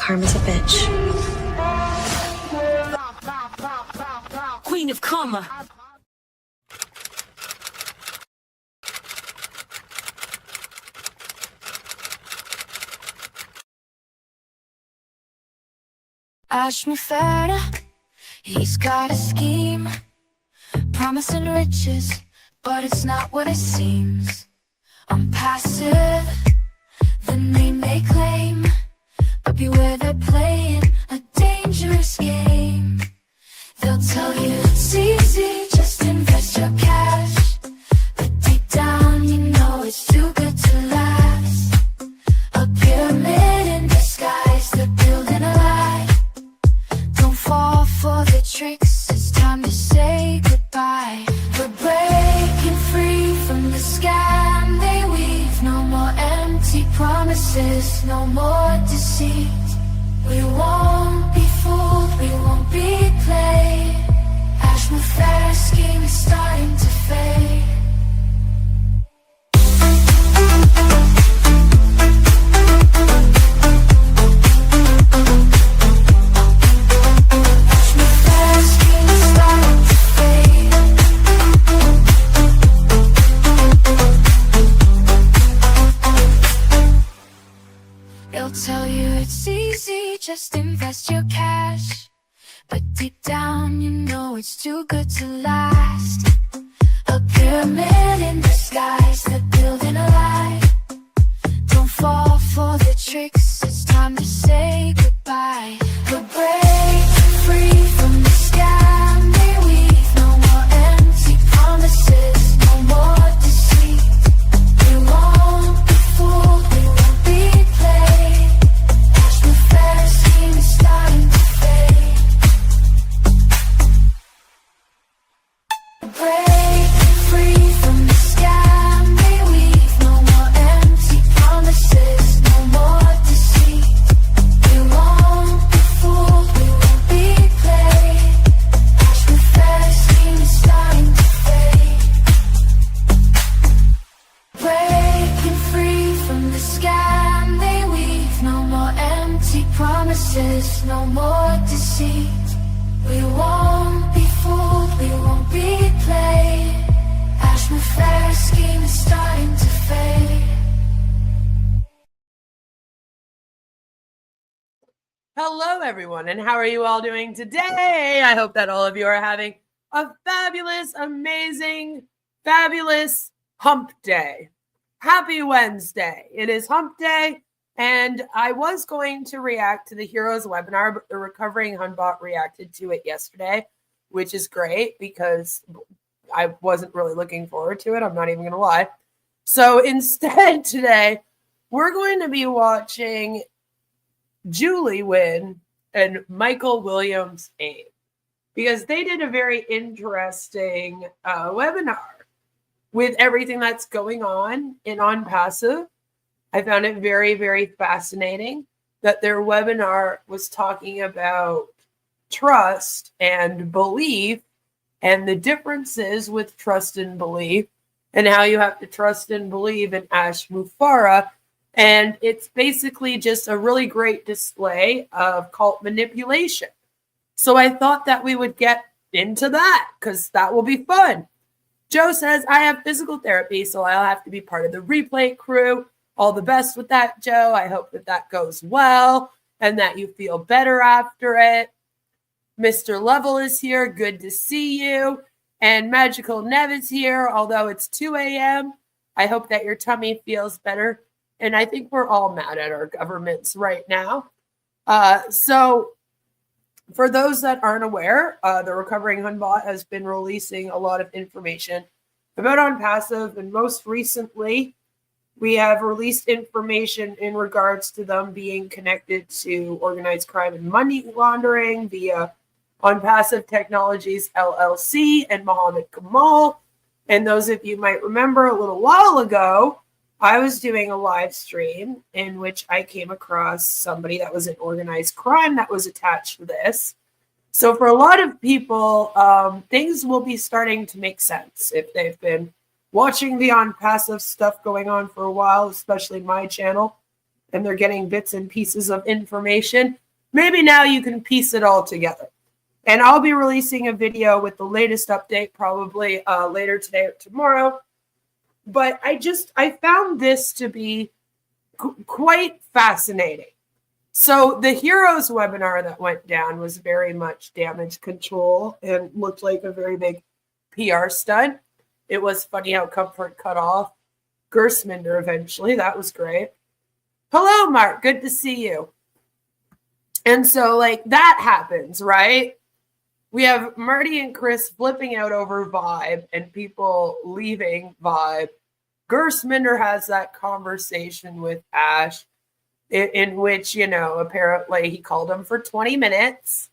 Karma's a bitch. Queen of Karma. Ask me further, he's got a scheme, promising riches, but it's not what it seems. I'm passive, the name they claim, but beware they're playing a dangerous game. They'll tell you it's easy, just invest your cash, but deep down you know it's too good to last. A pyramid in disguise, they're building a lie. Don't fall for the tricks, it's time to say goodbye. We're breaking free from the scam they weave. No more empty promises, no more deceit. We won't be fooled, we won't be played. Ashmore scheme is starting to fade. They'll tell you it's easy, just invest your cash, but deep down you know it's too good to last. A pyramid in disguise, they're building a lie. Don't fall for the tricks, it's time to say goodbye. We're breaking free from the scam they weave. No more empty promises, no more deceit. We won't be fooled, we won't be played. Ashmore scheme is starting to fade. Breaking free from the scam they weave. No more empty promises, no more deceit. We won't be fooled, we won't be played. Ashmore scheme is starting to fade. Breaking free from the scam they weave. No more empty promises, no more deceit. We won't be fooled, we won't be played. Ashmore scheme is starting to fade. Hello, everyone, and how are you all doing today? I hope that all of you are having a fabulous, amazing, fabulous hump day. Happy Wednesday. It is hump day, and I was going to react to the Heroes webinar, but the Recovering Hunbot reacted to it yesterday, which is great because I wasn't really looking forward to it. I'm not even going to lie. So instead today, we're going to be watching Julie Nguyen and Michael Williams Abe because they did a very interesting webinar with everything that's going on in ONPASSIVE. I found it very, very fascinating that their webinar was talking about trust and belief and the differences with trust and belief and how you have to trust and believe in Ashmore. And it's basically just a really great display of cult manipulation. So I thought that we would get into that because that will be fun. Joe says, I have physical therapy, so I'll have to be part of the replay crew. All the best with that, Joe. I hope that that goes well and that you feel better after it. Mr. Level is here. Good to see you. And Magical Nev is here, although it's 2 a.m. I hope that your tummy feels better. And I think we're all mad at our governments right now. So for those that aren't aware, the Recovering Hunbot has been releasing a lot of information about ONPASSIVE. And most recently, we have released information in regards to them being connected to organized crime and money laundering via ONPASSIVE Technologies LLC and Muhammad Kamal. And those of you might remember a little while ago, I was doing a live stream in which I came across somebody that was in organized crime that was attached to this. So for a lot of people, things will be starting to make sense if they've been watching the ONPASSIVE stuff going on for a while, especially my channel. and they're getting bits and pieces of information. Maybe now you can piece it all together. And I'll be releasing a video with the latest update probably later today or tomorrow. But I found this to be quite fascinating. So the Heroes webinar that went down was very much damage control and looked like a very big PR stunt. It was funny how Comfort cut off Gersminder eventually. That was great. Hello, Mark. Good to see you. And so, like, that happens, right? We have Marty and Chris flipping out over Vibe and people leaving Vibe. Gersminder has that conversation with Ash in which, you know, apparently he called him for 20 minutes.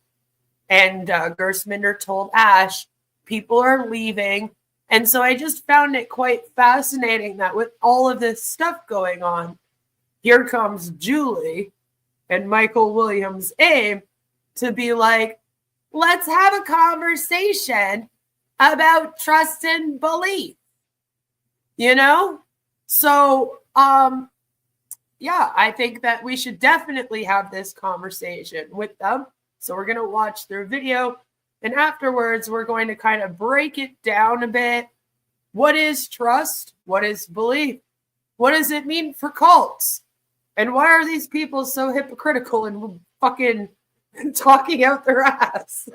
And Gersminder told Ash, people are leaving. And so I just found it quite fascinating that with all of this stuff going on, here comes Julie and Michael Williams' aim to be like, let's have a conversation about trust and belief, you know? So, yeah, I think that we should definitely have this conversation with them. So we're going to watch their video. And afterwards, we're going to kind of break it down a bit. What is trust? What is belief? What does it mean for cults? And why are these people so hypocritical and fucking talking out their ass?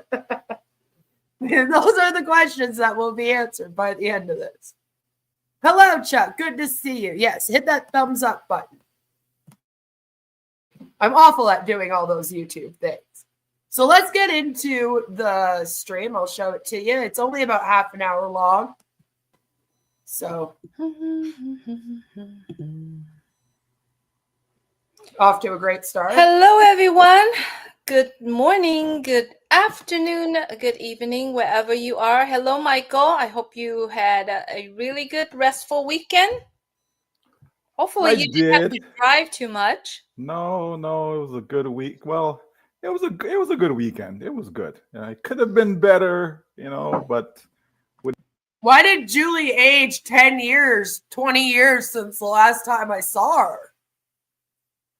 And those are the questions that will be answered by the end of this. Hello, Chuck. Good to see you. Yes, hit that thumbs up button. I'm awful at doing all those YouTube things. So let's get into the stream. I'll show it to you. It's only about half an hour long. So off to a great start. Hello, everyone. Good morning, good afternoon, good evening, wherever you are. Hello, Michael. I hope you had a really good, restful weekend. Hopefully, you didn't have to drive too much. No, it was a good week. Well, it was a good weekend. It was good. It could have been better, you know, but. Why did Julie age 10 years, 20 years since the last time I saw her?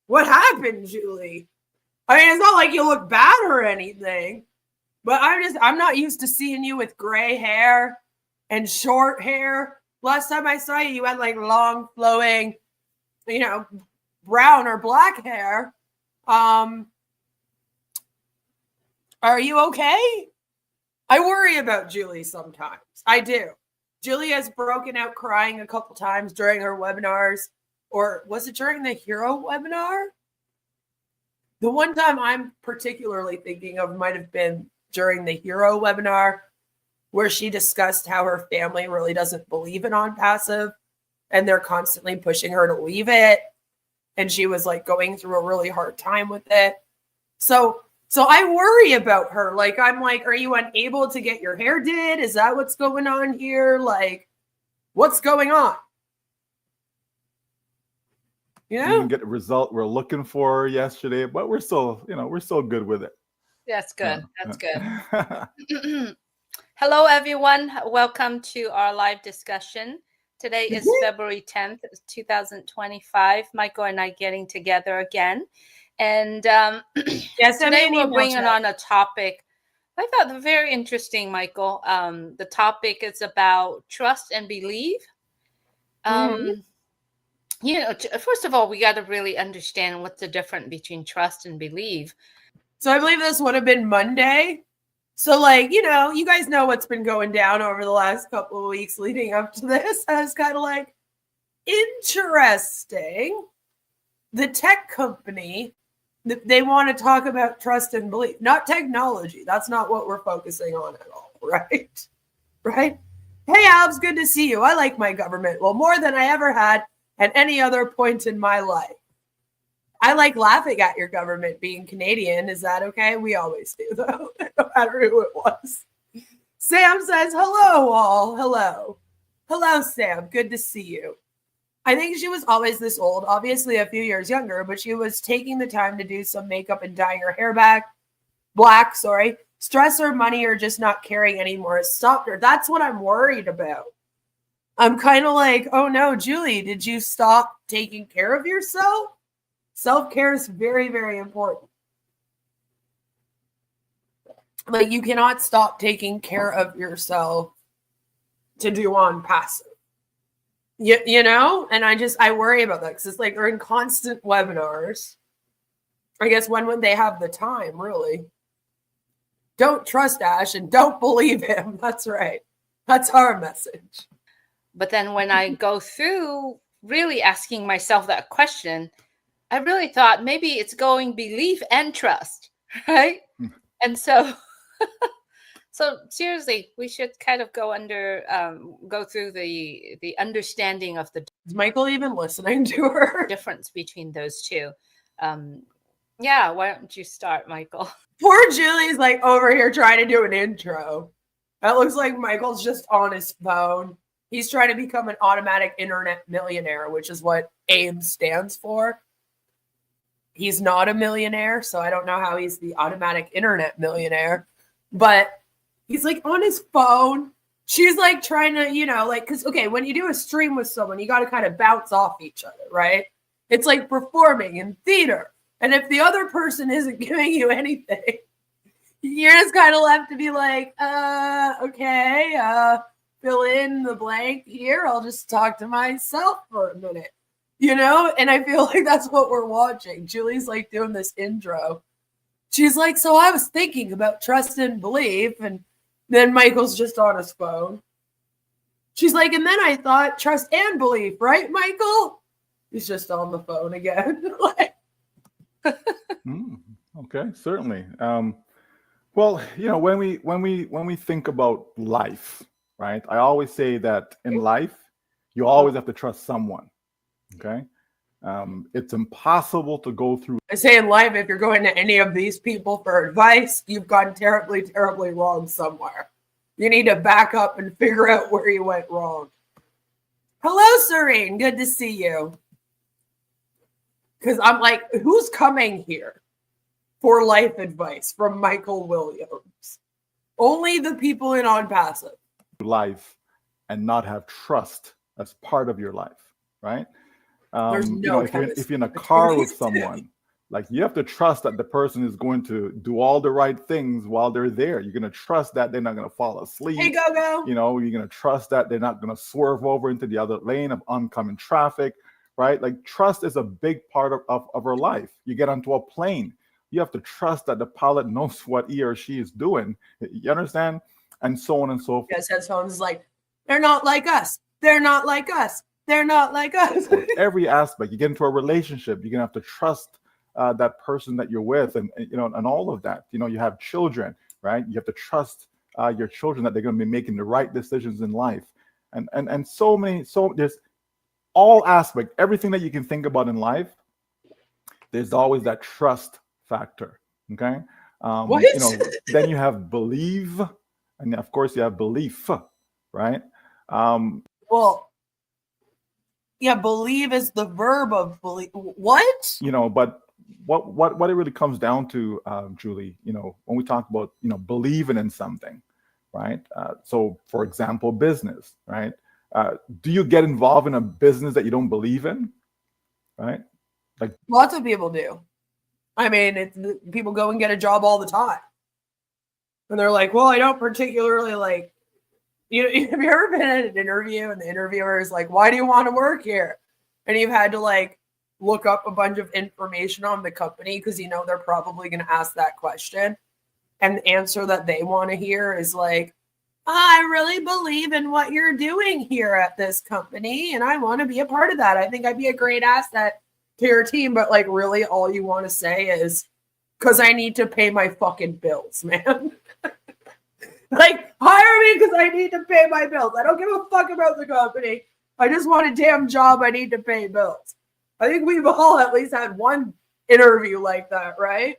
What happened, Julie? I mean, it's not like you look bad or anything, but I'm not used to seeing you with gray hair and short hair. Last time I saw you, you had like long flowing, you know, brown or black hair. Are you okay? I worry about Julie sometimes. I do. Julie has broken out crying a couple times during her webinars. Or was it during the Hero webinar? The one time I'm particularly thinking of might have been during the Hero webinar, where she discussed how her family really doesn't believe in ONPASSIVE and they're constantly pushing her to leave it. And she was like going through a really hard time with it. So I worry about her. Like, I'm like, are you unable to get your hair did? Is that what's going on here? Like, what's going on? You know? We didn't get the result we're looking for yesterday, but we're still good with it. That's good. That's good. Hello, everyone. Welcome to our live discussion. Today is February 10th, 2025. Michael and I getting together again. And yes, today we're bringing on a topic I thought very interesting, Michael. The topic is about trust and belief. You know, first of all, we got to really understand what's the difference between trust and belief. So I believe this would have been Monday. So, like, you know, you guys know what's been going down over the last couple of weeks leading up to this. I was kind of like, interesting. The tech company, they want to talk about trust and belief, not technology. That's not what we're focusing on at all, right? Right? Hey, Albs, good to see you. I like my government. Well, more than I ever had at any other point in my life. I like laughing at your government being Canadian. Is that okay? We always do, though, no matter who it was. Sam says, hello, all. Hello. Hello, Sam. Good to see you. I think she was always this old, obviously a few years younger, but she was taking the time to do some makeup and dyeing her hair black. Stress or money or just not caring anymore has stopped her. That's what I'm worried about. I'm kind of like, oh no, Julie, did you stop taking care of yourself? Self-care is very, very important. Like, you cannot stop taking care of yourself to do ONPASSIVE. You know? And I worry about that because it's like they're in constant webinars. I guess when would they have the time, really? Don't trust Ash and don't believe him. That's right. That's our message. But then when I go through really asking myself that question, I really thought maybe it's going belief and trust, right? And so seriously, we should kind of go through the understanding of the Is Michael even listening to her? difference between those two. Yeah, why don't you start, Michael? Poor Julie's like over here trying to do an intro. That looks like Michael's just on his phone. He's trying to become an automatic internet millionaire, which is what AIM stands for. He's not a millionaire, so I don't know how he's the automatic internet millionaire. But he's like on his phone. She's like trying to, you know, like, because, okay, when you do a stream with someone, you got to kind of bounce off each other, right? It's like performing in theater. And if the other person isn't giving you anything, you're just kind of left to be like, okay, fill in the blank here. I'll just talk to myself for a minute, you know? And I feel like that's what we're watching. Julie's like doing this intro. She's like, so I was thinking about trust and belief. And then Michael's just on his phone. She's like, and then I thought trust and belief, right, Michael? He's just on the phone again. Like, Okay, certainly. Well, you know, when we think about life, right? I always say that in life, you always have to trust someone. Okay, it's impossible to go through. I say in life, if you're going to any of these people for advice, you've gone terribly, terribly wrong somewhere. You need to back up and figure out where you went wrong. Hello, Serene. Good to see you. Because I'm like, who's coming here for life advice from Michael Williams? Only the people in ONPASSIVE. Life and not have trust as part of your life, right? There's You no know, if you're in a car with someone, like, you have to trust that the person is going to do all the right things while they're there. You're going to trust that they're not going to fall asleep. Hey, go. You know, you're going to trust that they're not going to swerve over into the other lane of oncoming traffic, right? Like, trust is a big part of our life. You get onto a plane, you have to trust that the pilot knows what he or she is doing. You understand? And so on and so forth. Yes, headphones is like, they're not like us. They're not like us. They're not like us. Every aspect. You get into a relationship, you're going to have to trust that person that you're with, and you know, and all of that. You know, you have children, right? You have to trust your children that they're going to be making the right decisions in life, and there's all aspect, everything that you can think about in life. There's always that trust factor. Okay, What? you know, then you have believe, and of course you have belief, right? Well, yeah, believe is the verb of believe. What? You know, but what it really comes down to, Julie, you know, when we talk about, you know, believing in something, right? So, for example, business, right? Do you get involved in a business that you don't believe in, right? Like, Lots of people do. I mean, people go and get a job all the time. And they're like, well, I don't particularly like, you know, have you ever been at an interview and the interviewer is like, why do you want to work here? And you've had to like look up a bunch of information on the company because you know they're probably going to ask that question. And the answer that they want to hear is like, I really believe in what you're doing here at this company, and I want to be a part of that. I think I'd be a great asset to your team. But like, really, all you want to say is, because I need to pay my fucking bills, man. Like, hire me because I need to pay my bills. I don't give a fuck about the company. I just want a damn job. I need to pay bills. I think we've all at least had one interview like that, right?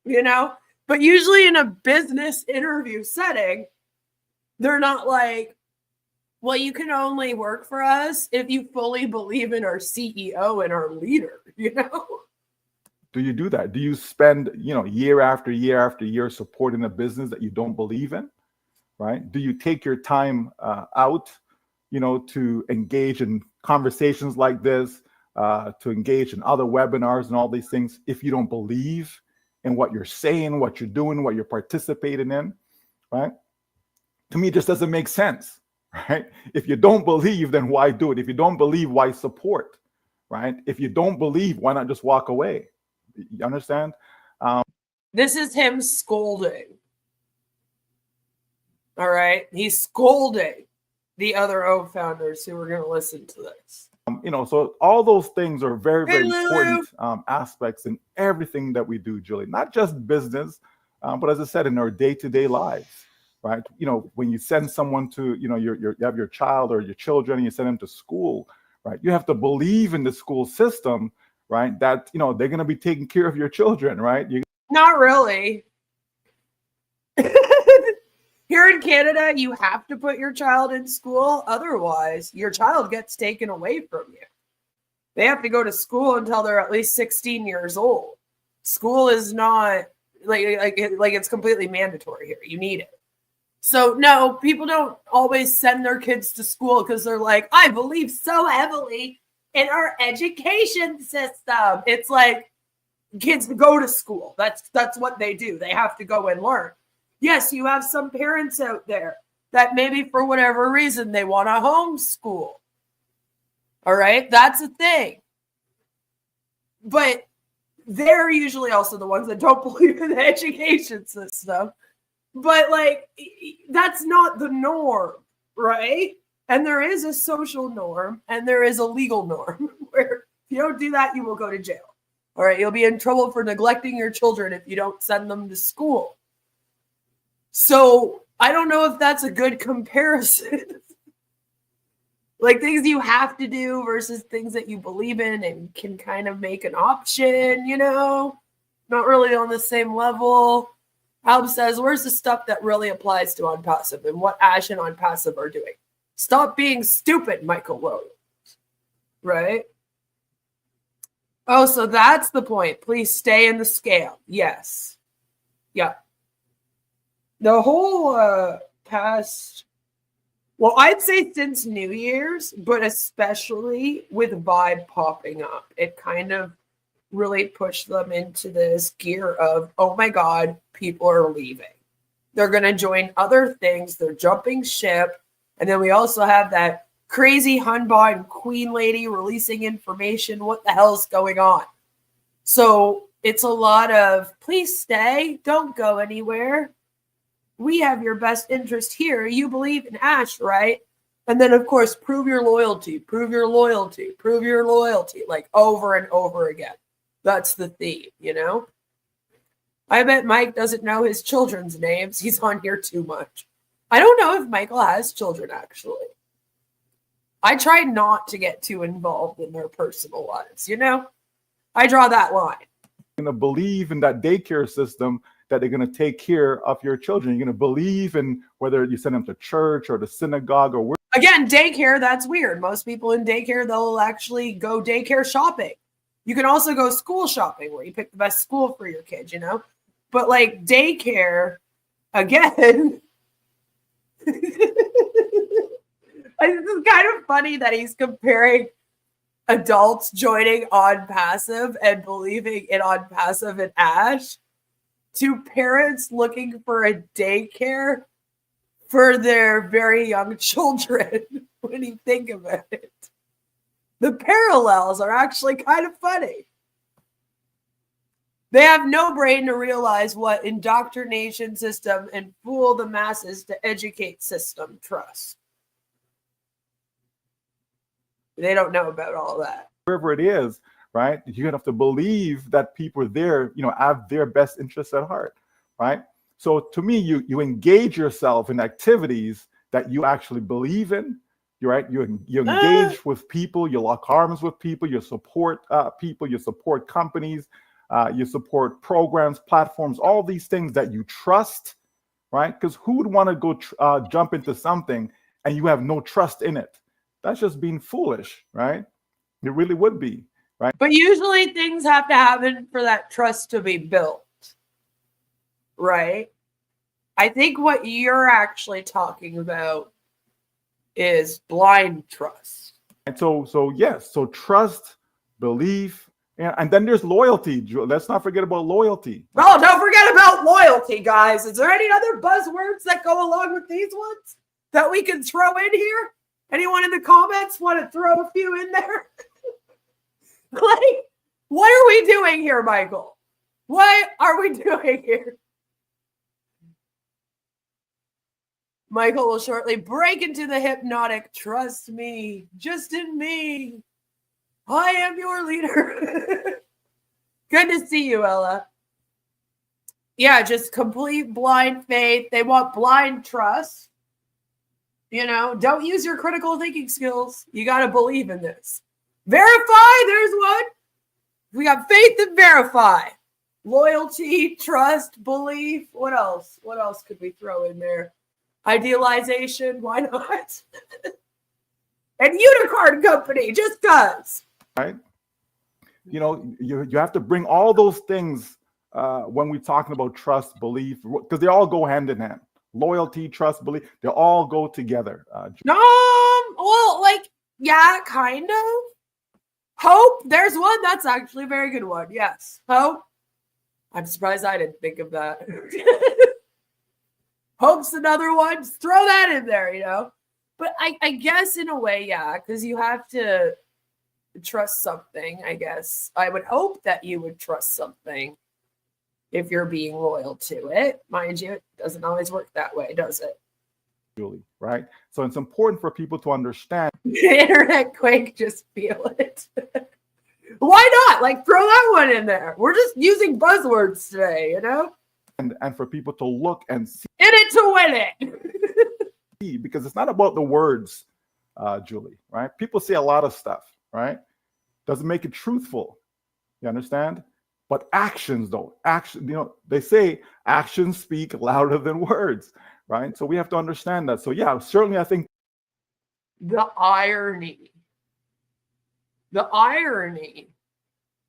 You know? But usually in a business interview setting, they're not like, well, you can only work for us if you fully believe in our CEO and our leader, you know? do you do that? Do you spend, you know, year after year after year supporting a business that you don't believe in, right? Do you take your time out, you know, to engage in conversations like this, to engage in other webinars and all these things if you don't believe in what you're saying, what you're doing, what you're participating in, right? To me, it just doesn't make sense, right? If you don't believe, then why do it? If you don't believe, why support, right? If you don't believe, why not just walk away? You understand? This is him scolding. All right? He's scolding the other OFounders who are going to listen to this. So all those things are very, very Hey, important aspects in everything that we do, Julie. Not just business, but as I said, in our day-to-day lives, right? When you send someone to, you have your child or your children, and you send them to school, right? You have to believe in the school system, right? That they're going to be taking care of your children, right? Not really. Here in Canada, you have to put your child in school. Otherwise, your child gets taken away from you. They have to go to school until they're at least 16 years old. School is not like it's completely mandatory here. You need it. So no, people don't always send their kids to school because they're like, I believe so heavily in our education system. It's like kids go to school. That's what they do. They have to go and learn. Yes, you have some parents out there that maybe for whatever reason they want to homeschool. All right, that's a thing. But they're usually also the ones that don't believe in the education system. But that's not the norm, right? And there is a social norm and there is a legal norm where if you don't do that, you will go to jail. All right, you'll be in trouble for neglecting your children if you don't send them to school. So I don't know if that's a good comparison. Things you have to do versus things that you believe in and can kind of make an option, not really on the same level. Alb says, where's the stuff that really applies to ONPASSIVE and what Ash and ONPASSIVE are doing? Stop being stupid, Michael Williams. Right? Oh, so that's the point. Please stay in the scale. Yes. Yeah. The whole past, well, I'd say since New Year's, but especially with Vibe popping up, it kind of really pushed them into this gear of, oh my God, people are leaving. They're going to join other things. They're jumping ship. And then we also have that crazy Hunba and Queen lady releasing information. What the hell's going on? So it's a lot of, please stay. Don't go anywhere. We have your best interest here. You believe in Ash, right? And then, of course, prove your loyalty, prove your loyalty, prove your loyalty, over and over again. That's the theme, I bet Mike doesn't know his children's names. He's on here too much. I don't know if Michael has children, actually. I try not to get too involved in their personal lives, I draw that line. You're going to believe in that daycare system that they're going to take care of your children. You're going to believe in whether you send them to church or the synagogue or where. Again, daycare, that's weird. Most people in daycare, they'll actually go daycare shopping. You can also go school shopping where you pick the best school for your kid, But daycare, again, it's kind of funny that he's comparing adults joining ONPASSIVE and believing in ONPASSIVE and Ash to parents looking for a daycare for their very young children when you think about it. The parallels are actually kind of funny. They have no brain to realize what indoctrination system and fool the masses to educate system trust. They don't know about all that. Wherever it is, right? You have to believe that people there, have their best interests at heart, right? So to me, you engage yourself in activities that you actually believe in. You're right. You engage with people. You lock arms with people. You support people. You support companies. You support programs, platforms, all these things that you trust, right? Because who would want to go jump into something and you have no trust in it? That's just being foolish, right? It really would be, right? But usually things have to happen for that trust to be built, right? I think what you're actually talking about is blind trust. And so yes, so trust belief, and then there's loyalty. Let's not forget about loyalty. Oh, don't forget about loyalty, guys. Is there any other buzzwords that go along with these ones that we can throw in here? Anyone in the comments want to throw a few in there? Like, what are we doing here, Michael? What are we doing here? Michael will shortly break into the hypnotic, trust me, just in me. I am your leader. Good to see you, Ella. Yeah, just complete blind faith. They want blind trust. You know, don't use your critical thinking skills. You got to believe in this. Verify, there's one. We got faith and verify. Loyalty, trust, belief. What else? What else could we throw in there? Idealization, why not? And unicorn company, just cuz. Right? You know, you have to bring all those things when we're talking about trust, belief, because they all go hand in hand. Loyalty, trust, belief, they all go together. Well, like, yeah, kind of. Hope, there's one. That's actually a very good one. Yes, hope. I'm surprised I didn't think of that. Hope's another one. Just throw that in there, you know. But I guess in a way, yeah, because you have to trust something, I guess. I would hope that you would trust something if you're being loyal to it. Mind you, it doesn't always work that way, does it? Julie, right? So it's important for people to understand. Internet quake, just feel it. Why not? Like, throw that one in there. We're just using buzzwords today, you know? And for people to look and see. In it to win it. Because it's not about the words, Julie, right? People say a lot of stuff, right? Doesn't make it truthful. You understand? But actions, though, action, you know, they say actions speak louder than words, right? So we have to understand that. So yeah, certainly I think The irony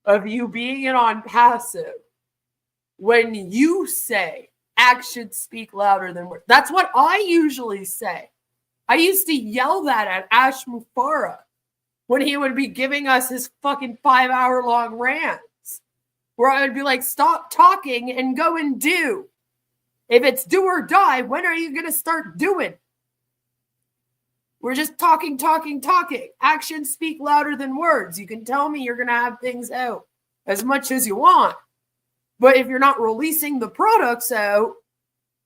of you being it on passive when you say actions speak louder than words. That's what I usually say. I used to yell that at Ash Mufara when he would be giving us his fucking 5-hour-long rants, where I would be like, stop talking and go and do. If it's do or die, when are you going to start doing? We're just talking. Actions speak louder than words. You can tell me you're going to have things out as much as you want. But if you're not releasing the products out,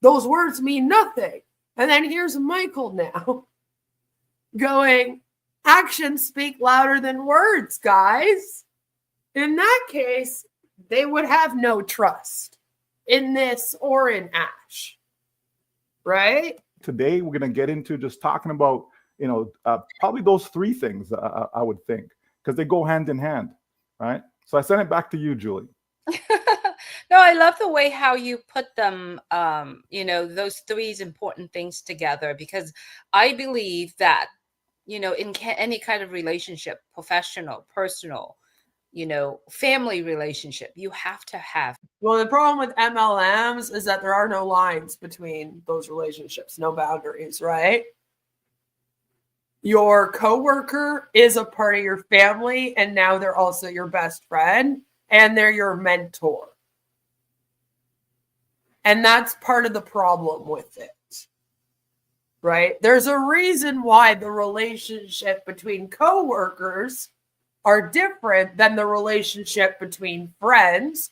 those words mean nothing. And then here's Michael now going, actions speak louder than words, guys. In that case, they would have no trust in this or in Ash, right? today we're going to get into just talking about, you know, probably those three things, I would think, because they go hand in hand, right? So I send it back to you, Julie. No, I love the way how you put them, you know, those three important things together, because I believe that, you know, in any kind of relationship, professional, personal, you know, family relationship, you have to have. Well, the problem with MLMs is that there are no lines between those relationships, no boundaries, right? Your coworker is a part of your family, and now they're also your best friend, and they're your mentor. And that's part of the problem with it, right? There's a reason why the relationship between coworkers are different than the relationship between friends,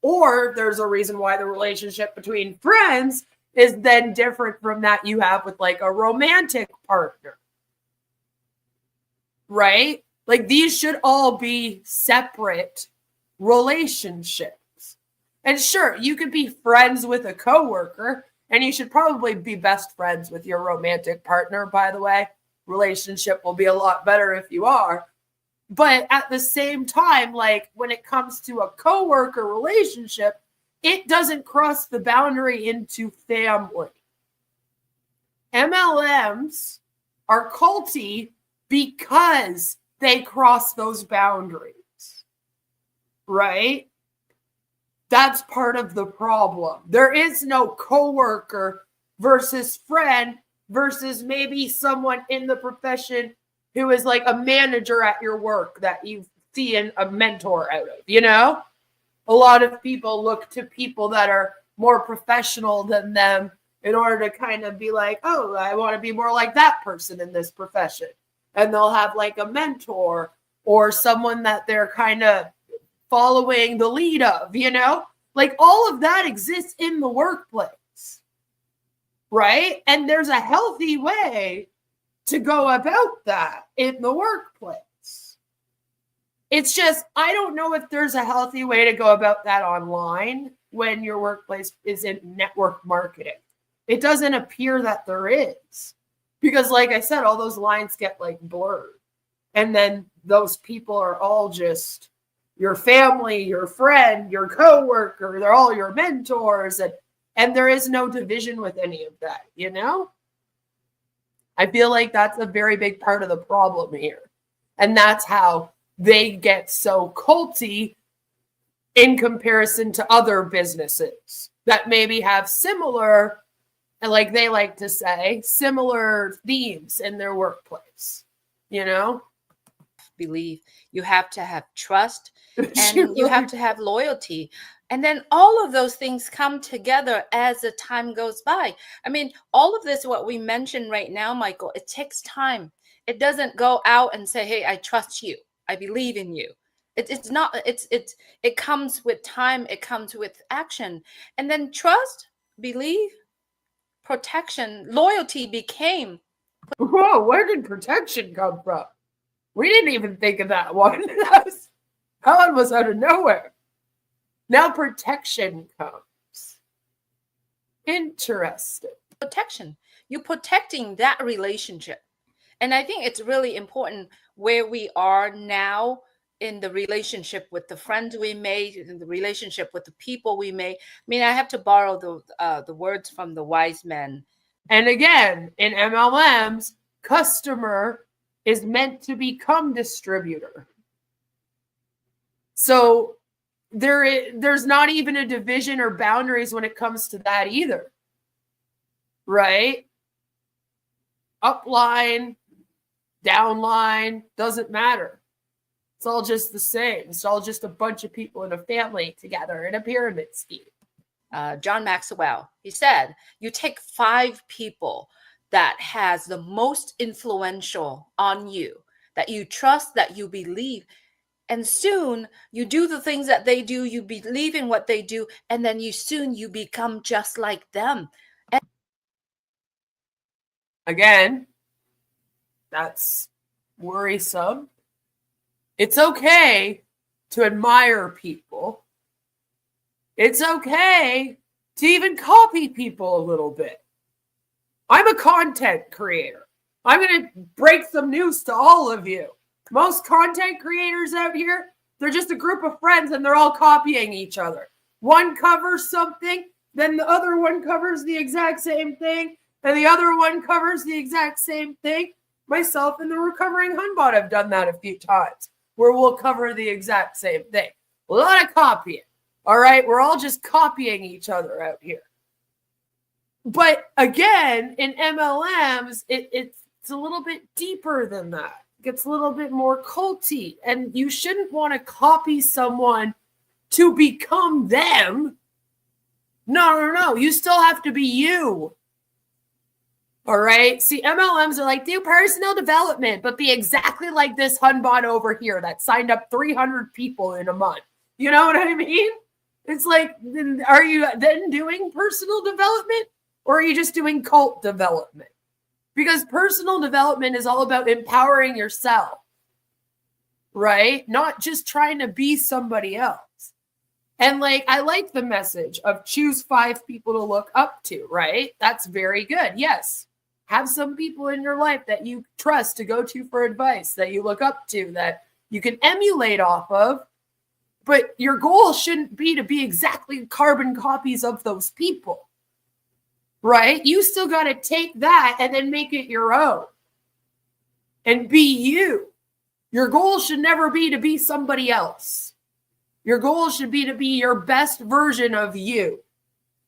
or there's a reason why the relationship between friends is then different from that you have with like a romantic partner, right? Like these should all be separate relationships. And sure, you could be friends with a coworker, and you should probably be best friends with your romantic partner, by the way. Relationship will be a lot better if you are. But at the same time, like when it comes to a coworker relationship, it doesn't cross the boundary into family. MLMs are culty because they cross those boundaries, right? That's part of the problem. There is no coworker versus friend versus maybe someone in the profession who is like a manager at your work that you've see a mentor out of, you know? A lot of people look to people that are more professional than them in order to kind of be like, oh, I want to be more like that person in this profession. And they'll have like a mentor or someone that they're kind of following the lead of, you know? Like all of that exists in the workplace, right? And there's a healthy way to go about that in the workplace. It's just, I don't know if there's a healthy way to go about that online when your workplace is in network marketing. It doesn't appear that there is. Because like I said, all those lines get like blurred. And then those people are all just your family, your friend, your coworker. They're all your mentors. And there is no division with any of that, you know? I feel like that's a very big part of the problem here. And that's how they get so culty in comparison to other businesses that maybe have similar, like they like to say, similar themes in their workplace, you know? Believe you have to have trust and you have to have loyalty. And then all of those things come together as the time goes by. I mean, all of this, what we mentioned right now, Michael, it takes time. It doesn't go out and say, hey, I trust you. I believe in you. It comes with time. It comes with action. And then trust, believe, protection, loyalty became. Whoa, where did protection come from? We didn't even think of that one. That one was out of nowhere. Now protection comes. Interesting. Protection. You're protecting that relationship. And I think it's really important where we are now in the relationship with the friends we made, in the relationship with the people we made. I mean, I have to borrow the words from the wise men. And again, in MLMs, customer is meant to become distributor. So there's not even a division or boundaries when it comes to that either, right? Upline, downline, doesn't matter. It's all just the same. It's all just a bunch of people in a family together in a pyramid scheme. John Maxwell, he said, you take 5 people that has the most influential on you, that you trust, that you believe, and soon you do the things that they do, you believe in what they do, and then you become just like them. And again, that's worrisome. It's okay to admire people. It's okay to even copy people a little bit. I'm a content creator. I'm going to break some news to all of you. Most content creators out here, they're just a group of friends and they're all copying each other. One covers something, then the other one covers the exact same thing, and the other one covers the exact same thing. Myself and the Recovering Hunbot have done that a few times, where we'll cover the exact same thing. A lot of copying. All right, we're all just copying each other out here. But again, in MLMs, it's a little bit deeper than that. It gets a little bit more culty. And you shouldn't want to copy someone to become them. No. You still have to be you. All right? See, MLMs are like, do personal development, but be exactly like this Hunbot over here that signed up 300 people in a month. You know what I mean? It's like, are you then doing personal development? Or are you just doing cult development? Because personal development is all about empowering yourself, right? Not just trying to be somebody else. And like, I like the message of choose 5 people to look up to, right? That's very good. Yes. Have some people in your life that you trust to go to for advice, that you look up to, that you can emulate off of. But your goal shouldn't be to be exactly carbon copies of those people. Right? You still got to take that and then make it your own and be you. Your goal should never be to be somebody else. Your goal should be to be your best version of you.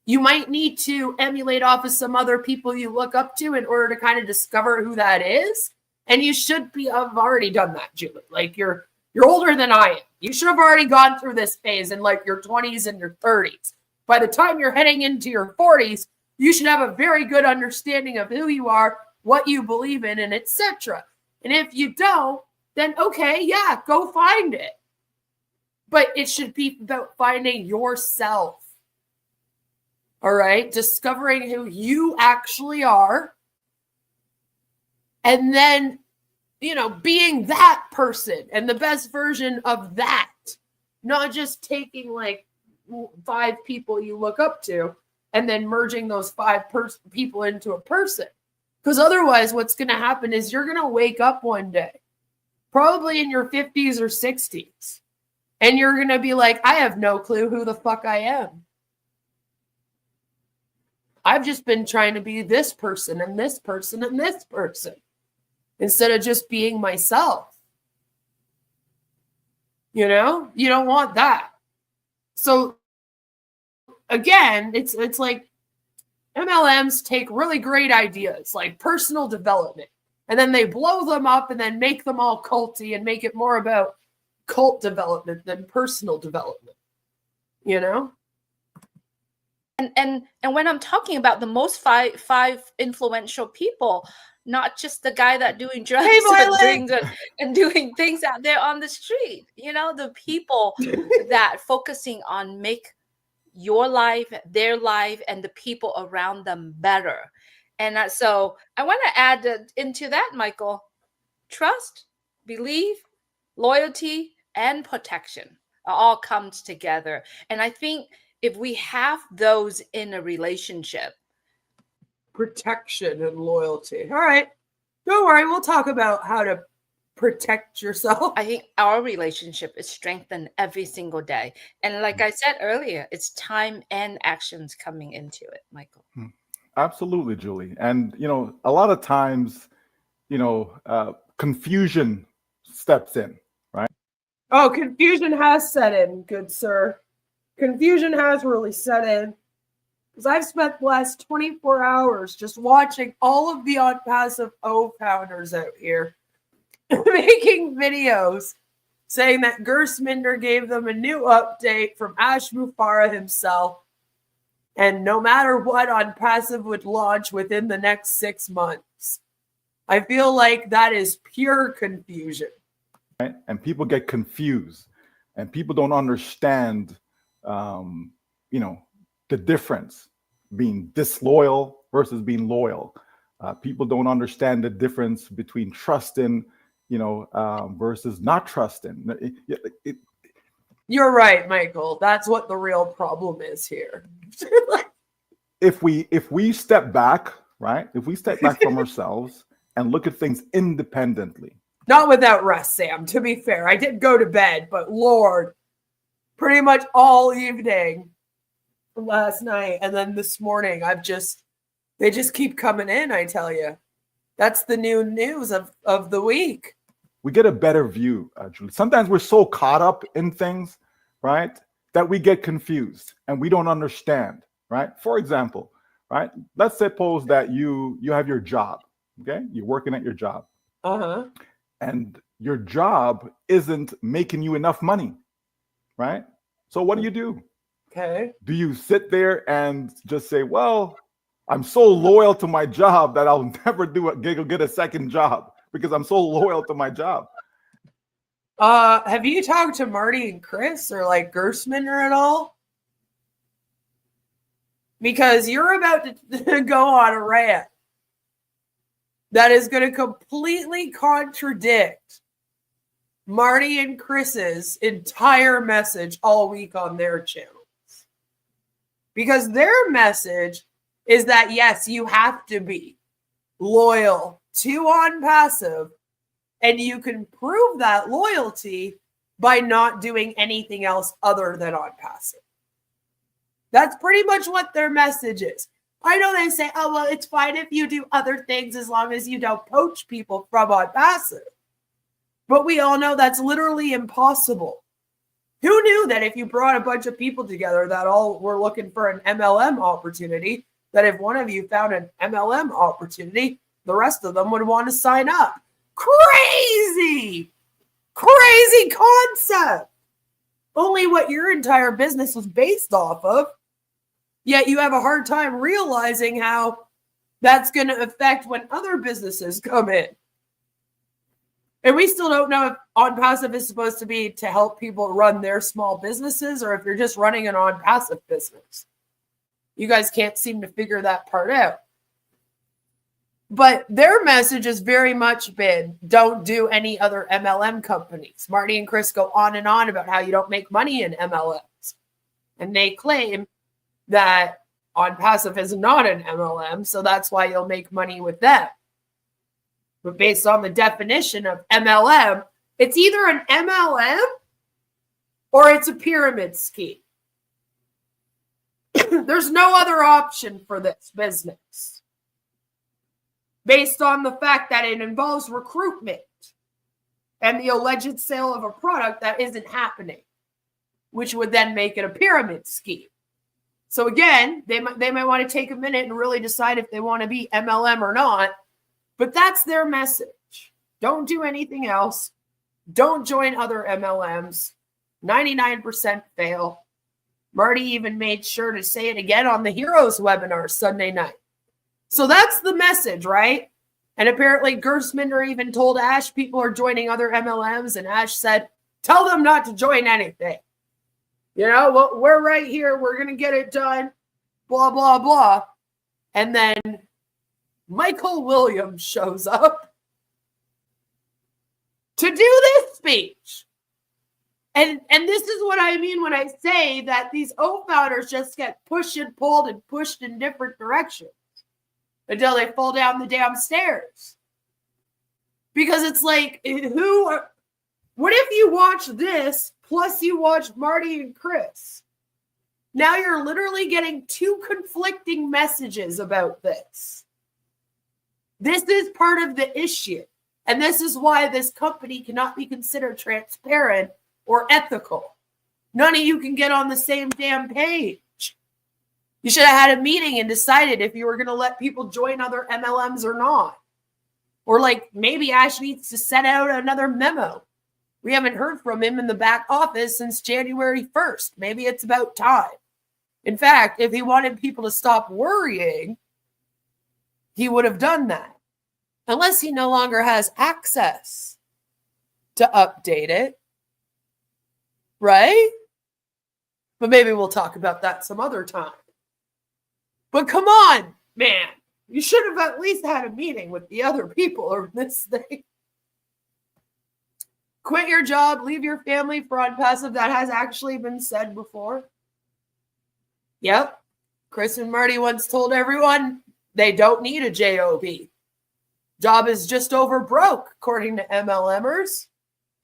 You might need to emulate off of some other people you look up to in order to kind of discover who that is. And you should be, I've already done that, Julie. Like you're You're older than I am. You should have already gone through this phase in like your 20s and your 30s. By the time you're heading into your 40s, you should have a very good understanding of who you are, what you believe in, and etc. And if you don't, then okay, yeah, go find it. But it should be about finding yourself. All right? Discovering who you actually are. And then, being that person and the best version of that. Not just taking like 5 people you look up to and then merging those 5 people into a person. Because otherwise, what's going to happen is you're going to wake up one day, probably in your 50s or 60s, and you're going to be like, I have no clue who the fuck I am. I've just been trying to be this person and this person and this person instead of just being myself. You don't want that. So again, it's like MLMs take really great ideas like personal development, and then they blow them up and then make them all culty and make it more about cult development than personal development. And when I'm talking about the most five influential people, not just the guy that doing drugs and doing things out there on the street, the people that focusing on make your life, their life, and the people around them better. And so I want to add into that, Michael, trust, belief, loyalty, and protection all comes together. And I think if we have those in a relationship, protection and loyalty. All right. Don't worry. We'll talk about how to protect yourself. I think our relationship is strengthened every single day. And like I said earlier, it's time and actions coming into it, Michael. Absolutely, Julie. And, a lot of times, confusion steps in, right? Oh, confusion has set in, good sir. Confusion has really set in. Because I've spent the last 24 hours just watching all of the ONPASSIVE OFounders out here making videos saying that Gersminder gave them a new update from Ash Mufara himself. And no matter what, ONPASSIVE would launch within the next 6 months. I feel like that is pure confusion. Right? And people get confused. And people don't understand, the difference being disloyal versus being loyal. People don't understand the difference between trusting, versus not trusting. You're right, Michael. That's what the real problem is here. If we step back, right? If we step back from ourselves and look at things independently. Not without rest, Sam. To be fair, I did go to bed, but Lord, pretty much all evening last night and then this morning, they just keep coming in, I tell you. That's the new news of the week. We get a better view, Julie. Sometimes we're so caught up in things, right, that we get confused and we don't understand, right? For example, right, let's suppose that you have your job, okay? You're working at your job. Uh-huh. And your job isn't making you enough money, right? So what do? Okay. Do you sit there and just say, well, I'm so loyal to my job that I'll never get a second job because I'm so loyal to my job? Have you talked to Marty and Chris or like Gersminder at all? Because you're about to go on a rant that is going to completely contradict Marty and Chris's entire message all week on their channels. Because their message is that, yes, you have to be loyal to ONPASSIVE, and you can prove that loyalty by not doing anything else other than ONPASSIVE. That's pretty much what their message is. I know they say, oh, well, it's fine if you do other things as long as you don't poach people from ONPASSIVE. But we all know that's literally impossible. Who knew that if you brought a bunch of people together that all were looking for an MLM opportunity, that if one of you found an MLM opportunity, the rest of them would want to sign up? Crazy! Crazy concept. Only what your entire business was based off of. Yet you have a hard time realizing how that's going to affect when other businesses come in. And we still don't know if ONPASSIVE is supposed to be to help people run their small businesses or if you're just running an ONPASSIVE business. You guys can't seem to figure that part out. But their message has very much been, don't do any other MLM companies. Marty and Chris go on and on about how you don't make money in MLMs. And they claim that ONPASSIVE is not an MLM, so that's why you'll make money with them. But based on the definition of MLM, it's either an MLM or it's a pyramid scheme. There's no other option for this business. Based on the fact that it involves recruitment and the alleged sale of a product that isn't happening, which would then make it a pyramid scheme. So again, they might want to take a minute and really decide if they want to be MLM or not. But that's their message. Don't do anything else. Don't join other MLMs. 99% fail. Marty even made sure to say it again on the Heroes webinar Sunday night. So that's the message, right? And apparently Gersminder even told Ash people are joining other MLMs, and Ash said, tell them not to join anything. You know, well, we're right here. We're going to get it done. Blah, blah, blah. And then Michael Williams shows up to do this speech. And this is what I mean when I say that these OFounders just get pushed and pulled and pushed in different directions until they fall down the damn stairs. Because it's like, what if you watch this plus you watch Marty and Chris? Now you're literally getting two conflicting messages about this. This is part of the issue. And this is why this company cannot be considered transparent or ethical. None of you can get on the same damn page. You should have had a meeting and decided if you were going to let people join other MLMs or not. Or like maybe Ash needs to send out another memo. We haven't heard from him in the back office since January 1st. Maybe it's about time. In fact, if he wanted people to stop worrying, he would have done that. Unless he no longer has access to update it. Right? But maybe we'll talk about that some other time. But come on, man. You should have at least had a meeting with the other people on this thing. Quit your job, leave your family for ONPASSIVE. That has actually been said before. Yep. Chris and Marty once told everyone they don't need a job. Job is just over broke, according to MLMers.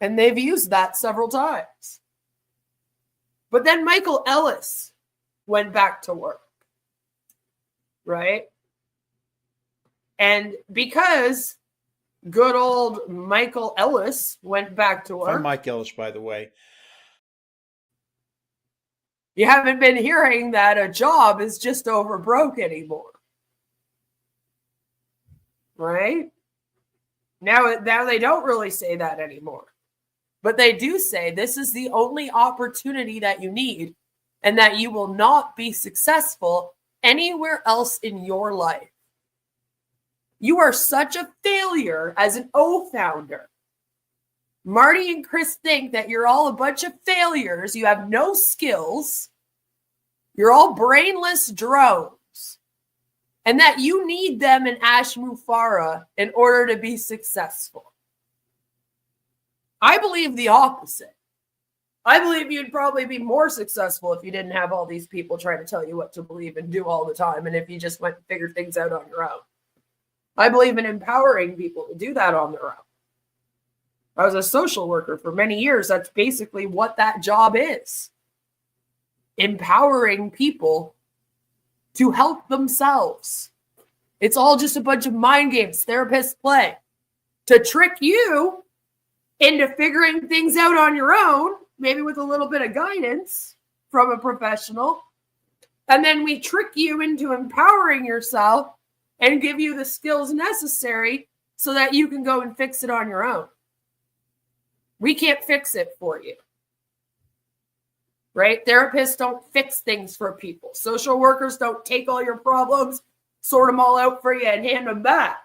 And they've used that several times. But then Michael Ellis went back to work. Right? And because good old Michael Ellis went back to work. I'm Mike Ellis, by the way. You haven't been hearing that a job is just over broke anymore. Right? Now they don't really say that anymore. But they do say this is the only opportunity that you need and that you will not be successful anywhere else in your life. You are such a failure as an OFounder. Marty and Chris think that you're all a bunch of failures. You have no skills. You're all brainless drones. And that you need them and Ash Mufareh in order to be successful. I believe the opposite. I believe you'd probably be more successful if you didn't have all these people trying to tell you what to believe and do all the time, and if you just went and figured things out on your own. I believe in empowering people to do that on their own. I was a social worker for many years. That's basically what that job is. Empowering people to help themselves. It's all just a bunch of mind games therapists play to trick you into figuring things out on your own, maybe with a little bit of guidance from a professional. And then we trick you into empowering yourself and give you the skills necessary so that you can go and fix it on your own. We can't fix it for you. Right? Therapists don't fix things for people. Social workers don't take all your problems, sort them all out for you, and hand them back.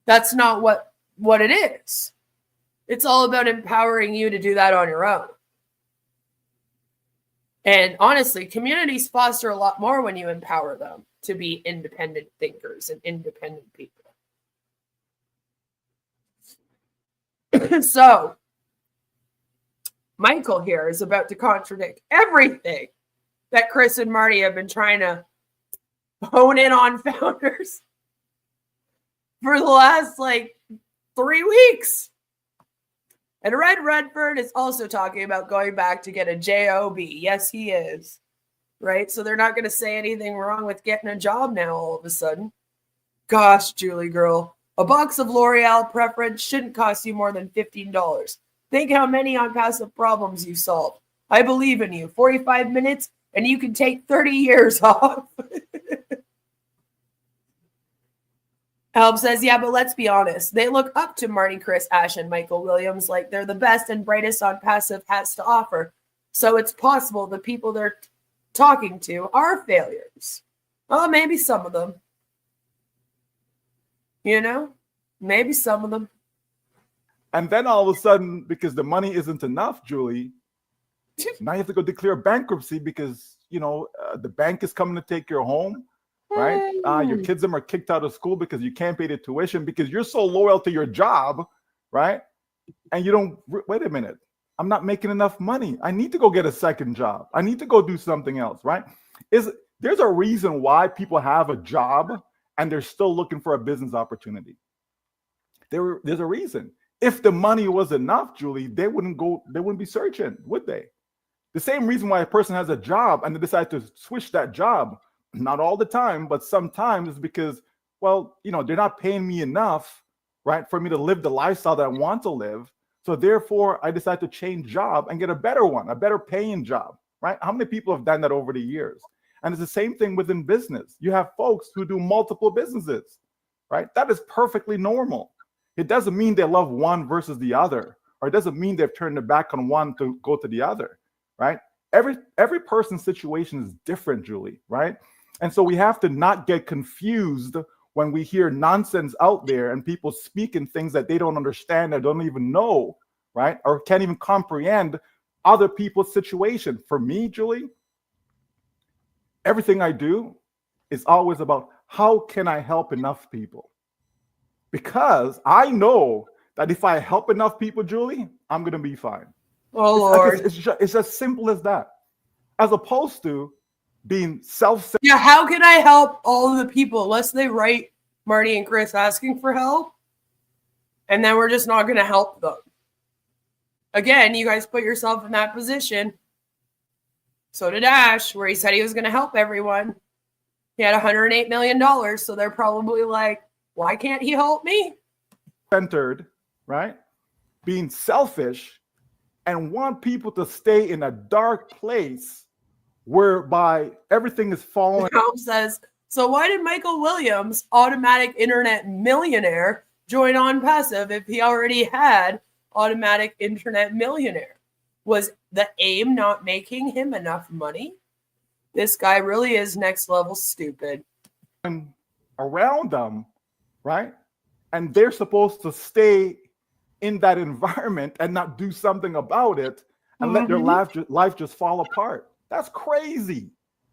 That's not what it is. It's all about empowering you to do that on your own. And honestly, communities foster a lot more when you empower them to be independent thinkers and independent people. So, Michael here is about to contradict everything that Chris and Marty have been trying to hone in on founders for the last 3 weeks. And Red Redford is also talking about going back to get a job. Yes, he is. Right? So they're not going to say anything wrong with getting a job now all of a sudden. Gosh, Julie girl. A box of L'Oreal preference shouldn't cost you more than $15. Think how many ONPASSIVE problems you solved. I believe in you. 45 minutes and you can take 30 years off. Help says, yeah, but let's be honest. They look up to Marty, Chris, Ash, and Michael Williams like they're the best and brightest ONPASSIVE has to offer. So it's possible the people they're talking to are failures. Oh, maybe some of them. You know? Maybe some of them. And then all of a sudden, because the money isn't enough, Julie, now you have to go declare bankruptcy because, the bank is coming to take your home, right? Your kids are kicked out of school because you can't pay the tuition because you're so loyal to your job, right? And you don't, wait a minute, I'm not making enough money. I need to go get a second job. I need to go do something else, right? There's a reason why people have a job and they're still looking for a business opportunity. There's a reason. If the money was enough, Julie, they wouldn't be searching, would they? The same reason why a person has a job and they decide to switch that job, not all the time, but sometimes is because, they're not paying me enough, right, for me to live the lifestyle that I want to live. So therefore, I decide to change job and get a better one, a better paying job, right? How many people have done that over the years? And it's the same thing within business. You have folks who do multiple businesses, right? That is perfectly normal. It doesn't mean they love one versus the other, or it doesn't mean they've turned their back on one to go to the other, right? Every person's situation is different, Julie, right? And so we have to not get confused when we hear nonsense out there and people speaking things that they don't understand or don't even know, right? Or can't even comprehend other people's situation. For me, Julie, everything I do is always about how can I help enough people? Because I know that if I help enough people, Julie, I'm going to be fine. Oh, Lord. It's as simple as that. As opposed to being self-centered. Yeah, how can I help all of the people unless they write Marty and Chris asking for help? And then we're just not going to help them. Again, you guys put yourself in that position. So did Ash, where he said he was going to help everyone. He had $108 million, so they're probably like, why can't he help me? Centered, right? Being selfish and want people to stay in a dark place whereby everything is falling. Help says, so why did Michael Williams, automatic internet millionaire, join ONPASSIVE if he already had automatic internet millionaire? Was the aim not making him enough money? This guy really is next level stupid. Around them, right? And they're supposed to stay in that environment and not do something about it and let their life just fall apart. That's crazy.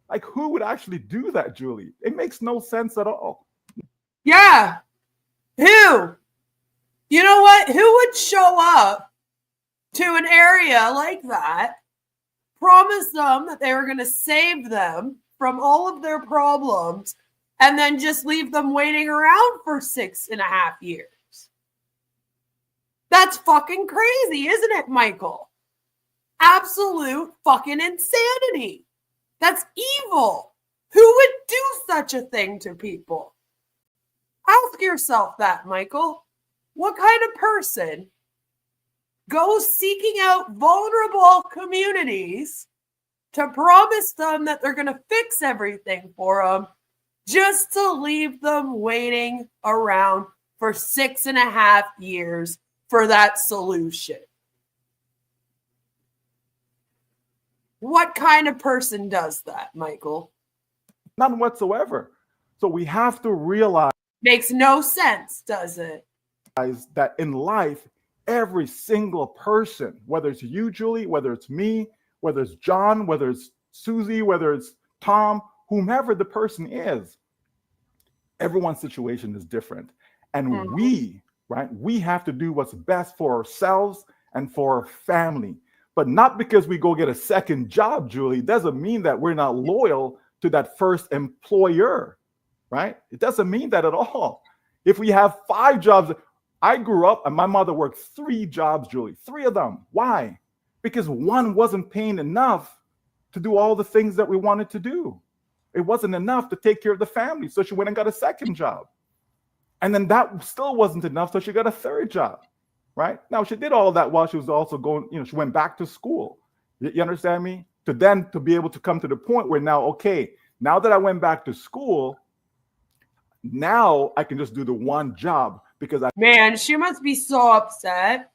Like, who would actually do that, Julie? It makes no sense at all. Yeah. Who? You know what? Who would show up to an area like that, promise them that they were going to save them from all of their problems, and then just leave them waiting around for 6.5 years? That's fucking crazy, isn't it, Michael? Absolute fucking insanity. That's evil. Who would do such a thing to people? Ask yourself that, Michael. What kind of person goes seeking out vulnerable communities to promise them that they're going to fix everything for them just to leave them waiting around for 6.5 years for that solution? What kind of person does that, Michael? None whatsoever. So we have to realize Makes no sense, does it? that in life, every single person, whether it's you, Julie, whether it's me, whether it's John, whether it's Susie, whether it's Tom, whomever the person is, everyone's situation is different. And we have to do what's best for ourselves and for our family. But not because we go get a second job, Julie, doesn't mean that we're not loyal to that first employer, right? It doesn't mean that at all. If we have 5 jobs, I grew up and my mother worked 3 jobs, Julie, 3 of them. Why? Because one wasn't paying enough to do all the things that we wanted to do. It wasn't enough to take care of the family. So she went and got a second job. And then that still wasn't enough. So she got a 3rd job, right? Now she did all of that while she was also going, she went back to school. You understand me? To be able to come to the point where now, okay, now that I went back to school, now I can just do the one job because Man, she must be so upset.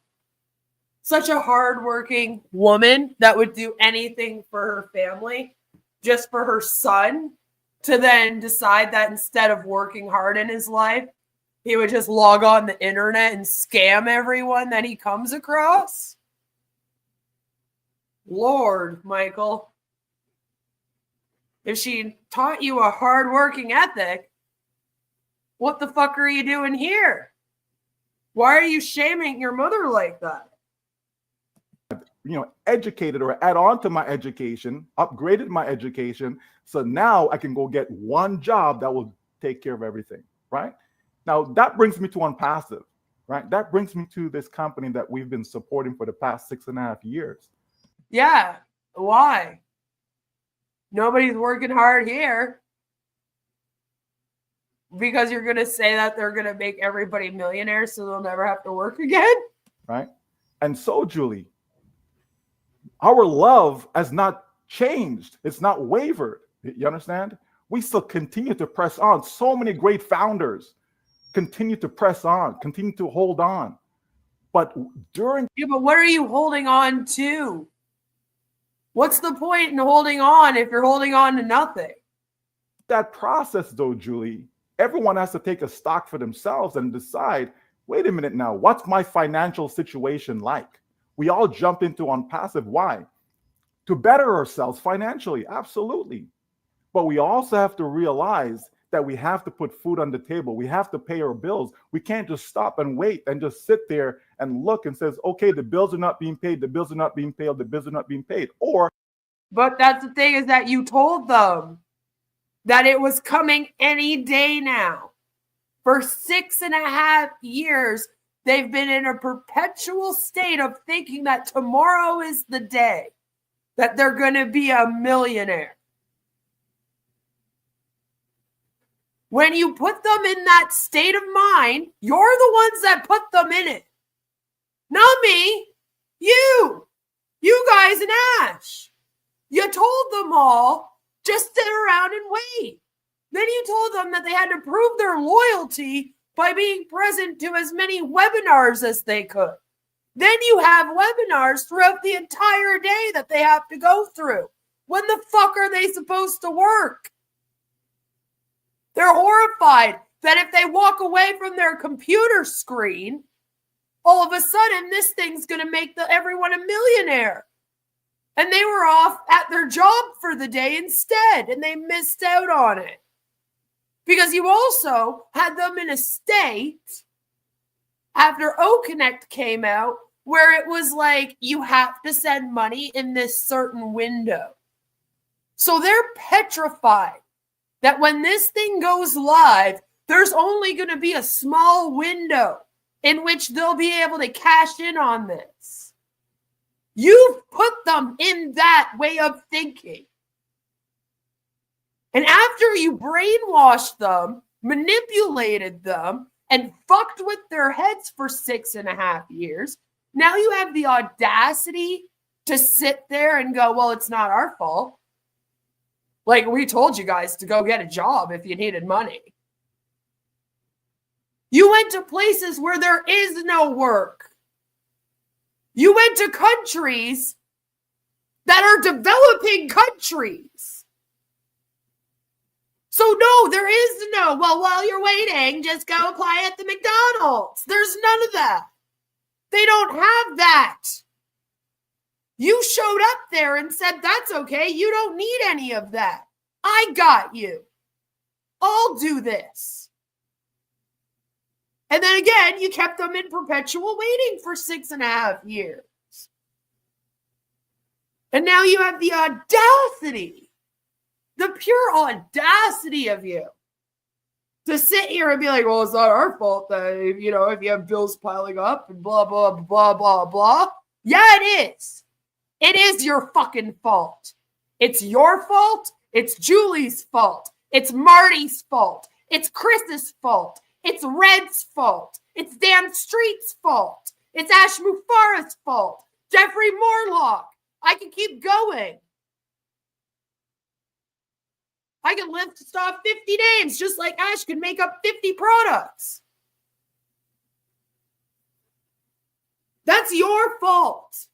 Such a hardworking woman that would do anything for her family, just for her son, to then decide that instead of working hard in his life, he would just log on the internet and scam everyone that he comes across. Lord, Michael. If she taught you a hardworking ethic, what the fuck are you doing here? Why are you shaming your mother like that? Educated or add on to my education, upgraded my education. So now I can go get one job that will take care of everything, right? Now that brings me to ONPASSIVE, right? That brings me to this company that we've been supporting for the past 6.5 years. Yeah. Why? Nobody's working hard here. Because you're going to say that they're going to make everybody millionaires so they'll never have to work again? Right? And so, Julie, our love has not changed. It's not wavered. You understand? We still continue to press on. So many great founders continue to press on, continue to hold on. But what are you holding on to? What's the point in holding on if you're holding on to nothing? That process, though, Julie, everyone has to take a stock for themselves and decide, wait a minute now, what's my financial situation like? We all jump into ONPASSIVE. Why? To better ourselves financially, absolutely. But we also have to realize that we have to put food on the table. We have to pay our bills. We can't just stop and wait and just sit there and look and says, okay, the bills are not being paid. The bills are not being paid. The bills are not being paid. But that's the thing, is that you told them that it was coming any day now. For 6.5 years, they've been in a perpetual state of thinking that tomorrow is the day that they're going to be a millionaire. When you put them in that state of mind, you're the ones that put them in it. Not me. You guys and Ash. You told them all, just sit around and wait. Then you told them that they had to prove their loyalty by being present to as many webinars as they could. Then you have webinars throughout the entire day that they have to go through. When the fuck are they supposed to work? They're horrified that if they walk away from their computer screen, all of a sudden this thing's going to make everyone a millionaire. And they were off at their job for the day instead, and they missed out on it. Because you also had them in a state after OConnect came out where it was like, you have to send money in this certain window. So they're petrified that when this thing goes live, there's only going to be a small window in which they'll be able to cash in on this. You've put them in that way of thinking. And after you brainwashed them, manipulated them, and fucked with their heads for 6.5 years, now you have the audacity to sit there and go, well, it's not our fault. Like, we told you guys to go get a job if you needed money. You went to places where there is no work. You went to countries that are developing countries. So no, there is no, well, while you're waiting, just go apply at the McDonald's. There's none of that. They don't have that. You showed up there and said, that's okay. You don't need any of that. I got you. I'll do this. And then again, you kept them in perpetual waiting for 6.5 years. And now you have the audacity, the pure audacity of you to sit here and be like, well, it's not our fault that, if you have bills piling up and blah, blah, blah, blah, blah. Yeah, it is. It is your fucking fault. It's your fault. It's Julie's fault. It's Marty's fault. It's Chris's fault. It's Red's fault. It's Dan Street's fault. It's Ash Mufara's fault. Jeffrey Morlock. I can keep going. I can list off 50 names just like Ash can make up 50 products. That's your fault.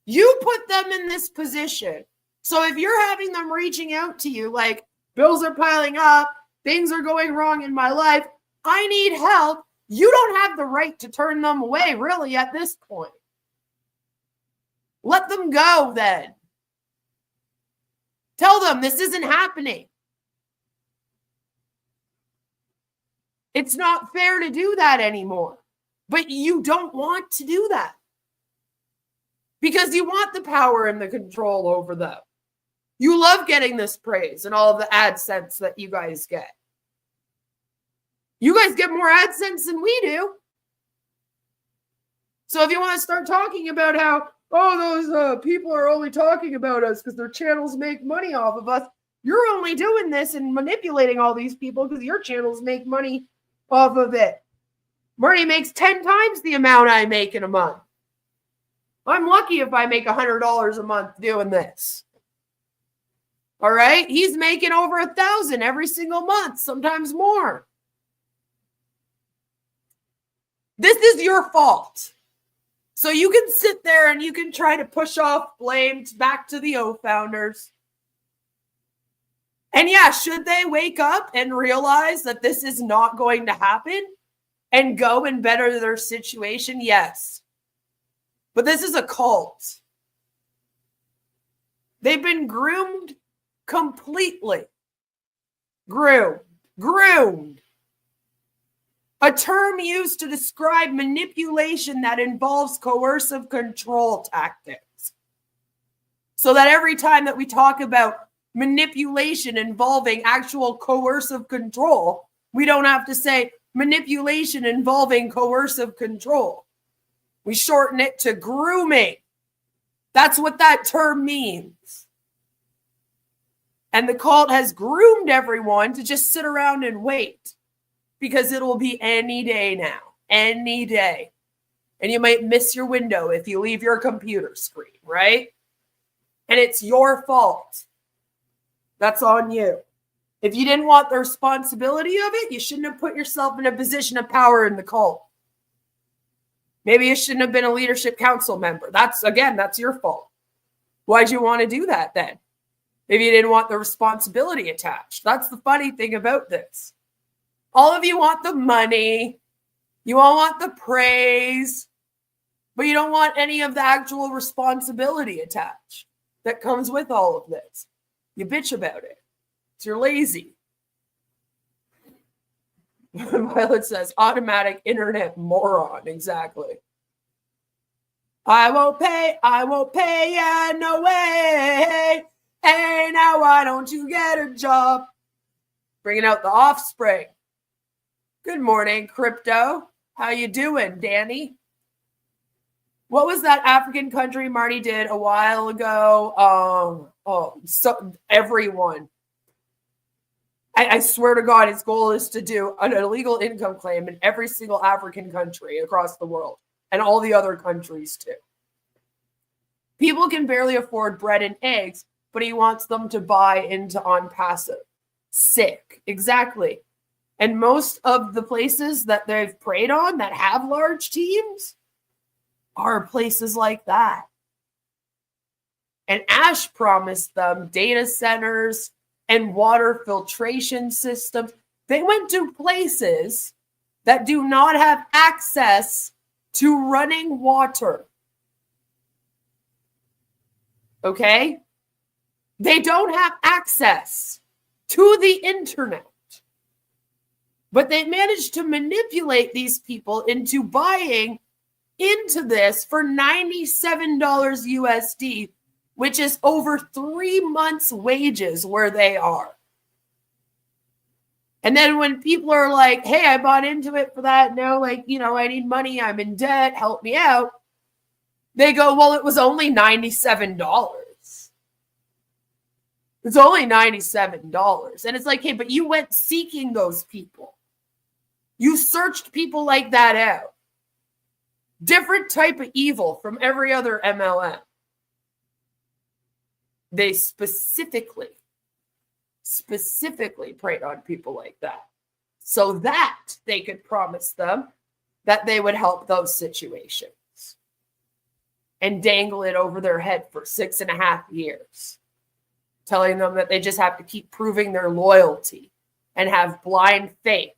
You put them in this position. So if you're having them reaching out to you like, bills are piling up, things are going wrong in my life, I need help, you don't have the right to turn them away, really, at this point. Let them go then. Tell them this isn't happening. It's not fair to do that anymore. But you don't want to do that. Because you want the power and the control over them. You love getting this praise and all of the AdSense that you guys get. You guys get more AdSense than we do. So if you want to start talking about how, those people are only talking about us because their channels make money off of us, you're only doing this and manipulating all these people because your channels make money off of it. Marty makes 10 times the amount I make in a month. I'm lucky if I make $100 a month doing this. All right? He's making over 1,000 every single month, sometimes more. This is your fault. So you can sit there and you can try to push off blame back to the OFounders. And yeah, should they wake up and realize that this is not going to happen and go and better their situation? Yes. But this is a cult. They've been groomed completely. Groomed. A term used to describe manipulation that involves coercive control tactics. So that every time that we talk about manipulation involving actual coercive control, we don't have to say manipulation involving coercive control. We shorten it to grooming. That's what that term means. And the cult has groomed everyone to just sit around and wait. Because it'll be any day now. Any day. And you might miss your window if you leave your computer screen, right? And it's your fault. That's on you. If you didn't want the responsibility of it, you shouldn't have put yourself in a position of power in the cult. Maybe you shouldn't have been a leadership council member. That's your fault. Why'd you want to do that then? If you didn't want the responsibility attached. That's the funny thing about this. All of you want the money. You all want the praise. But you don't want any of the actual responsibility attached that comes with all of this. You bitch about it. So you're lazy. Violet says, automatic internet moron. Exactly. I won't pay ya, no way. Hey, now why don't you get a job? Bringing out the offspring. Good morning, Crypto. How you doing, Danny? What was that African country Marty did a while ago? So everyone. I swear to God, his goal is to do an illegal income claim in every single African country across the world and all the other countries too. People can barely afford bread and eggs, but he wants them to buy into ONPASSIVE. Sick. Exactly. And most of the places that they've preyed on that have large teams are places like that. And Ash promised them data centers and water filtration systems. They went to places that do not have access to running water. Okay? They don't have access to the internet. But they managed to manipulate these people into buying into this for $97 USD, which is over 3 months' wages where they are. And then when people are like, hey, I bought into it for that. No, like, I need money. I'm in debt. Help me out. They go, well, it was only $97. It's only $97. And it's like, hey, but you went seeking those people. You searched people like that out. Different type of evil from every other MLM. They specifically preyed on people like that so that they could promise them that they would help those situations and dangle it over their head for 6.5 years, telling them that they just have to keep proving their loyalty and have blind faith,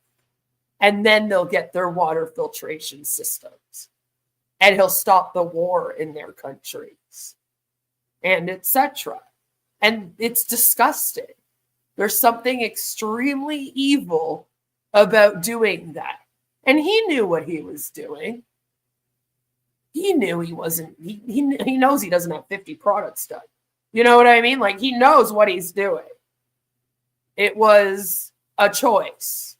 and then they'll get their water filtration systems and he'll stop the war in their countries and etc. And it's disgusting. There's something extremely evil about doing that. And he knew what he was doing. He knew he wasn't, he knows he doesn't have 50 products done. You know what I mean? Like, he knows what he's doing. It was a choice.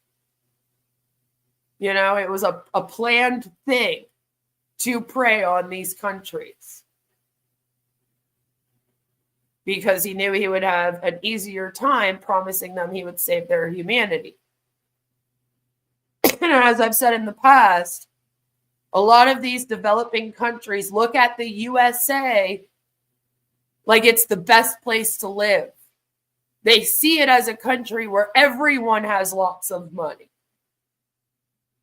It was a planned thing to prey on these countries. Because he knew he would have an easier time promising them he would save their humanity. And as I've said in the past, a lot of these developing countries look at the USA like it's the best place to live. They see it as a country where everyone has lots of money.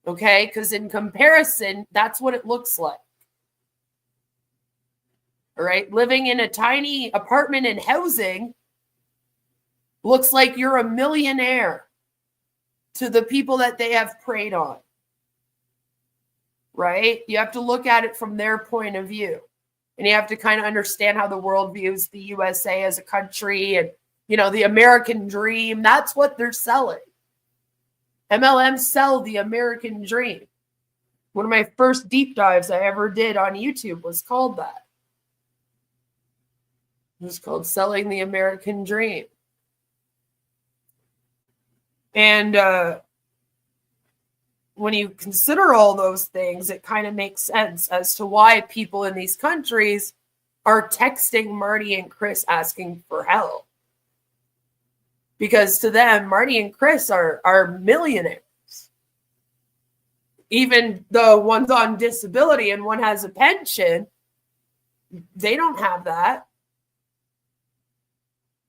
Okay? Because in comparison, that's what it looks like. All right, living in a tiny apartment in housing looks like you're a millionaire to the people that they have preyed on. Right? You have to look at it from their point of view. And you have to kind of understand how the world views the USA as a country and, the American dream. That's what they're selling. MLMs sell the American dream. One of my first deep dives I ever did on YouTube was called that. It was called Selling the American Dream. And when you consider all those things, it kind of makes sense as to why people in these countries are texting Marty and Chris asking for help. Because to them, Marty and Chris are millionaires. Even though one's on disability and one has a pension, they don't have that.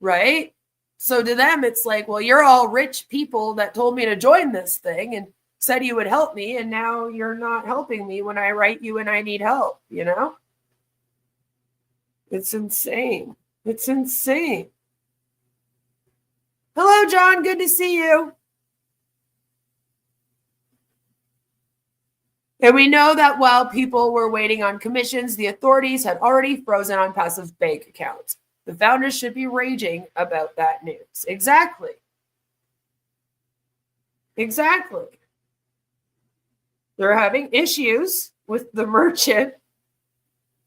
Right? So to them, it's like, well, you're all rich people that told me to join this thing and said you would help me, and now you're not helping me when I write you and I need help, It's insane. It's insane. Hello, John. Good to see you. And we know that while people were waiting on commissions, the authorities had already frozen ONPASSIVE bank accounts. The founders should be raging about that news. Exactly. Exactly. They're having issues with the merchant.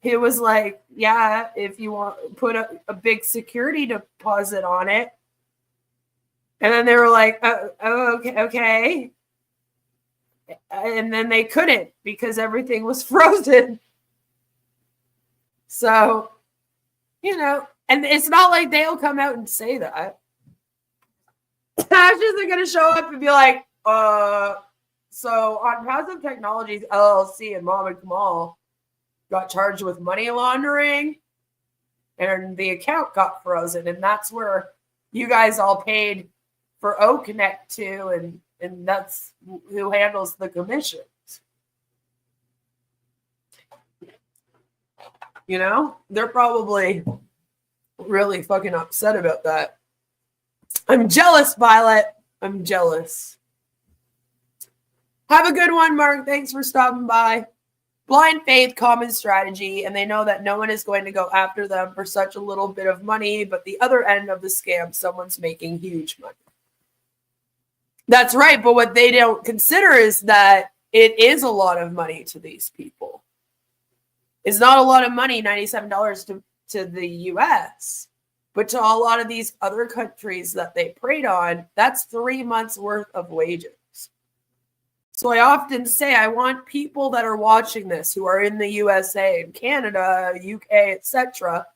He was like, yeah, if you want, put a big security deposit on it. And then they were like, oh okay. And then they couldn't because everything was frozen. So, and it's not like they'll come out and say that. Ashes are going to show up and be like, so ONPASSIVE Technologies LLC and Mom and Kamal got charged with money laundering and the account got frozen. And that's where you guys all paid for OConnect to, and that's who handles the commissions. They're probably really fucking upset about that. I'm jealous, Violet. I'm jealous. Have a good one, Mark. Thanks for stopping by. Blind faith, common strategy, and they know that no one is going to go after them for such a little bit of money, but the other end of the scam, someone's making huge money. That's right, but what they don't consider is that it is a lot of money to these people. It's not a lot of money, $97 to the US, but to a lot of these other countries that they preyed on, that's 3 months worth of wages. So I often say I want people that are watching this who are in the USA and Canada, UK, etc.,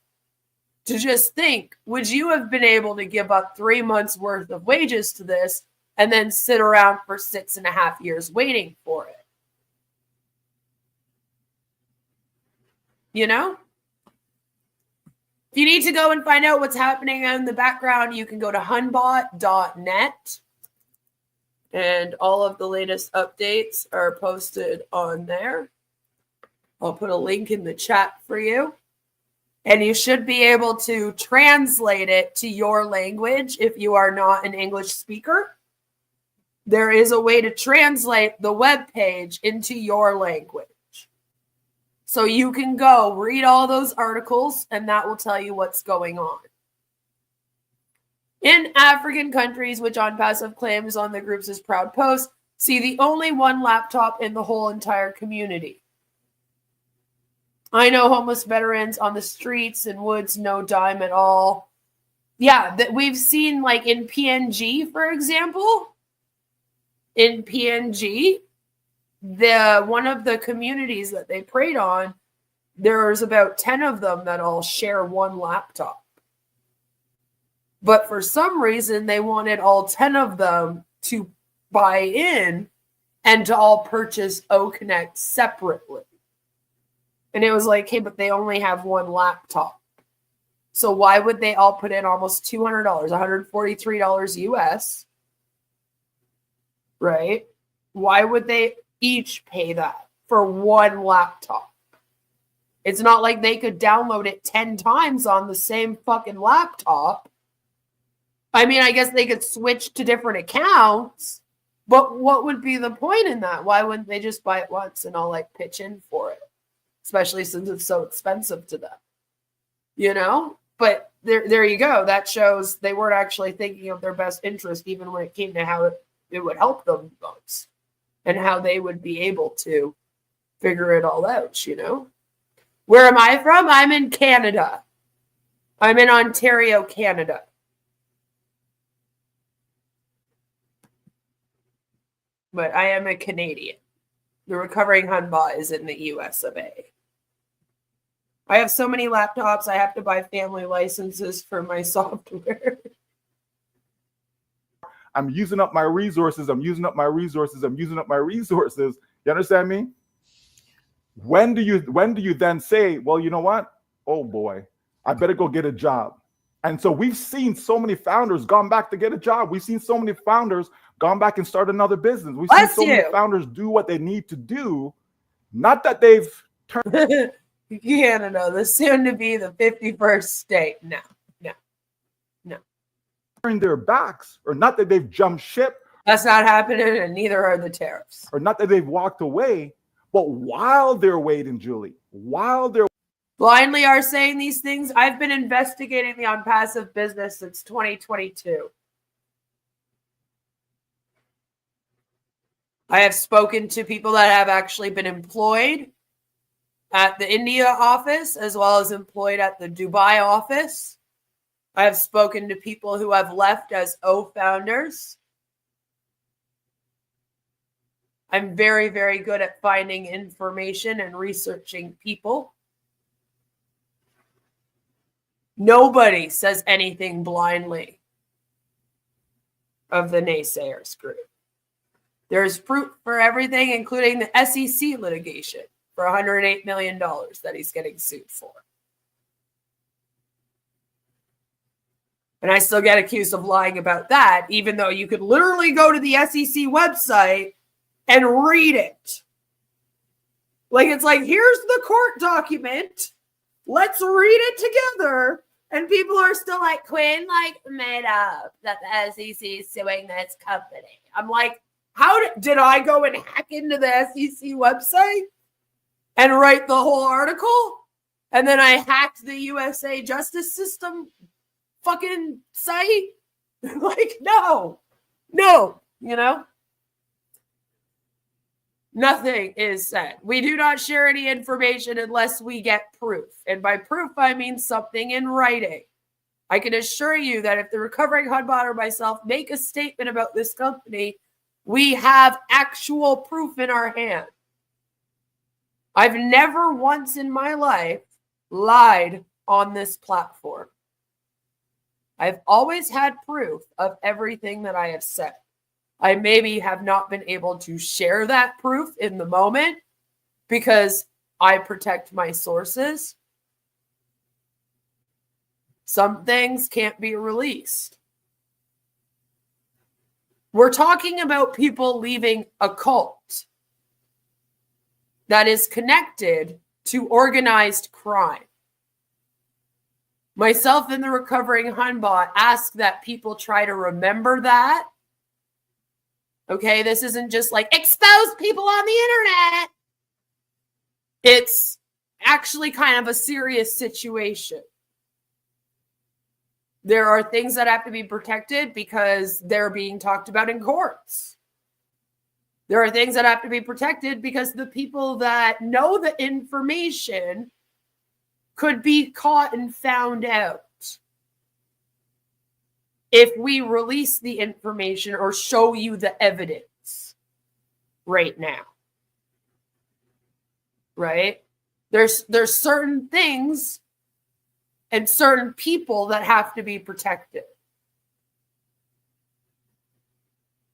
to just think, would you have been able to give up 3 months worth of wages to this and then sit around for 6.5 years waiting for it? You know? If you need to go and find out what's happening in the background, you can go to hunbot.net. And all of the latest updates are posted on there. I'll put a link in the chat for you. And you should be able to translate it to your language if you are not an English speaker. There is a way to translate the web page into your language. So you can go read all those articles, and that will tell you what's going on. In African countries, which ONPASSIVE claims on the group's proud post, see the only one laptop in the whole entire community. I know homeless veterans on the streets and woods, no dime at all. Yeah, that we've seen, like in PNG, for example. In PNG, one of the communities that they preyed on, there's about 10 of them that all share one laptop. But for some reason, they wanted all 10 of them to buy in and to all purchase OConnect separately. And it was like, hey, but they only have one laptop. So why would they all put in almost $200, $143 US, right? Why would they each pay that for one laptop? It's not like they could download it 10 times on the same fucking laptop. I mean, I guess they could switch to different accounts, but what would be the point in that? Why wouldn't they just buy it once and all like pitch in for it? Especially since it's so expensive to them, you know? But there you go. That shows they weren't actually thinking of their best interest, even when it came to how it would help them most and how they would be able to figure it all out, you know? Where am I from? I'm in Canada. I'm in Ontario, Canada. But I am a Canadian. The recovering Hunba is in the US of A. I have so many laptops, I have to buy family licenses for my software. I'm using up my resources. I'm using up my resources. I'm using up my resources. You understand me? When do you then say, well, you know what? Oh boy, I better go get a job. And so we've seen so many founders gone back to get a job. We've seen so many founders gone back and start another business. We've seen so many founders do what they need to do. Not that they've turned Canada, the soon to be the 51st state. No. turned their backs, or not that they've jumped ship. That's not happening, and neither are the tariffs. Or not that they've walked away, but while they're waiting, Julie, while they're blindly are saying these things. I've been investigating the ONPASSIVE business since 2022. I have spoken to people that have actually been employed at the India office as well as employed at the Dubai office. I have spoken to people who have left as OFounders. I'm very, very good at finding information and researching people. Nobody says anything blindly of the naysayers group. There's proof for everything, including the SEC litigation for $108 million that he's getting sued for. And I still get accused of lying about that, even though you could literally go to the SEC website and read it. Like, it's like, here's the court document. Let's read it together And people are still like, Quinn like made up that the SEC is suing this company. I'm like, how did I go and hack into the SEC website and write the whole article? And then I hacked the USA justice system fucking site? Like, no, you know? Nothing is said. We do not share any information unless we get proof. And by proof, I mean something in writing. I can assure you that if the recovering Hunbot or myself make a statement about this company, we have actual proof in our hand. I've never once in my life lied on this platform. I've always had proof of everything that I have said. I maybe have not been able to share that proof in the moment because I protect my sources. Some things can't be released. We're talking about people leaving a cult that is connected to organized crime. Myself and the recovering Hunbot ask that people try to remember that. Okay, this isn't just like expose people on the internet. It's actually kind of a serious situation. There are things that have to be protected because they're being talked about in courts. There are things that have to be protected because the people that know the information could be caught and found out if we release the information or show you the evidence right now. Right? There's certain things and certain people that have to be protected.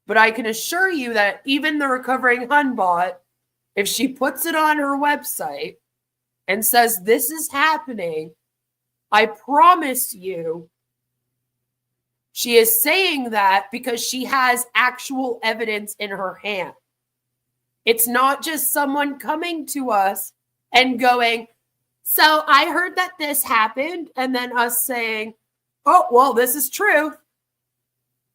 But I can assure you that even the recovering Hunbot, if she puts it on her website and says this is happening, I promise you she is saying that because she has actual evidence in her hand. It's not just someone coming to us and going, so I heard that this happened, and then us saying, oh, well, this is true.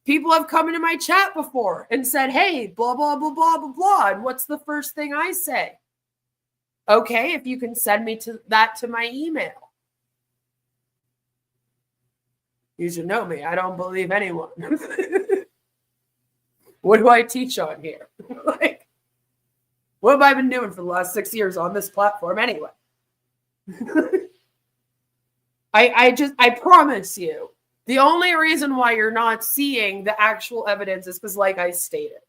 People have come into my chat before and said, hey, blah, blah, blah, blah, blah, blah. And what's the first thing I say? Okay, if you can send me that to my email. You should know me. I don't believe anyone. What do I teach on here? Like, what have I been doing for the last 6 years on this platform anyway? I promise you, the only reason why you're not seeing the actual evidence is because, like I stated,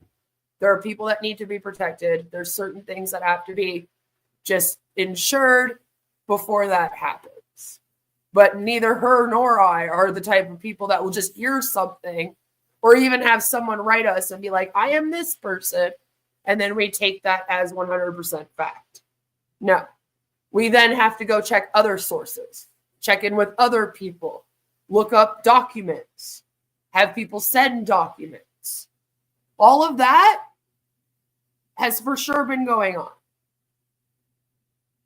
there are people that need to be protected. There's certain things that have to be just ensured before that happens. But neither her nor I are the type of people that will just hear something or even have someone write us and be like, I am this person. And then we take that as 100% fact. No. We then have to go check other sources, check in with other people, look up documents, have people send documents. All of that has for sure been going on.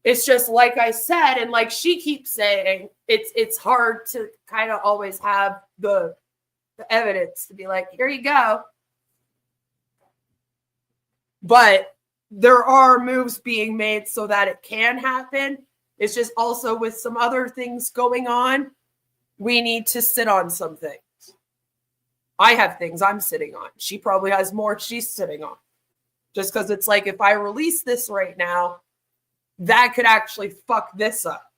It's just like I said, and like she keeps saying, it's hard to kind of always have the evidence to be like, here you go. But there are moves being made so that it can happen. It's just also with some other things going on, we need to sit on some things. I have things I'm sitting on. She probably has more she's sitting on. Just because it's like, if I release this right now, that could actually fuck this up.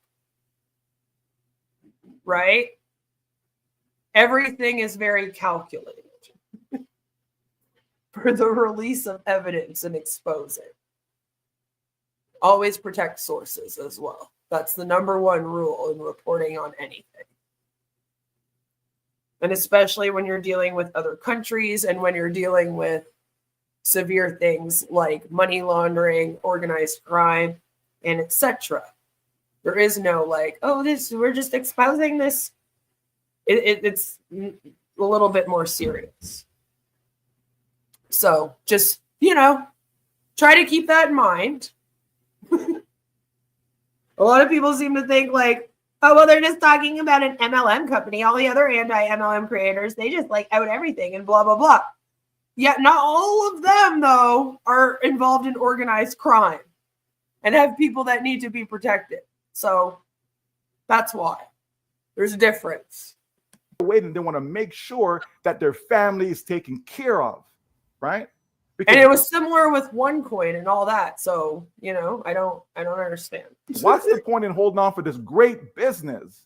Right? Everything is very calculated for the release of evidence and exposing. Always protect sources as well. That's the number one rule in reporting on anything. And especially when you're dealing with other countries and when you're dealing with severe things like money laundering, organized crime, and etc. There is no like, oh, we're just exposing this. It's a little bit more serious. So just, try to keep that in mind. A lot of people seem to think like, Oh, well, they're just talking about an MLM company. All the other anti-MLM creators, they just like out everything and blah, blah, blah. Yet not all of them, though, are involved in organized crime and have people that need to be protected. So that's why there's a difference. And they want to make sure that their family is taken care of, right? And it was similar with OneCoin and all that. So, you know, I don't understand. What's the point in holding on for this great business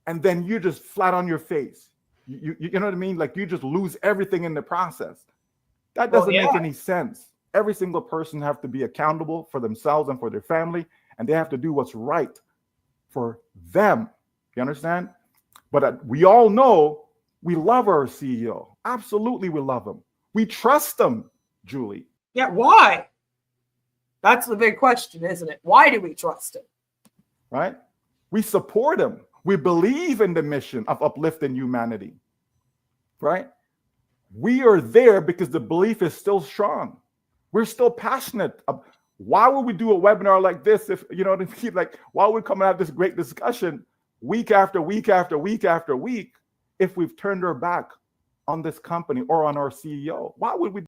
and then you just flat on your face? You know what I mean? Like you just lose everything in the process. That doesn't make any sense. Every single person have to be accountable for themselves and for their family, and they have to do what's right for them. You understand? But we all know we love our CEO. Absolutely, we love him. We trust him, Julie. Yeah, why? That's the big question, isn't it? Why do we trust him? Right? We support him. We believe in the mission of uplifting humanity. Right? We are there because the belief is still strong. We're still passionate. Why would we do a webinar like this if, you know what I mean? Like, why would we come and have this great discussion week after week after week after week if we've turned our back on this company or on our CEO? Why would we?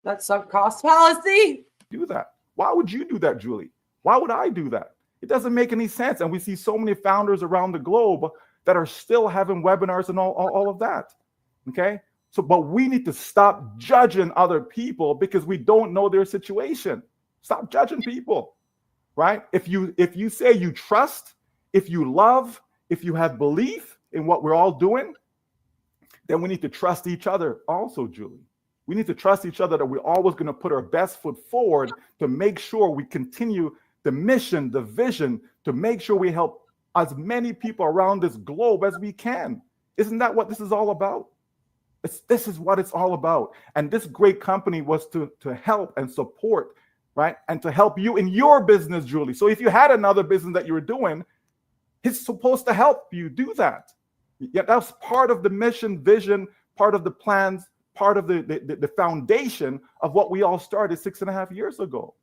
That's sunk cost fallacy. Do that? Why would you do that, Julie? Why would I do that? It doesn't make any sense. And we see so many founders around the globe that are still having webinars and all of that. Okay? So, but we need to stop judging other people because we don't know their situation. Stop judging people, right? If you say you trust, if you love, if you have belief in what we're all doing, then we need to trust each other also, Julie. We need to trust each other that we're always going to put our best foot forward to make sure we continue the mission, the vision, to make sure we help as many people around this globe as we can. Isn't that what this is all about? This is what it's all about. And this great company was to help and support, right? And to help you in your business, Julie. So if you had another business that you were doing, it's supposed to help you do that. Yeah, that's part of the mission, vision, part of the plans, part of the foundation of what we all started 6.5 years ago.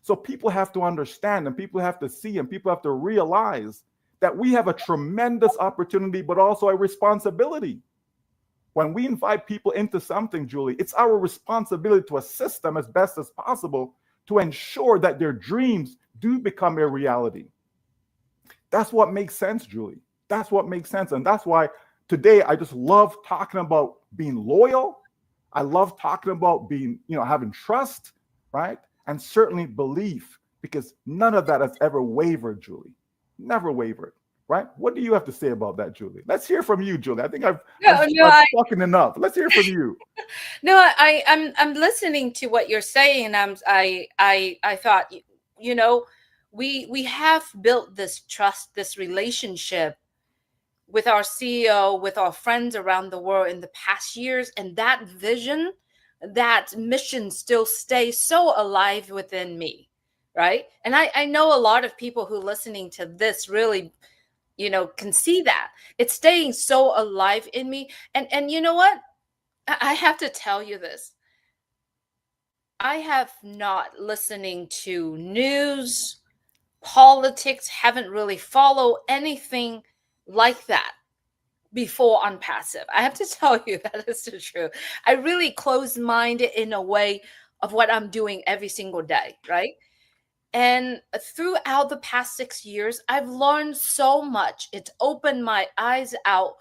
So people have to understand and people have to see and people have to realize that we have a tremendous opportunity, but also a responsibility. When we invite people into something, Julie, it's our responsibility to assist them as best as possible to ensure that their dreams do become a reality. That's what makes sense, Julie. That's what makes sense. And that's why today I just love talking about being loyal. I love talking about being, having trust, right? And certainly belief, because none of that has ever wavered, Julie. Never wavered. Right? What do you have to say about that, Julie? Let's hear from you, Julie. I think I've spoken enough. Let's hear from you. No, I'm listening to what you're saying, and I thought, we have built this trust, this relationship with our CEO, with our friends around the world in the past years, and that vision, that mission still stays so alive within me, right? And I know a lot of people who are listening to this really can see that it's staying so alive in me. And you know what? I have to tell you this. I have not listening to news, politics, haven't really followed anything like that before on Passive. I have to tell you that is the truth. I really close-minded in a way of what I'm doing every single day, right? And throughout the past 6 years, I've learned so much. It's opened my eyes out.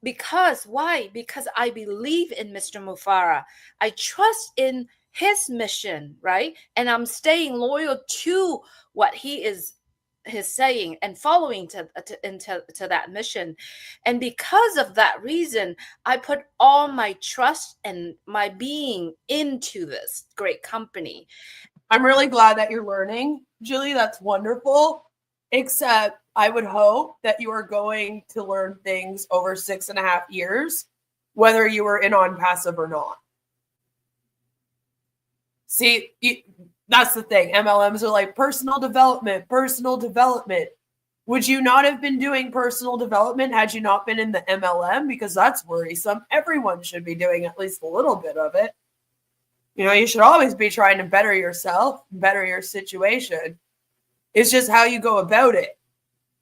Because why? Because I believe in Mr. Mufara. I trust in his mission, right? And I'm staying loyal to what he is saying and following to that mission. And because of that reason, I put all my trust and my being into this great company. I'm really glad that you're learning, Julie. That's wonderful. Except I would hope that you are going to learn things over 6.5 years, whether you were in ONPASSIVE or not. See, that's the thing. MLMs are like personal development, personal development. Would you not have been doing personal development had you not been in the MLM? Because that's worrisome. Everyone should be doing at least a little bit of it. You should always be trying to better yourself, better your situation. It's just how you go about it,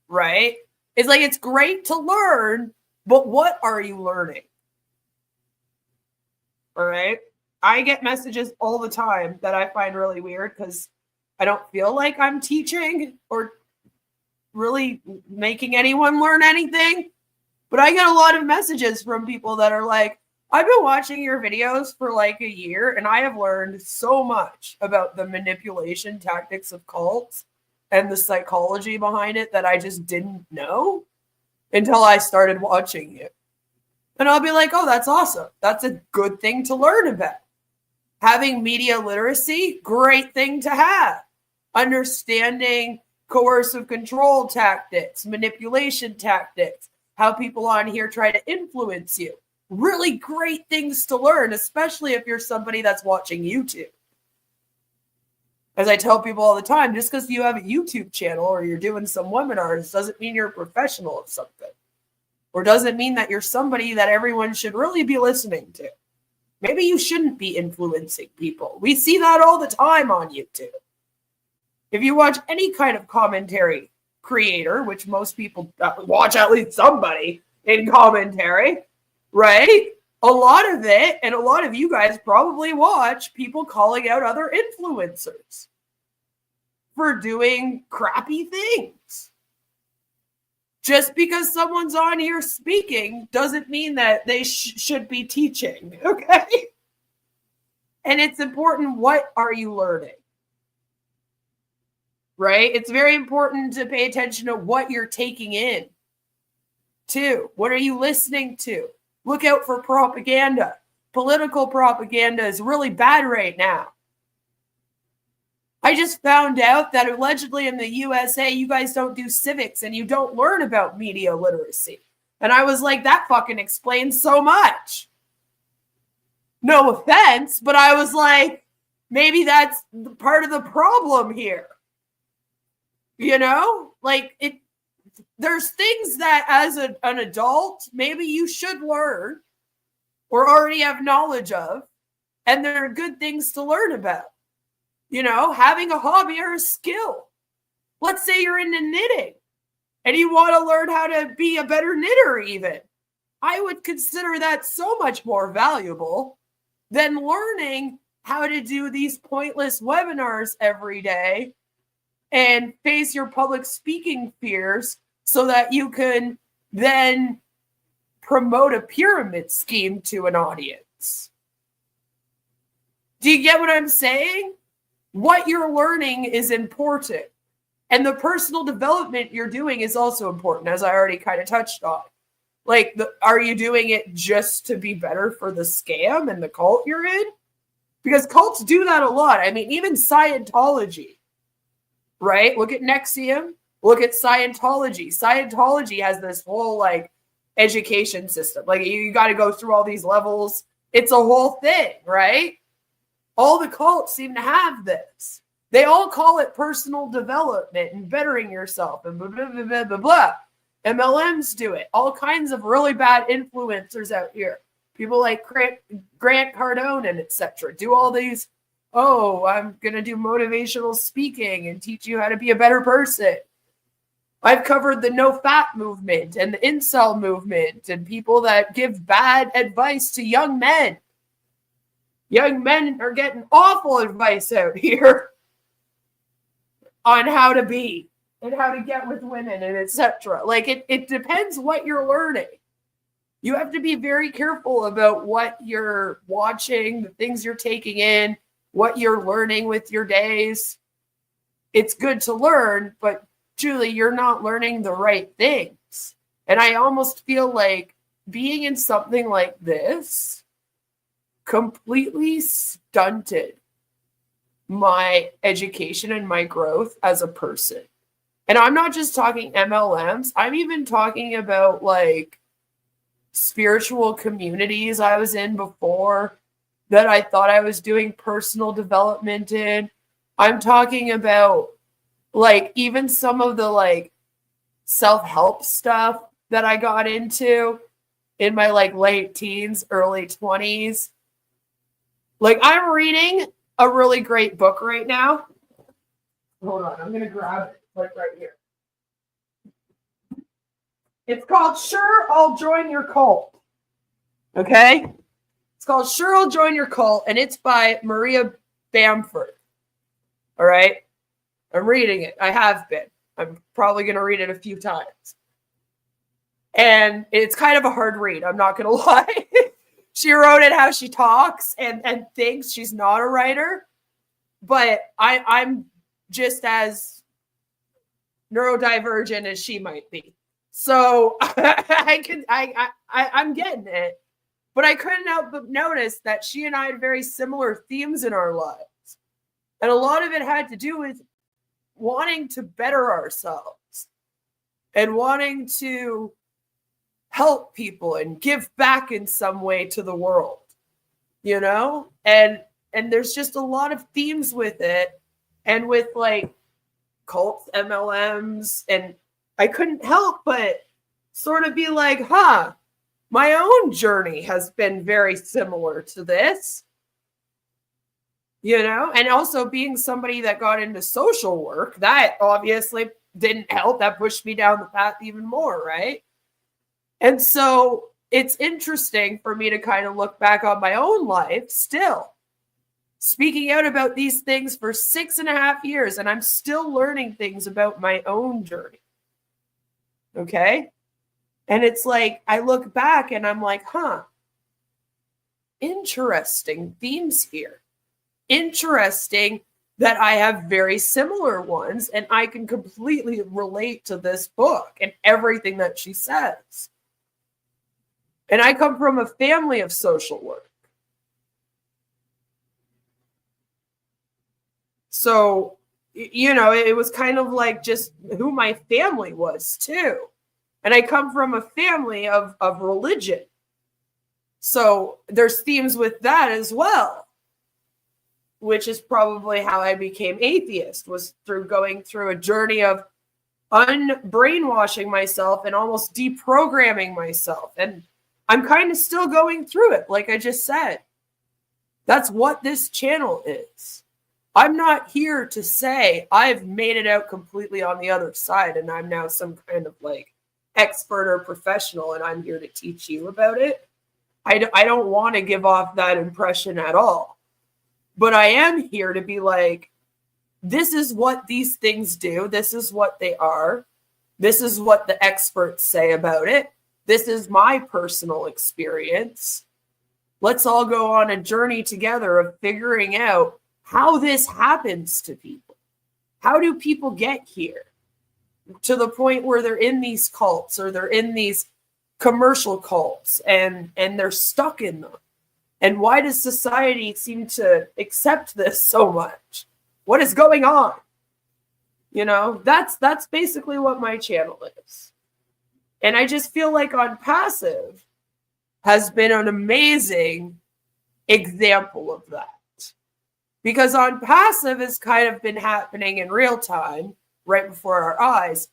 right? It's like, it's great to learn, but what are you learning? All right. I get messages all the time that I find really weird because I don't feel like I'm teaching or really making anyone learn anything. But I get a lot of messages from people that are like, I've been watching your videos for like a year and I have learned so much about the manipulation tactics of cults and the psychology behind it that I just didn't know until I started watching you. And I'll be like, oh, that's awesome. That's a good thing to learn about. Having media literacy, great thing to have. Understanding coercive control tactics, manipulation tactics, how people on here try to influence you. Really great things to learn, especially if you're somebody that's watching YouTube. As I tell people all the time, just because you have a YouTube channel or you're doing some webinars doesn't mean you're a professional of something. Or doesn't mean that you're somebody that everyone should really be listening to. Maybe you shouldn't be influencing people. We see that all the time on YouTube. If you watch any kind of commentary creator, which most people watch at least somebody in commentary, right? A lot of it, and a lot of you guys probably watch people calling out other influencers for doing crappy things. Just because someone's on here speaking doesn't mean that they should be teaching, okay? And it's important, what are you learning? Right? It's very important to pay attention to what you're taking in, too. What are you listening to? Look out for propaganda. Political propaganda is really bad right now. I just found out that allegedly in the USA, you guys don't do civics and you don't learn about media literacy. And I was like, that fucking explains so much. No offense, but I was like, maybe that's part of the problem here. You know, like there's things that as an adult, maybe you should learn or already have knowledge of, and there are good things to learn about. You know, having a hobby or a skill. Let's say you're into knitting and you want to learn how to be a better knitter even. I would consider that so much more valuable than learning how to do these pointless webinars every day and face your public speaking fears so that you can then promote a pyramid scheme to an audience. Do you get what I'm saying? What you're learning is important. And the personal development you're doing is also important, as I already kind of touched on. Like, are you doing it just to be better for the scam and the cult you're in? Because cults do that a lot. I mean, even Scientology, right? Look at Nexium. Look at Scientology. Scientology has this whole, like, education system. Like, you got to go through all these levels. It's a whole thing, right? All the cults seem to have this. They all call it personal development and bettering yourself and blah, blah, blah, blah, blah, blah. MLMs do it. All kinds of really bad influencers out here. People like Grant Cardone and etc. do all these, oh, I'm going to do motivational speaking and teach you how to be a better person. I've covered the no fat movement and the incel movement and people that give bad advice to young men. Young men are getting awful advice out here on how to be and how to get with women and etc. Like it depends what you're learning. You have to be very careful about what you're watching, the things you're taking in, what you're learning with your days. It's good to learn, but Julie, you're not learning the right things. And I almost feel like being in something like this completely stunted my education and my growth as a person. And I'm not just talking MLMs. I'm even talking about like spiritual communities I was in before that I thought I was doing personal development in. I'm talking about like even some of the like self-help stuff that I got into in my like late teens, early 20s. Like I'm reading a really great book right now. Hold on, I'm going to grab it like right here. It's called Sure, I'll Join Your Cult. Okay? It's called Sure, I'll Join Your Cult, and it's by Maria Bamford. All right? I'm reading it. I have been. I'm probably going to read it a few times. And it's kind of a hard read. I'm not going to lie. She wrote it how she talks and thinks. She's not a writer. But I'm just as neurodivergent as she might be. So I'm getting it. But I couldn't help but notice that she and I had very similar themes in our lives. And a lot of it had to do with wanting to better ourselves and wanting to help people and give back in some way to the world, you know? And there's just a lot of themes with it, and with like cults, MLMs, and I couldn't help but sort of be like, my own journey has been very similar to this, you know? And also being somebody that got into social work, that obviously didn't help. That pushed me down the path even more, right? And so it's interesting for me to kind of look back on my own life still, speaking out about these things for 6.5 years, and I'm still learning things about my own journey. Okay? And it's like, I look back and I'm like, interesting themes here. Interesting that I have very similar ones, and I can completely relate to this book and everything that she says. And I come from a family of social work. So, you know, it was kind of like just who my family was too. And I come from a family of religion. So there's themes with that as well, which is probably how I became atheist, was through going through a journey of unbrainwashing myself and almost deprogramming myself. And I'm kind of still going through it, like I just said. That's what this channel is. I'm not here to say I've made it out completely on the other side and I'm now some kind of like expert or professional and I'm here to teach you about it. I don't want to give off that impression at all. But I am here to be like, this is what these things do. This is what they are. This is what the experts say about it. This is my personal experience. Let's all go on a journey together of figuring out how this happens to people. How do people get here to the point where they're in these cults or they're in these commercial cults and they're stuck in them? And why does society seem to accept this so much? What is going on? You know, that's basically what my channel is. And I just feel like ONPASSIVE has been an amazing example of that. Because ONPASSIVE has kind of been happening in real time, right before our eyes,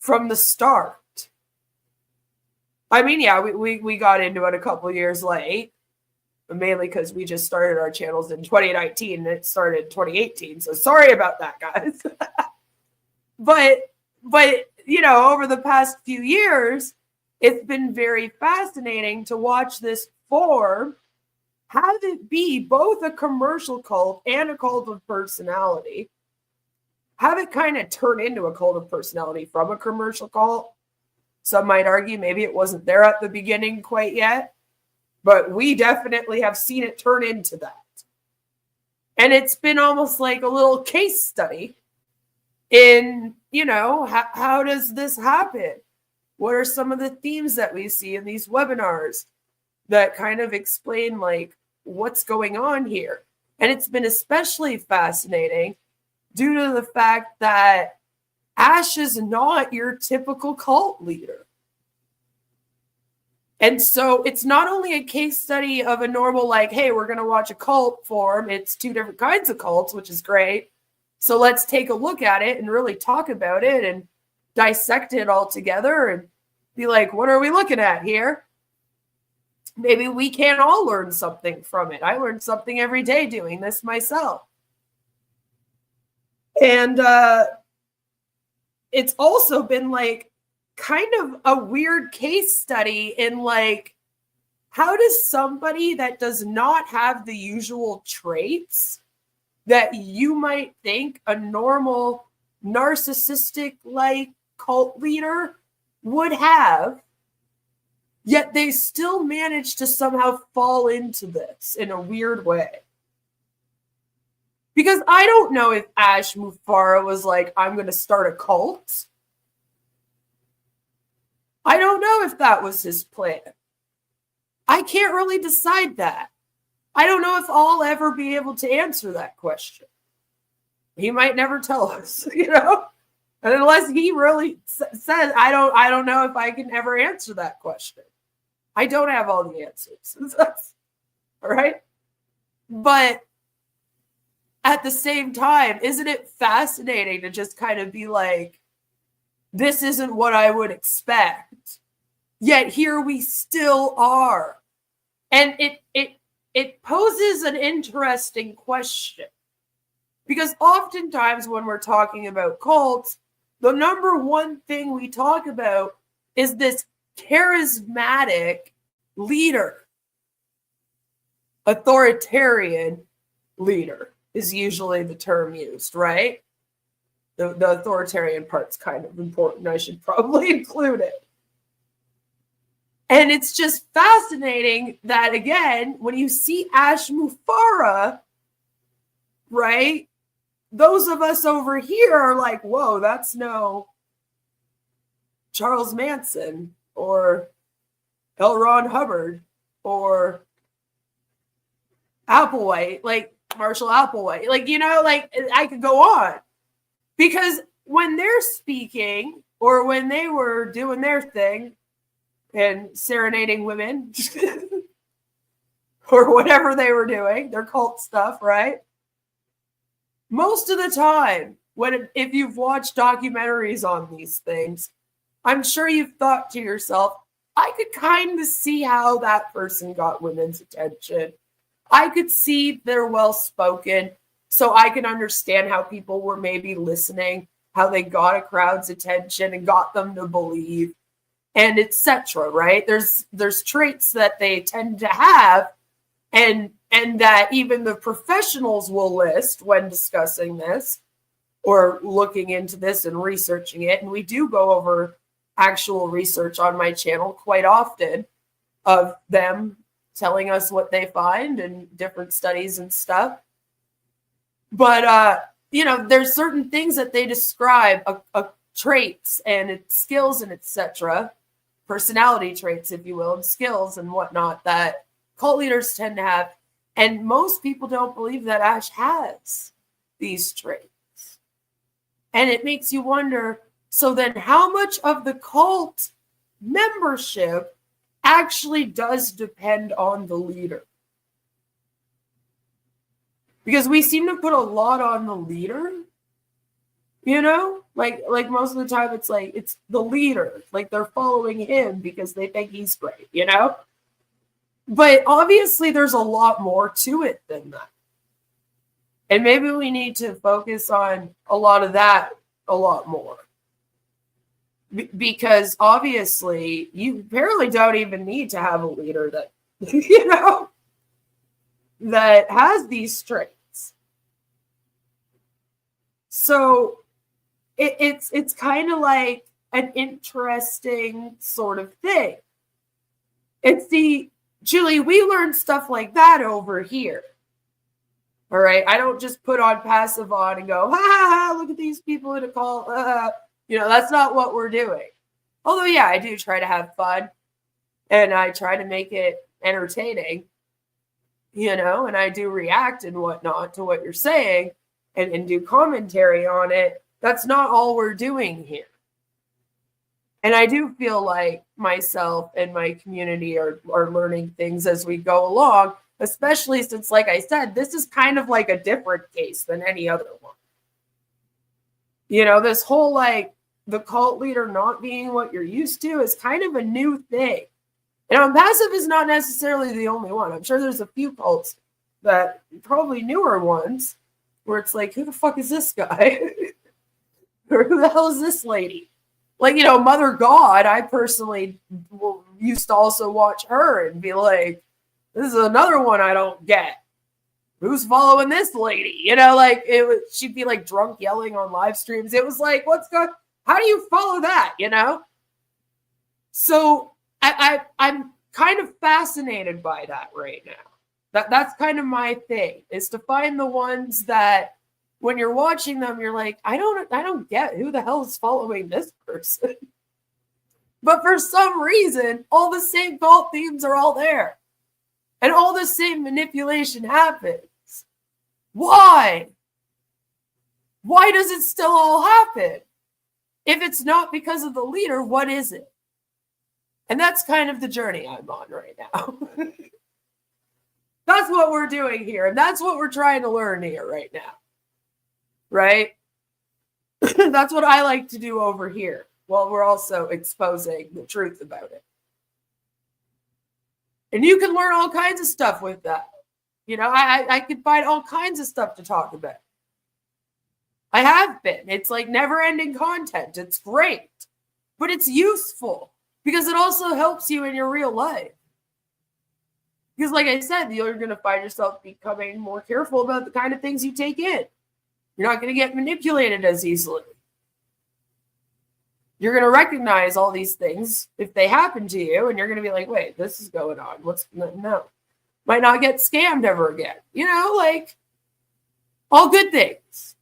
from the start. I mean, yeah, we got into it a couple years late, mainly because we just started our channels in 2019 and it started 2018. So sorry about that, guys. But you know, over the past few years, it's been very fascinating to watch this form, have it be both a commercial cult and a cult of personality, have it kind of turn into a cult of personality from a commercial cult. Some might argue maybe it wasn't there at the beginning quite yet, but we definitely have seen it turn into that. And it's been almost like a little case study in, you know, how does this happen? What are some of the themes that we see in these webinars that kind of explain like what's going on here? And it's been especially fascinating due to the fact that Ash is not your typical cult leader. And so it's not only a case study of a normal, like, hey, we're going to watch a cult form. It's two different kinds of cults, which is great. So let's take a look at it and really talk about it and dissect it all together and be like, what are we looking at here? Maybe we can all learn something from it. I learned something every day doing this myself. And it's also been like kind of a weird case study in like, how does somebody that does not have the usual traits that you might think a normal narcissistic like cult leader would have, yet they still manage to somehow fall into this in a weird way? Because I don't know if Ash Mufara was like, I'm going to start a cult. I don't know if that was his plan. I can't really decide that. I don't know if I'll ever be able to answer that question. He might never tell us, you know? And unless he really says, I don't know if I can ever answer that question. I don't have all the answers. All right? But at the same time, isn't it fascinating to just kind of be like, this isn't what I would expect, yet here we still are. And it poses an interesting question, because oftentimes when we're talking about cults, the number one thing we talk about is this charismatic leader. Authoritarian leader is usually the term used, right? The authoritarian part's kind of important. I should probably include it. And it's just fascinating that, again, when you see Ash Mufara, right, those of us over here are like, whoa, that's no Charles Manson or L. Ron Hubbard or Applewhite, like Marshall Applewhite. Like, you know, like I could go on. Because when they're speaking or when they were doing their thing and serenading women or whatever they were doing, their cult stuff, right? Most of the time, if you've watched documentaries on these things, I'm sure you've thought to yourself, I could kind of see how that person got women's attention. I could see they're well-spoken, so I can understand how people were maybe listening, how they got a crowd's attention and got them to believe, and etc. Right? There's traits that they tend to have, and that even the professionals will list when discussing this or looking into this and researching it. And we do go over actual research on my channel quite often of them telling us what they find and different studies and stuff. But, you know, there's certain things that they describe, traits and its skills and etc., personality traits, if you will, and skills and whatnot that cult leaders tend to have. And most people don't believe that Ash has these traits. And it makes you wonder, so then how much of the cult membership actually does depend on the leader? Because we seem to put a lot on the leader, you know? Like most of the time it's like, it's the leader. Like they're following him because they think he's great, you know? But obviously there's a lot more to it than that. And maybe we need to focus on a lot of that a lot more. Because obviously you apparently don't even need to have a leader that, you know, that has these traits. So it's kind of like an interesting sort of thing. It's Julie, we learned stuff like that over here. All right. I don't just put ONPASSIVE on and go, ha ha ha, look at these people in a cult. You know, that's not what we're doing. Although, yeah, I do try to have fun and I try to make it entertaining, you know, and I do react and whatnot to what you're saying and do commentary on it. That's not all we're doing here. And I do feel like myself and my community are learning things as we go along, especially since, like I said, this is kind of like a different case than any other one. You know, this whole like the cult leader not being what you're used to is kind of a new thing. And ONPASSIVE is not necessarily the only one. I'm sure there's a few cults that probably newer ones where it's like, who the fuck is this guy? Or who the hell is this lady? Like, you know, Mother God, I personally used to also watch her and be like, this is another one I don't get. Who's following this lady? You know, like she'd be like drunk yelling on live streams. It was like, how do you follow that? You know? So I'm kind of fascinated by that right now. That's kind of my thing, is to find the ones that when you're watching them, you're like, I don't get who the hell is following this person. But for some reason, all the same fault themes are all there. And all the same manipulation happens. Why? Why does it still all happen? If it's not because of the leader, what is it? And that's kind of the journey I'm on right now. That's what we're doing here. And that's what we're trying to learn here right now. Right? That's what I like to do over here, while we're also exposing the truth about it. And you can learn all kinds of stuff with that. You know, I could find all kinds of stuff to talk about. I have been. It's like never-ending content. It's great. But it's useful because it also helps you in your real life. Because like I said, you're going to find yourself becoming more careful about the kind of things you take in. You're not going to get manipulated as easily. You're going to recognize all these things if they happen to you, and you're going to be like, wait, this is going on. No. Might not get scammed ever again. You know, like, all good things.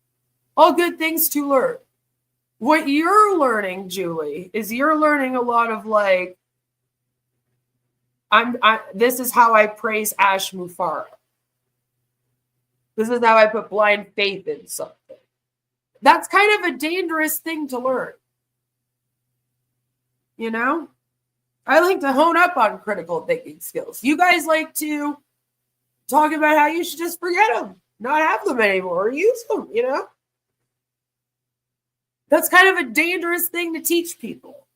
All good things to learn. What you're learning, Julie, is you're learning a lot of like, this is how I praise Ash Mufara. This is how I put blind faith in something. That's kind of a dangerous thing to learn. You know? I like to hone up on critical thinking skills. You guys like to talk about how you should just forget them, not have them anymore, or use them, you know? That's kind of a dangerous thing to teach people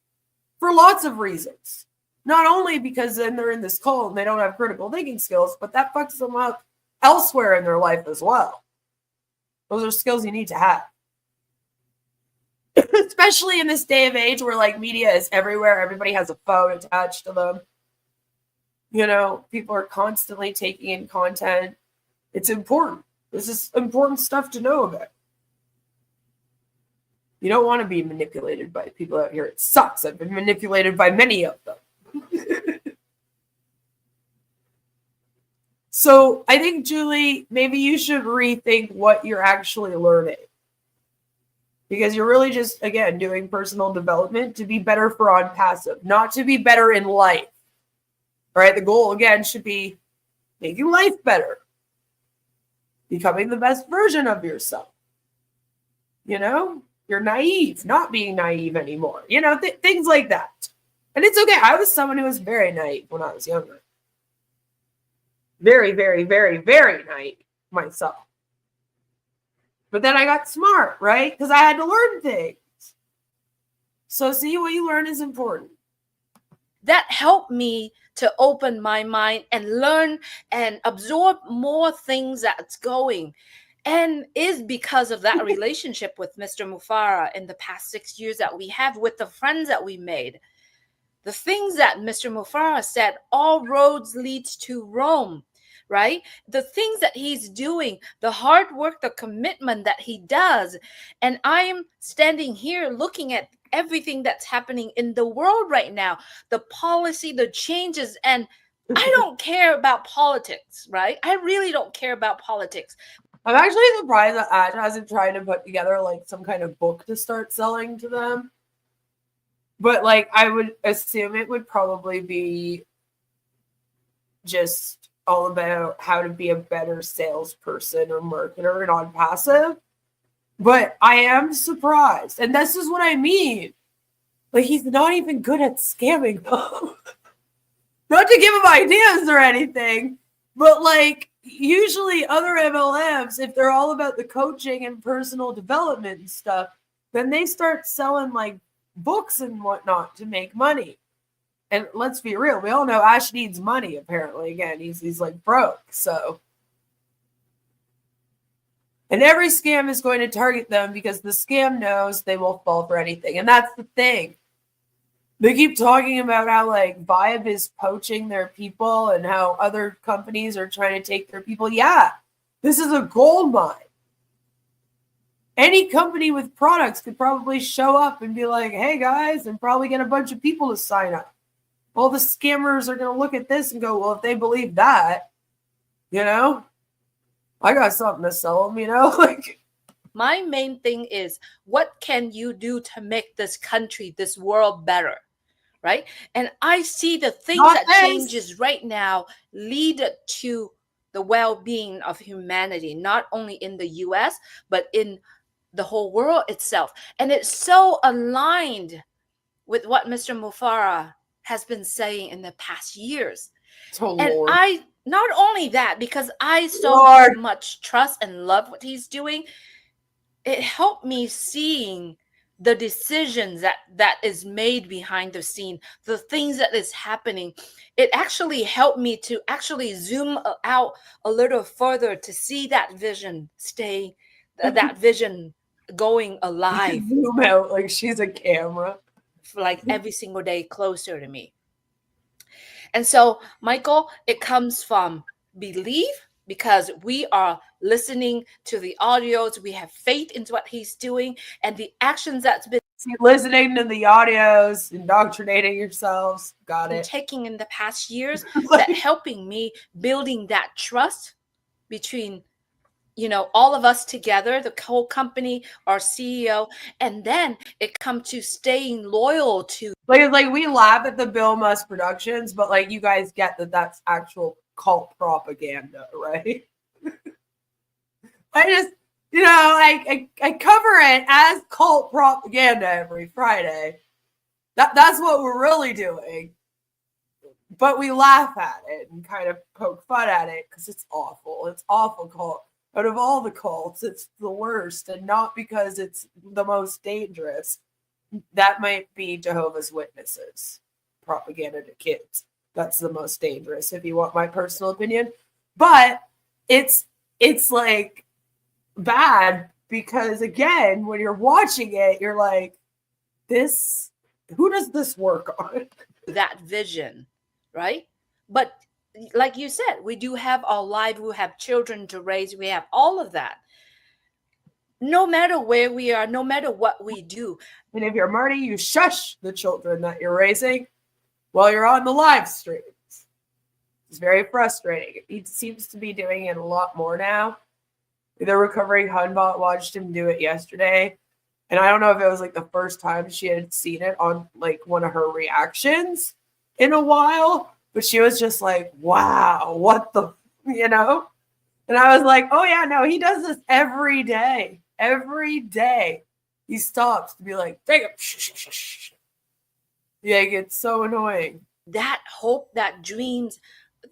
for lots of reasons. Not only because then they're in this cult and they don't have critical thinking skills, but that fucks them up elsewhere in their life as well. Those are skills you need to have. Especially in this day of age where like media is everywhere. Everybody has a phone attached to them. You know, people are constantly taking in content. It's important. This is important stuff to know about. You don't want to be manipulated by people out here. It sucks. I've been manipulated by many of them. So I think, Julie, maybe you should rethink what you're actually learning. Because you're really just, again, doing personal development to be better for ONPASSIVE, not to be better in life. All right, the goal, again, should be making life better. Becoming the best version of yourself. You know? You're naive, not being naive anymore. You know, things like that. And it's okay. I was someone who was very naive when I was younger. Very, very, very, very naive myself. But then I got smart, right? Because I had to learn things. So see, what you learn is important. That helped me to open my mind and learn and absorb more things that's going. And is because of that relationship with Mr. Mufara in the past 6 years that we have, with the friends that we made. The things that Mr. Mufara said, all roads leads to Rome, right? The things that he's doing, the hard work, the commitment that he does. And I'm standing here looking at everything that's happening in the world right now, the policy, the changes, and I don't care about politics, right? I really don't care about politics. I'm actually surprised that Ash hasn't tried to put together like some kind of book to start selling to them. But like, I would assume it would probably be just all about how to be a better salesperson or marketer and ONPASSIVE. But I am surprised. And this is what I mean. Like, he's not even good at scamming them. Not to give him ideas or anything, but like, usually other MLMs, if they're all about the coaching and personal development and stuff, then they start selling like books and whatnot to make money. And let's be real, we all know Ash needs money, apparently. Again, he's like broke. So And every scam is going to target them because the scam knows they will fall for anything. And that's the thing. They keep talking about how like Vibe is poaching their people and how other companies are trying to take their people. Yeah, this is a gold mine. Any company with products could probably show up and be like, hey guys, and probably get a bunch of people to sign up. Well, the scammers are going to look at this and go, well, if they believe that, you know, I got something to sell them, you know, like. My main thing is, what can you do to make this country, this world better? Right? And I see the things that changes right now lead to the well-being of humanity, not only in the US, but in the whole world itself. And it's so aligned with what Mr. Mufara has been saying in the past years. And Lord. I, not only that, because I so much trust and love what he's doing, it helped me seeing the decisions that is made behind the scene, the things that is happening. It actually helped me to actually zoom out a little further to see that vision that vision going alive. Zoom out like she's a camera. Like every single day closer to me. And so, Michael, it comes from belief, because we are listening to the audios, we have faith in what he's doing, and the actions that's been listening to the audios, indoctrinating yourselves. Got it. Taking in the past years, that helping me building that trust between, you know, all of us together, the whole company, our CEO, and then it come to staying loyal to. Like we laugh at the Bill Musk Productions, but like you guys get that that's actual cult propaganda, right? I just, you know, I cover it as cult propaganda every Friday. That's what we're really doing. But we laugh at it and kind of poke fun at it because it's awful. It's awful cult. Out of all the cults, it's the worst, and not because it's the most dangerous. That might be Jehovah's Witnesses propaganda to kids. That's the most dangerous, if you want my personal opinion. But it's like bad because, again, when you're watching it, you're like, this, who does this work on? That vision, right? But like you said, we do have our life, we have children to raise, we have all of that. No matter where we are, no matter what we do. And if you're Marty, you shush the children that you're raising while you're on the live streams. It's very frustrating. He seems to be doing it a lot more now. The recovering Hunbot watched him do it yesterday. And I don't know if it was like the first time she had seen it on like one of her reactions in a while. But she was just like, wow, what the, you know? And I was like, oh yeah, no, he does this every day. Every day. He stops to be like, Jacob, shh. Yeah, it gets so annoying. That hope, that dreams,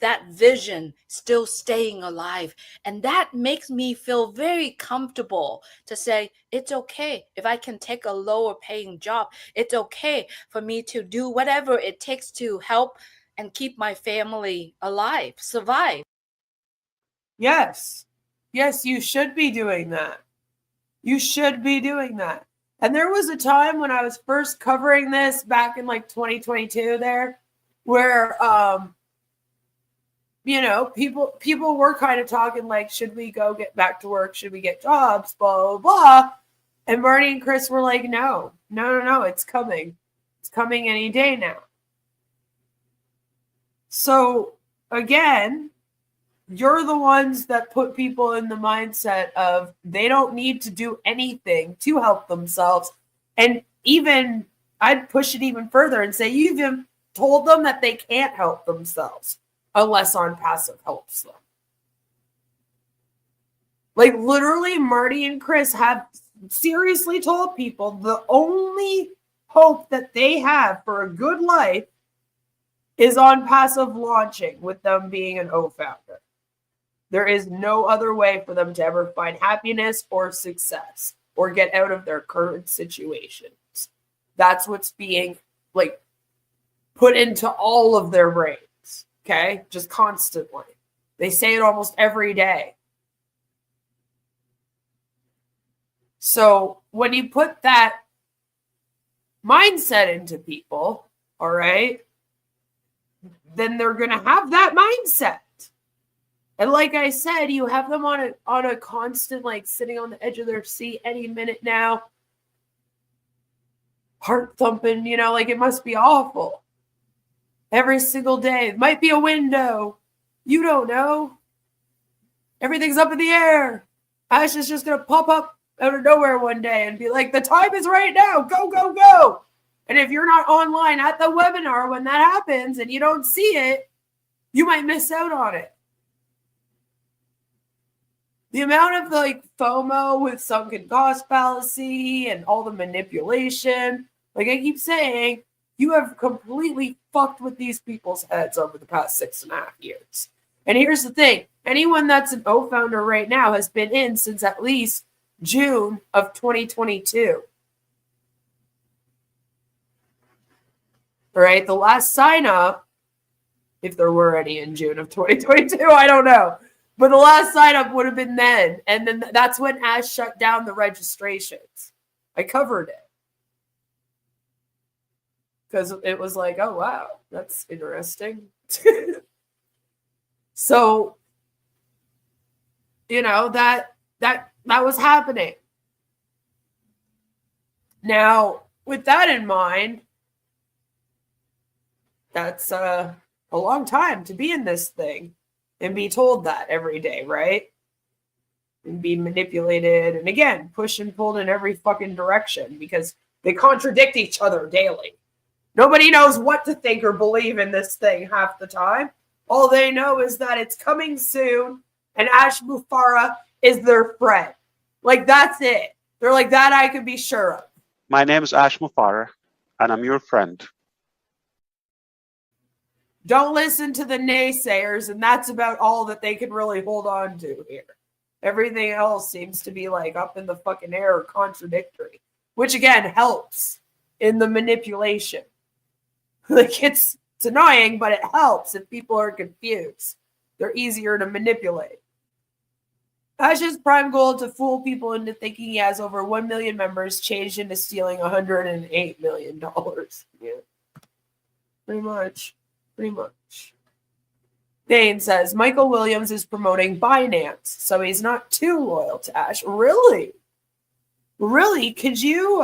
that vision still staying alive. And that makes me feel very comfortable to say, it's okay if I can take a lower paying job. It's okay for me to do whatever it takes to help and keep my family alive, survive. Yes. Yes, you should be doing that. You should be doing that. And there was a time when I was first covering this back in like 2022 there, where, you know, people were kind of talking like, should we go get back to work? Should we get jobs? Blah, blah, blah. And Marty and Chris were like, no, it's coming. It's coming any day now. So again, you're the ones that put people in the mindset of they don't need to do anything to help themselves. And even I'd push it even further and say you even told them that they can't help themselves unless ONPASSIVE helps them. Like literally Marty and Chris have seriously told people the only hope that they have for a good life is ONPASSIVE launching with them being an OFounder. There is no other way for them to ever find happiness or success or get out of their current situations. That's what's being like put into all of their brains. Okay? Just constantly. They say it almost every day. So when you put that mindset into people, all right, then they're going to have that mindset. And like I said, you have them on a constant, like, sitting on the edge of their seat any minute now, heart thumping, you know, like, it must be awful. Every single day. It might be a window. You don't know. Everything's up in the air. Ash is just going to pop up out of nowhere one day and be like, the time is right now. Go, go, go. And if you're not online at the webinar when that happens and you don't see it, you might miss out on it. The amount of, like, FOMO with sunken cost fallacy and all the manipulation, like I keep saying, you have completely fucked with these people's heads over the past 6.5 years. And here's the thing. Anyone that's an OFounder right now has been in since at least June of 2022. All right, the last sign up, if there were any in June of 2022, I don't know. But the last sign up would have been then. And then that's when Ash shut down the registrations. I covered it. Because it was like, oh, wow, that's interesting. So, you know, that was happening. Now, with that in mind, that's a long time to be in this thing and be told that every day, right? And be manipulated and, again, pushed and pulled in every fucking direction because they contradict each other daily. Nobody knows what to think or believe in this thing half the time. All they know is that it's coming soon and Ash Mufara is their friend. Like, that's it. They're like, that I could be sure of. My name is Ash Mufara, and I'm your friend. Don't listen to the naysayers, and that's about all that they can really hold on to here. Everything else seems to be, like, up in the fucking air or contradictory, which, again, helps in the manipulation. Like, it's annoying, but it helps if people are confused. They're easier to manipulate. Ash's prime goal to fool people into thinking he has over 1 million members changed into stealing $108 million. Yeah. Pretty much. Dane says, Michael Williams is promoting Binance, so he's not too loyal to Ash. Really? Really? Could you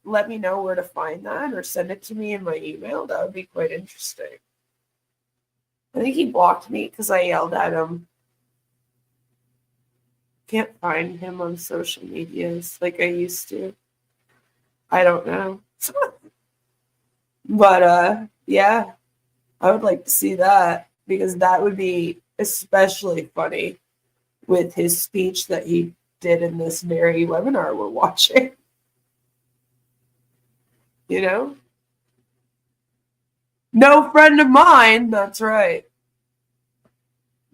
let me know where to find that or send it to me in my email? That would be quite interesting. I think he blocked me because I yelled at him. Can't find him on social medias like I used to. I don't know. But, yeah, I would like to see that because that would be especially funny with his speech that he did in this very webinar we're watching. You know? No friend of mine, that's right.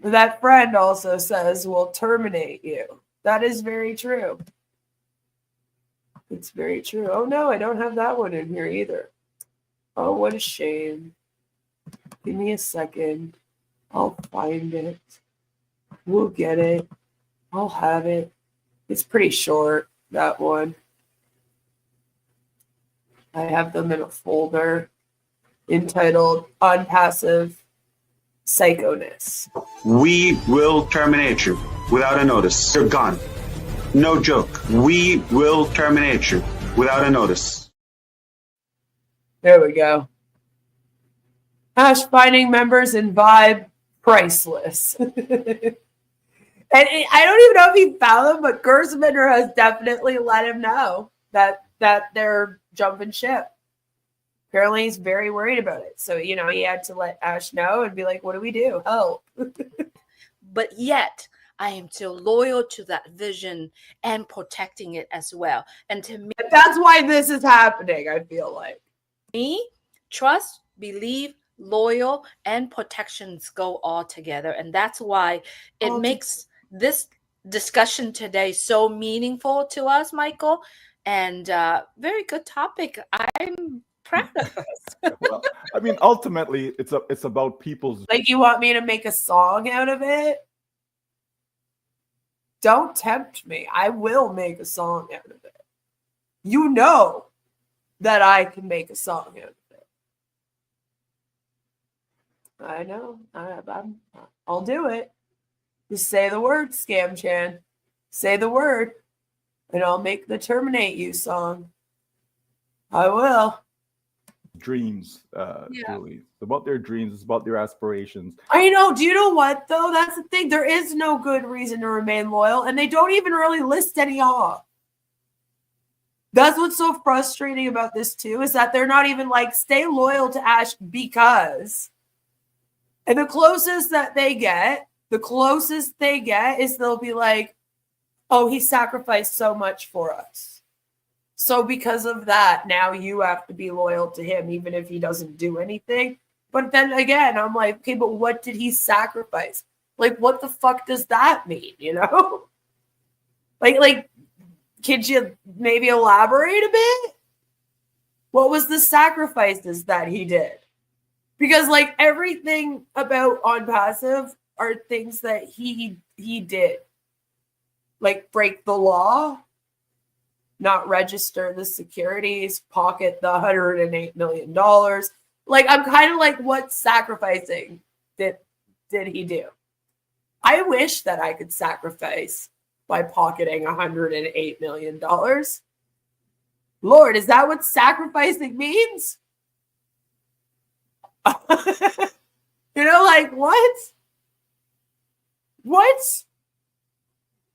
That friend also says, will terminate you. That is very true. It's very true. Oh, no, I don't have that one in here either. Oh, what a shame. Give me a second. I'll find it. We'll get it. I'll have it. It's pretty short, that one. I have them in a folder entitled ONPASSIVE Psychoness. We will terminate you without a notice. You're gone. No joke. We will terminate you without a notice. There we go. Ash finding members in Vibe, priceless. And I don't even know if he found them, but Gersminder has definitely let him know that they're jumping ship. Apparently, he's very worried about it. So, you know, he had to let Ash know and be like, what do we do? Help. But yet, I am still loyal to that vision and protecting it as well. And to me, That's why this is happening, I feel like. trust, believe, loyal, and protections go all together. And that's why it makes this discussion today so meaningful to us, Michael. And very good topic. I'm proud of us. Well, I mean, ultimately, it's about people's. Like, you want me to make a song out of it? Don't tempt me. I will make a song out of it. You know that I can make a song out of it. I know. I'll do it. Just say the word, Scam Chan. Say the word, and I'll make the Terminate You song. I will. Dreams, Julie. It's about their dreams. It's about their aspirations. I know. Do you know what, though? That's the thing. There is no good reason to remain loyal, and they don't even really list any off. That's what's so frustrating about this, too, is that they're not even like, stay loyal to Ash because. And the closest they get is they'll be like, oh, he sacrificed so much for us. So because of that, now you have to be loyal to him, even if he doesn't do anything. But then again, I'm like, okay, but what did he sacrifice? Like, what the fuck does that mean, you know? Like, could you maybe elaborate a bit? What was the sacrifices that he did? Because, like, everything about ONPASSIVE are things that he did. Like, break the law, not register the securities, pocket the $108 million. Like, I'm kind of like, what sacrificing did he do? I wish that I could sacrifice by pocketing $108 million. Lord, is that what sacrificing means? You know, like, what? What?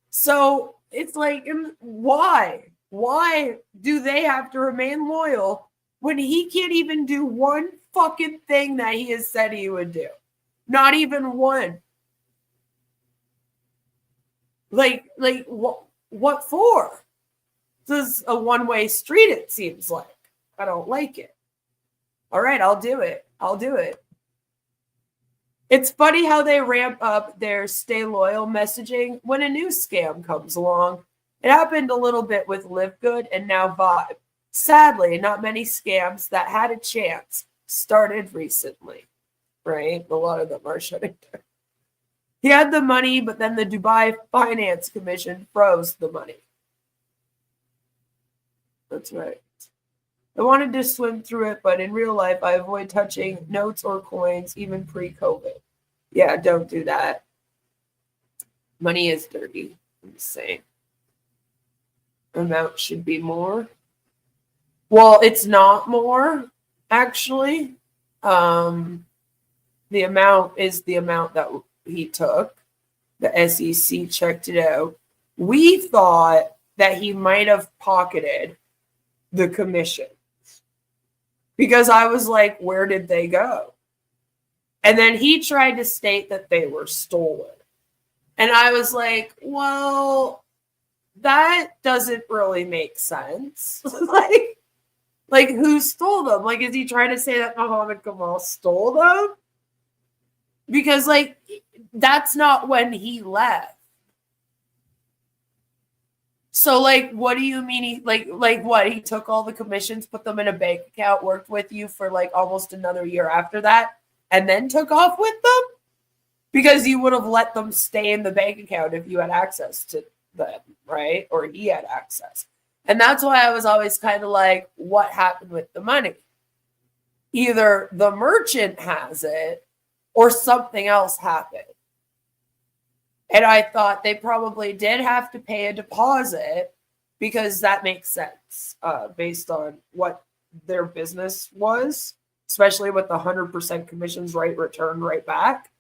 So it's like, why? Why do they have to remain loyal when he can't even do one fucking thing that he has said he would do? Not even one. Like what for? This is a one-way street, it seems like. I don't like it. All right, I'll do it. It's funny how they ramp up their stay loyal messaging when a new scam comes along. It happened a little bit with Live Good and now Vibe. Sadly, not many scams that had a chance started recently, right? A lot of them are shutting down. He had the money, but then the Dubai Finance Commission froze the money. That's right. I wanted to swim through it, but in real life, I avoid touching notes or coins, even pre-COVID. Yeah, don't do that. Money is dirty. I'm just saying. Amount should be more. Well, it's not more, actually. The amount is the amount that he took. The SEC checked it out. We thought that he might have pocketed the commission. Because I was like, where did they go? And then he tried to state that they were stolen. And I was like, well, that doesn't really make sense. like who stole them? Like, is he trying to say that Muhammad Kamal stole them? Because, like, that's not when he left. So, like, what do you mean? He like what? He took all the commissions, put them in a bank account, worked with you for like almost another year after that, and then took off with them? Because you would have let them stay in the bank account if you had access to them, right? Or he had access. And that's why I was always kind of like, what happened with the money? Either the merchant has it or something else happened. And I thought they probably did have to pay a deposit because that makes sense based on what their business was, especially with the 100% commissions returned right back,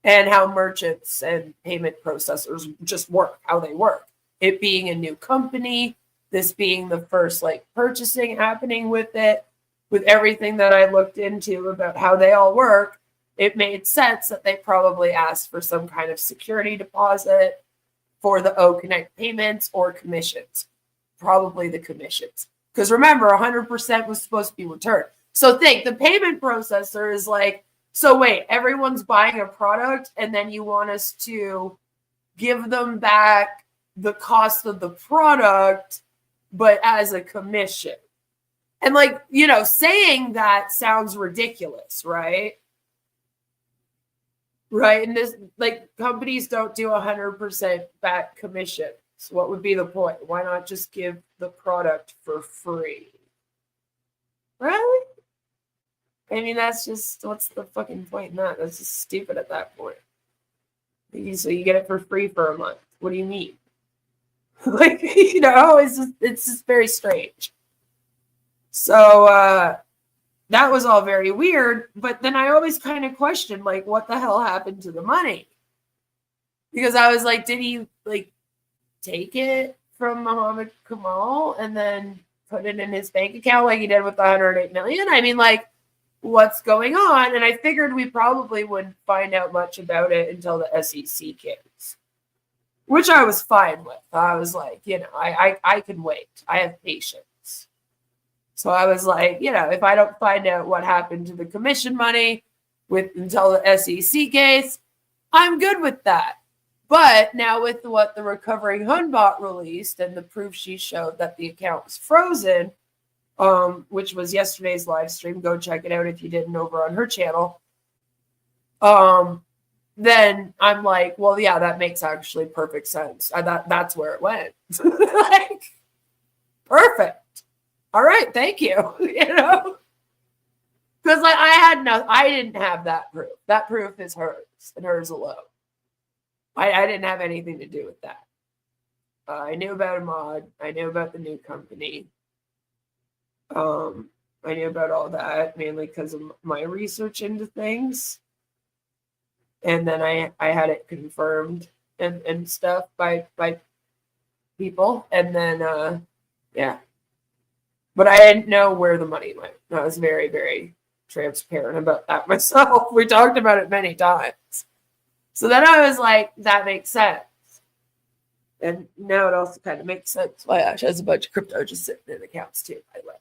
and how merchants and payment processors just work, how they work. It being a new company, this being the first like purchasing happening with it, with everything that I looked into about how they all work, it made sense that they probably asked for some kind of security deposit for the O-Connect payments or commissions. Probably the commissions. Because remember, 100% was supposed to be returned. So think, the payment processor is like, so wait, everyone's buying a product and then you want us to give them back the cost of the product, but as a commission. And like, you know, saying that sounds ridiculous, right? right? And this, like, companies don't do 100% back commission. So what would be the point? Why not just give the product for free? Right? I mean, that's just, what's the fucking point in that? That's just stupid at that point. So you get it for free for a month. What do you mean? Like, you know, it's just very strange. So that was all very weird. But then I always kind of questioned, like, what the hell happened to the money? Because I was like, did he, like, take it from Muhammad Kamal and then put it in his bank account like he did with the 108 million? I mean, like, what's going on? And I figured we probably wouldn't find out much about it until the SEC case, which I was fine with. I was like, you know, I can wait. I have patience. So I was like, you know, if I don't find out what happened to the commission money until the SEC case, I'm good with that. But now with what the recovering Hunbot released and the proof she showed that the account was frozen, which was yesterday's live stream, go check it out if you didn't over on her channel. Then I'm like, well, yeah, that makes actually perfect sense. That's where it went. Like, perfect. All right, thank you. You know, because like I didn't have that proof. That proof is hers and hers alone. I didn't have anything to do with that. I knew about Ahmad. I knew about the new company. I knew about all that mainly because of my research into things. And then I had it confirmed and stuff by people. And then, yeah. But I didn't know where the money went. I was very, very transparent about that myself. We talked about it many times. So then I was like, that makes sense. And now it also kind of makes sense why Ash has a bunch of crypto just sitting in accounts too, by the way.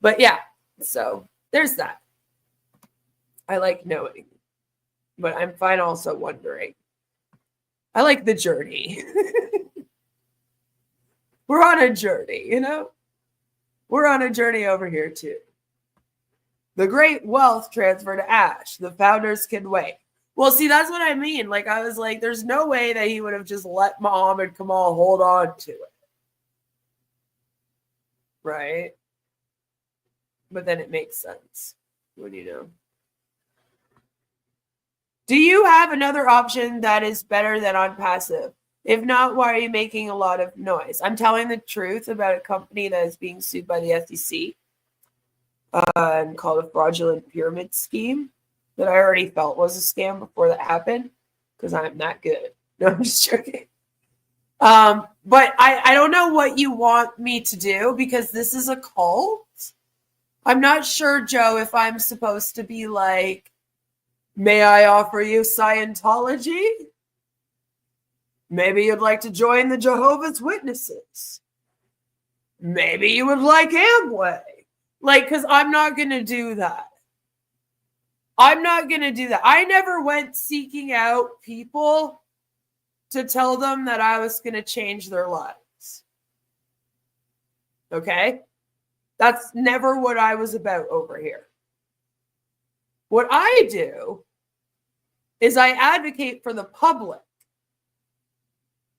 But yeah, so there's that. I like knowing. But I'm fine also wondering. I like the journey. We're on a journey, you know? We're on a journey over here too. The great wealth transfer to Ash. The founders can wait. Well, see, that's what I mean. Like, I was like, there's no way that he would have just let Muhammad Kamal hold on to it. Right? But then it makes sense. What do you know? Do you have another option that is better than ONPASSIVE? If not, why are you making a lot of noise? I'm telling the truth about a company that is being sued by the SEC and called a fraudulent pyramid scheme that I already felt was a scam before that happened because I'm that good. No, I'm just joking. But I don't know what you want me to do because this is a cult. I'm not sure, Joe, if I'm supposed to be like, may I offer you Scientology? Maybe you'd like to join the Jehovah's Witnesses. Maybe you would like Amway. Like, because I'm not going to do that. I'm not going to do that. I never went seeking out people to tell them that I was going to change their lives. Okay? That's never what I was about over here. What I do is I advocate for the public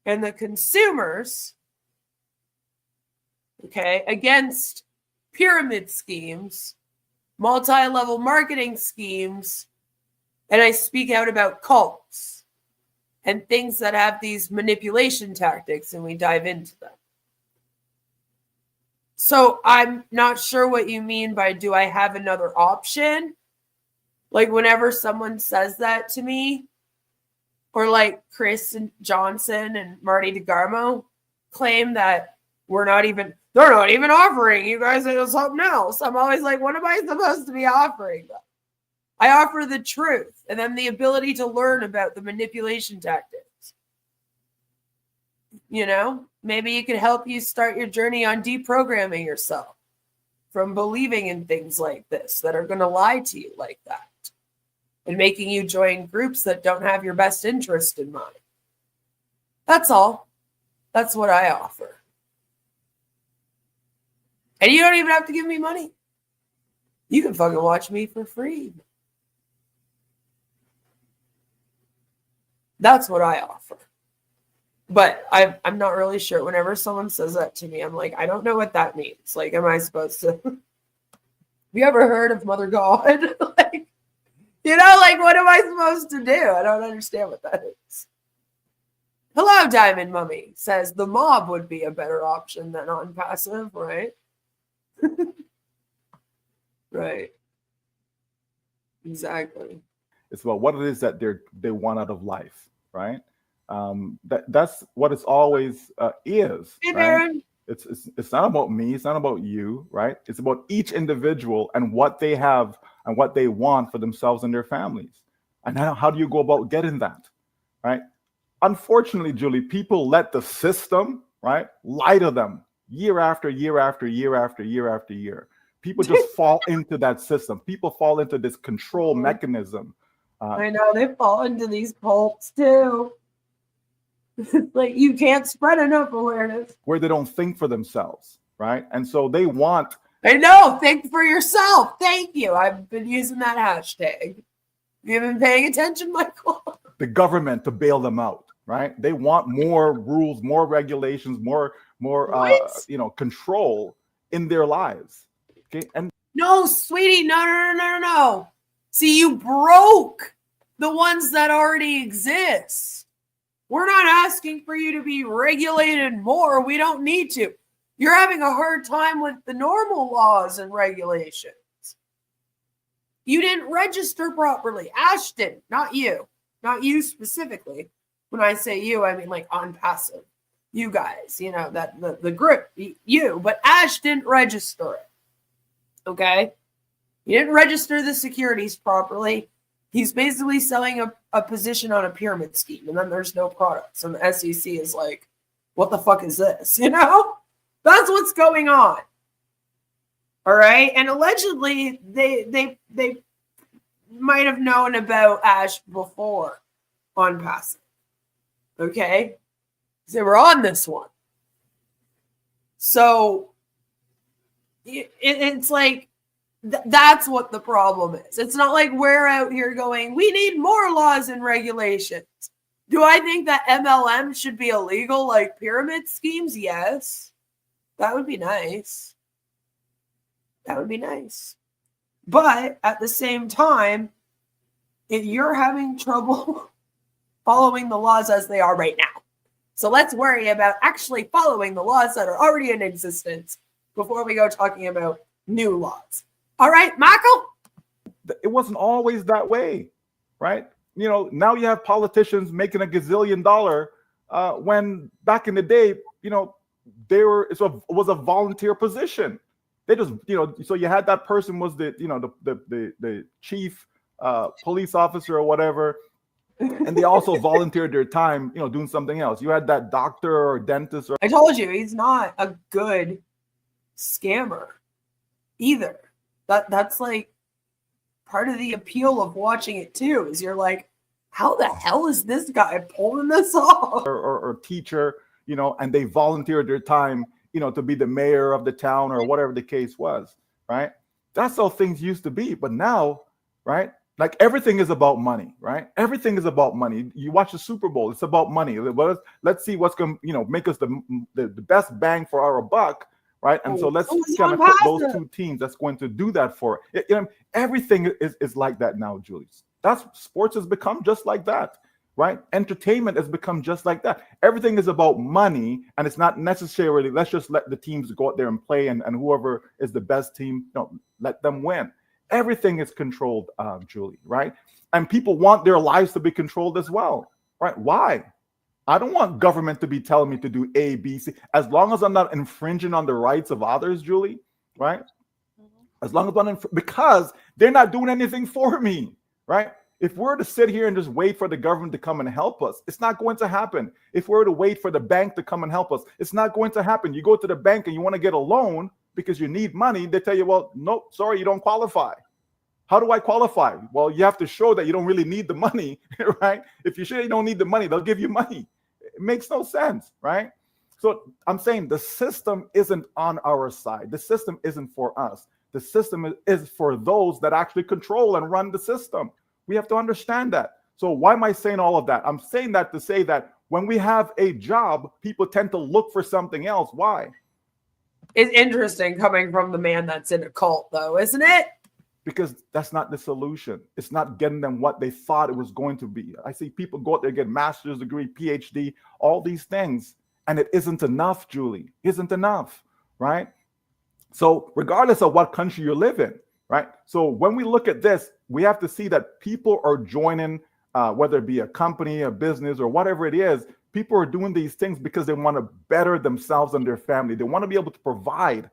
and the consumers, okay, against pyramid schemes, multi-level marketing schemes, and I speak out about cults and things that have these manipulation tactics, and we dive into them. So I'm not sure what you mean by do I have another option? Like whenever someone says that to me, or like Chris and Johnson and Marty DeGarmo claim that they're not even offering you guys something else. I'm always like, what am I supposed to be offering them? I offer the truth and then the ability to learn about the manipulation tactics. You know, maybe it could help you start your journey on deprogramming yourself from believing in things like this that are going to lie to you like that and making you join groups that don't have your best interest in mind. That's all. That's what I offer. And you don't even have to give me money. You can fucking watch me for free. That's what I offer. But I'm not really sure. Whenever someone says that to me, I'm like, I don't know what that means. Like, am I supposed to? Have you ever heard of Mother God? Like, you know, like, what am I supposed to do? I don't understand what that is. Hello, Diamond Mummy says the mob would be a better option than ONPASSIVE, right? Right. Exactly. It's about what it is that they want out of life, right? That's what it's always is. Hey, right? Baron. It's not about me. It's not about you, right? It's about each individual and what they have and what they want for themselves and their families. And how do you go about getting that, right? Unfortunately, Julie, people let the system, right, lie to them year after year after year after year after year. People just fall into that system. People fall into this control mechanism. I know, they fall into these cults too. Like, you can't spread enough awareness. Where they don't think for themselves, right? And so they want... I know, think for yourself. Thank you. I've been using that hashtag. You been paying attention, Michael? The government to bail them out, right? They want more rules, more regulations, more control in their lives. Okay, and no, sweetie, no. See, you broke the ones that already exist. We're not asking for you to be regulated more. We don't need to. You're having a hard time with the normal laws and regulations. You didn't register properly. Ashton, not you. Not you specifically. When I say you, I mean like ONPASSIVE. You guys, you know, that the group, you. But Ash didn't register it. Okay? He didn't register the securities properly. He's basically selling a position on a pyramid scheme, and then there's no products. And the SEC is like, what the fuck is this? You know? That's what's going on. All right? And allegedly, they might have known about Ash before ONPASSIVE. Okay? They were on this one. So it's like, that's what the problem is. It's not like we're out here going, we need more laws and regulations. Do I think that MLM should be illegal like pyramid schemes? Yes. That would be nice. That would be nice. But at the same time, if you're having trouble following the laws as they are right now, so let's worry about actually following the laws that are already in existence before we go talking about new laws. All right, Michael? It wasn't always that way, right? You know, now you have politicians making $1 gazillion when back in the day, you know, it was a volunteer position. They just, you know, so you had that person was the chief police officer or whatever, and they also volunteered their time, you know, doing something else. You had that doctor or dentist. I told you, he's not a good scammer either. That's like part of the appeal of watching it too, is you're like, how the hell is this guy pulling this off? Or teacher, you know, and they volunteered their time, you know, to be the mayor of the town or whatever the case was, right? That's how things used to be. But now, right, like everything is about money, right? Everything is about money. You watch the Super Bowl, it's about money. Let's see what's going to, you know, make us the best bang for our buck, right? And so let's kind of put those two teams that's going to do that for it. You know, everything is like that now, Julie. Sports has become just like that, right? Entertainment has become just like that. Everything is about money, and it's not necessarily, let's just let the teams go out there and play, and whoever is the best team, you know, let them win. Everything is controlled, Julie, right? And people want their lives to be controlled as well, right? Why? I don't want government to be telling me to do A, B, C. As long as I'm not infringing on the rights of others, Julie, right? As long as I'm because they're not doing anything for me, right? If we're to sit here and just wait for the government to come and help us, it's not going to happen. If we're to wait for the bank to come and help us, it's not going to happen. You go to the bank and you want to get a loan because you need money. They tell you, well, no, sorry, you don't qualify. How do I qualify? Well, you have to show that you don't really need the money, right? If you show you don't need the money, they'll give you money. It makes no sense, right? So I'm saying the system isn't on our side. The system isn't for us. The system is for those that actually control and run the system. We have to understand that. So why am I saying all of that? I'm saying that to say that when we have a job, people tend to look for something else. Why? It's interesting coming from the man that's in a cult, though, isn't it? Because that's not the solution. It's not getting them what they thought it was going to be. I see people go out there, get master's degree, PhD, all these things, and it isn't enough, Julie. Isn't enough, right? So regardless of what country you live in, right? So when we look at this, we have to see that people are joining, whether it be a company, a business, or whatever it is, people are doing these things because they want to better themselves and their family. They want to be able to provide,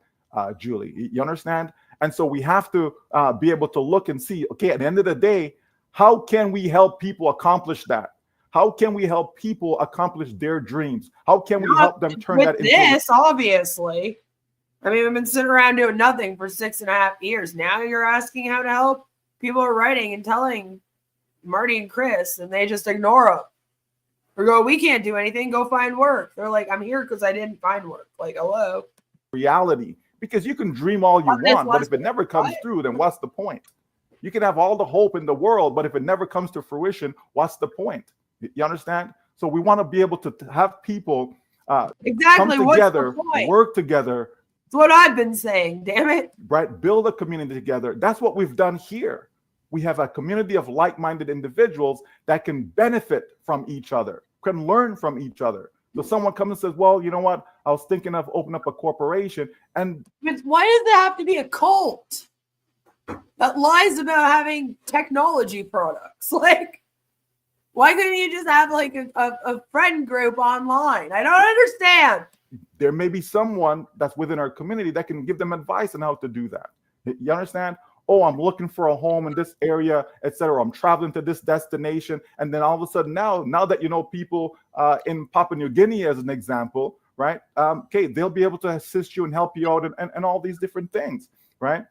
Julie. You understand? And so we have to be able to look and see, okay, at the end of the day, how can we help people accomplish that? How can we help people accomplish their dreams? How can we help them turn that into this? Obviously, I mean, we've been sitting around doing nothing for 6.5 years. Now you're asking how to help. People are writing and telling Marty and Chris, and they just ignore them. Or go, we can't do anything. Go find work. They're like, I'm here because I didn't find work. Like, hello. reality? Because you can dream all you want, but if it never comes through, then what's the point? You can have all the hope in the world, but if it never comes to fruition, what's the point? You understand? So we want to be able to have people come together, work together. It's what I've been saying, damn it. Right? Build a community together. That's what we've done here. We have a community of like-minded individuals that can benefit from each other, can learn from each other. So someone comes and says, well, you know what? I was thinking of opening up a corporation. And why does there have to be a cult that lies about having technology products? Like, why couldn't you just have like a friend group online? I don't understand. There may be someone that's within our community that can give them advice on how to do that. You understand? Oh, I'm looking for a home in this area, etc. I'm traveling to this destination. And then all of a sudden now that you know people in Papua New Guinea as an example, right? Okay, they'll be able to assist you and help you out and all these different things, right?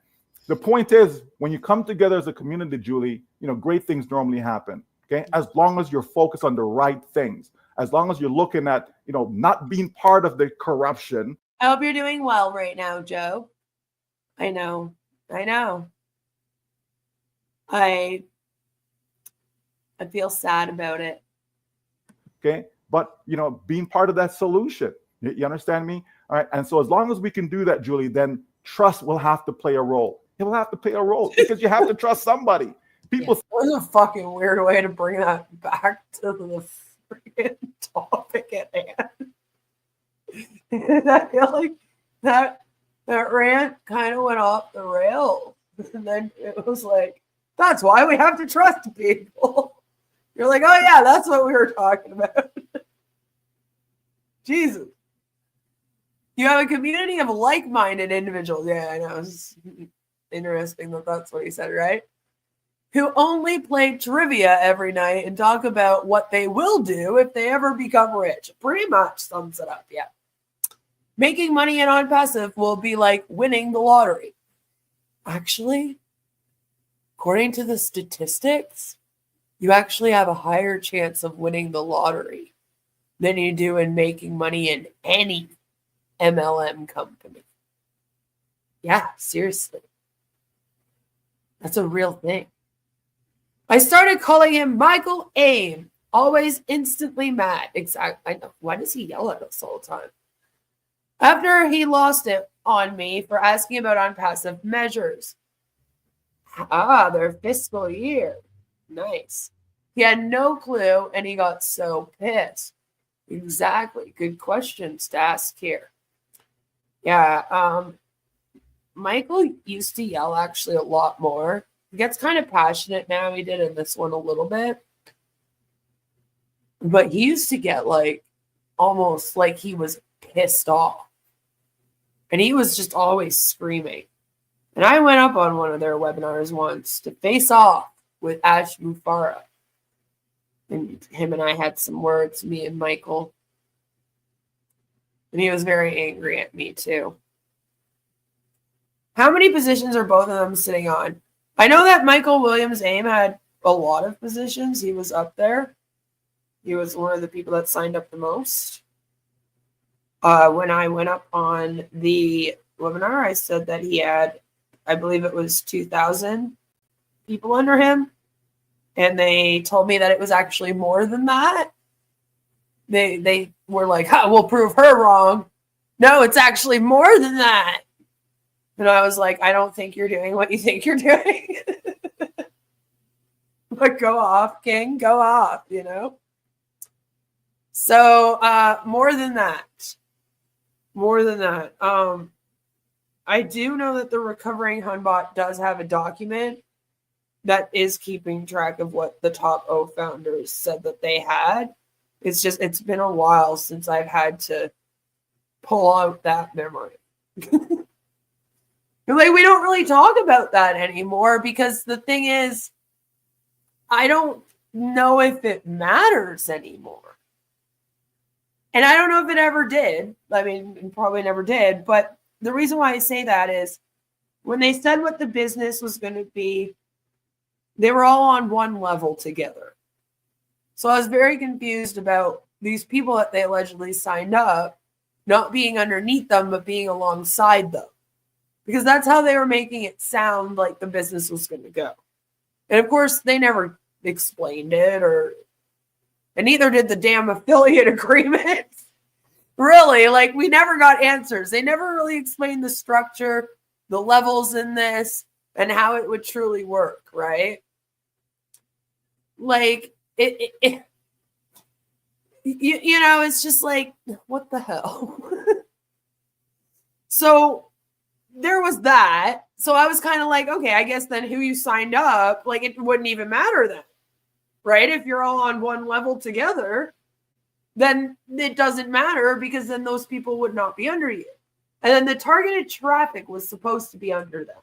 The point is, when you come together as a community, Julie, you know, great things normally happen, okay? As long as you're focused on the right things, as long as you're looking at, you know, not being part of the corruption. I hope you're doing well right now, Joe. I know. I feel sad about it. Okay. But, you know, being part of that solution, you understand me? All right. And so as long as we can do that, Julie, then trust will have to play a role. It will have to play a role because you have to trust somebody. People. That was a fucking weird way to bring that back to the freaking topic at hand. I feel like that rant kind of went off the rails. And then it was like, that's why we have to trust people. You're like, oh yeah, that's what we were talking about. Jesus. You have a community of like-minded individuals. Yeah, I know. It's interesting that that's what he said, right? Who only play trivia every night and talk about what they will do if they ever become rich. Pretty much sums it up, yeah. Making money in ONPASSIVE will be like winning the lottery. Actually, according to the statistics, you actually have a higher chance of winning the lottery than you do in making money in any MLM company. Yeah, seriously. That's a real thing. I started calling him Michael Aim, always instantly mad. Exactly. I know. Why does he yell at us all the time? After he lost it on me for asking about ONPASSIVE measures. Their fiscal year. Nice. He had no clue and he got so pissed. Exactly. Good questions to ask here. Yeah. Michael used to yell actually a lot more. He gets kind of passionate now. He did in this one a little bit. But he used to get like almost like he was pissed off. And he was just always screaming. And I went up on one of their webinars once to face off with Ash Mufara. And him and I had some words, me and Michael. And he was very angry at me too. How many positions are both of them sitting on? I know that Michael Williams Aim had a lot of positions. He was up there. He was one of the people that signed up the most. When I went up on the webinar, I said that he had, I believe it was 2,000 people under him. And they told me that it was actually more than that. They were like, "Huh, we'll prove her wrong." No, it's actually more than that. And I was like, I don't think you're doing what you think you're doing. But go off, King, go off, you know? So more than that. More than that. I do know that the Recovering Hunbot does have a document that is keeping track of what the top OFounders said that they had. It's just, it's been a while since I've had to pull out that memory. Like, we don't really talk about that anymore because the thing is, I don't know if it matters anymore. And I don't know if it ever did. I mean, it probably never did. But the reason why I say that is when they said what the business was going to be, they were all on one level together. So I was very confused about these people that they allegedly signed up not being underneath them, but being alongside them. Because that's how they were making it sound like the business was going to go. And of course, they never explained it, and neither did the damn affiliate agreement. Really, like, we never got answers. They never really explained the structure, the levels in this, and how it would truly work, right? Like, you know, it's just like, what the hell? So there was that. So I was kind of like, okay, I guess then who you signed up, like, it wouldn't even matter then, right? If you're all on one level together, then it doesn't matter because then those people would not be under you. And then the targeted traffic was supposed to be under them.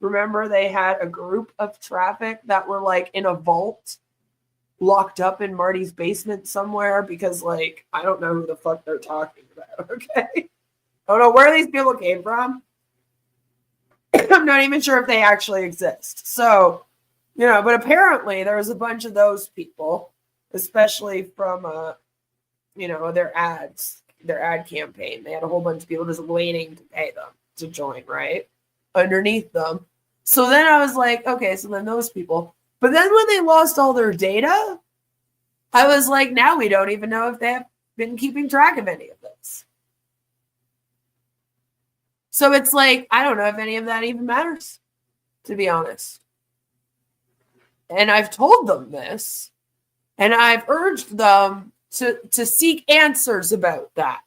Remember, they had a group of traffic that were like in a vault locked up in Marty's basement somewhere because, like, I don't know who the fuck they're talking about, okay? I don't know where these people came from. I'm not even sure if they actually exist. So, you know, but apparently there was a bunch of those people, especially from, you know, their ad campaign. They had a whole bunch of people just waiting to pay them to join, right? Underneath them. So then I was like, okay, so then those people. But then when they lost all their data, I was like, now we don't even know if they have been keeping track of any of this. So it's like, I don't know if any of that even matters, to be honest. And I've told them this, and I've urged them to seek answers about that.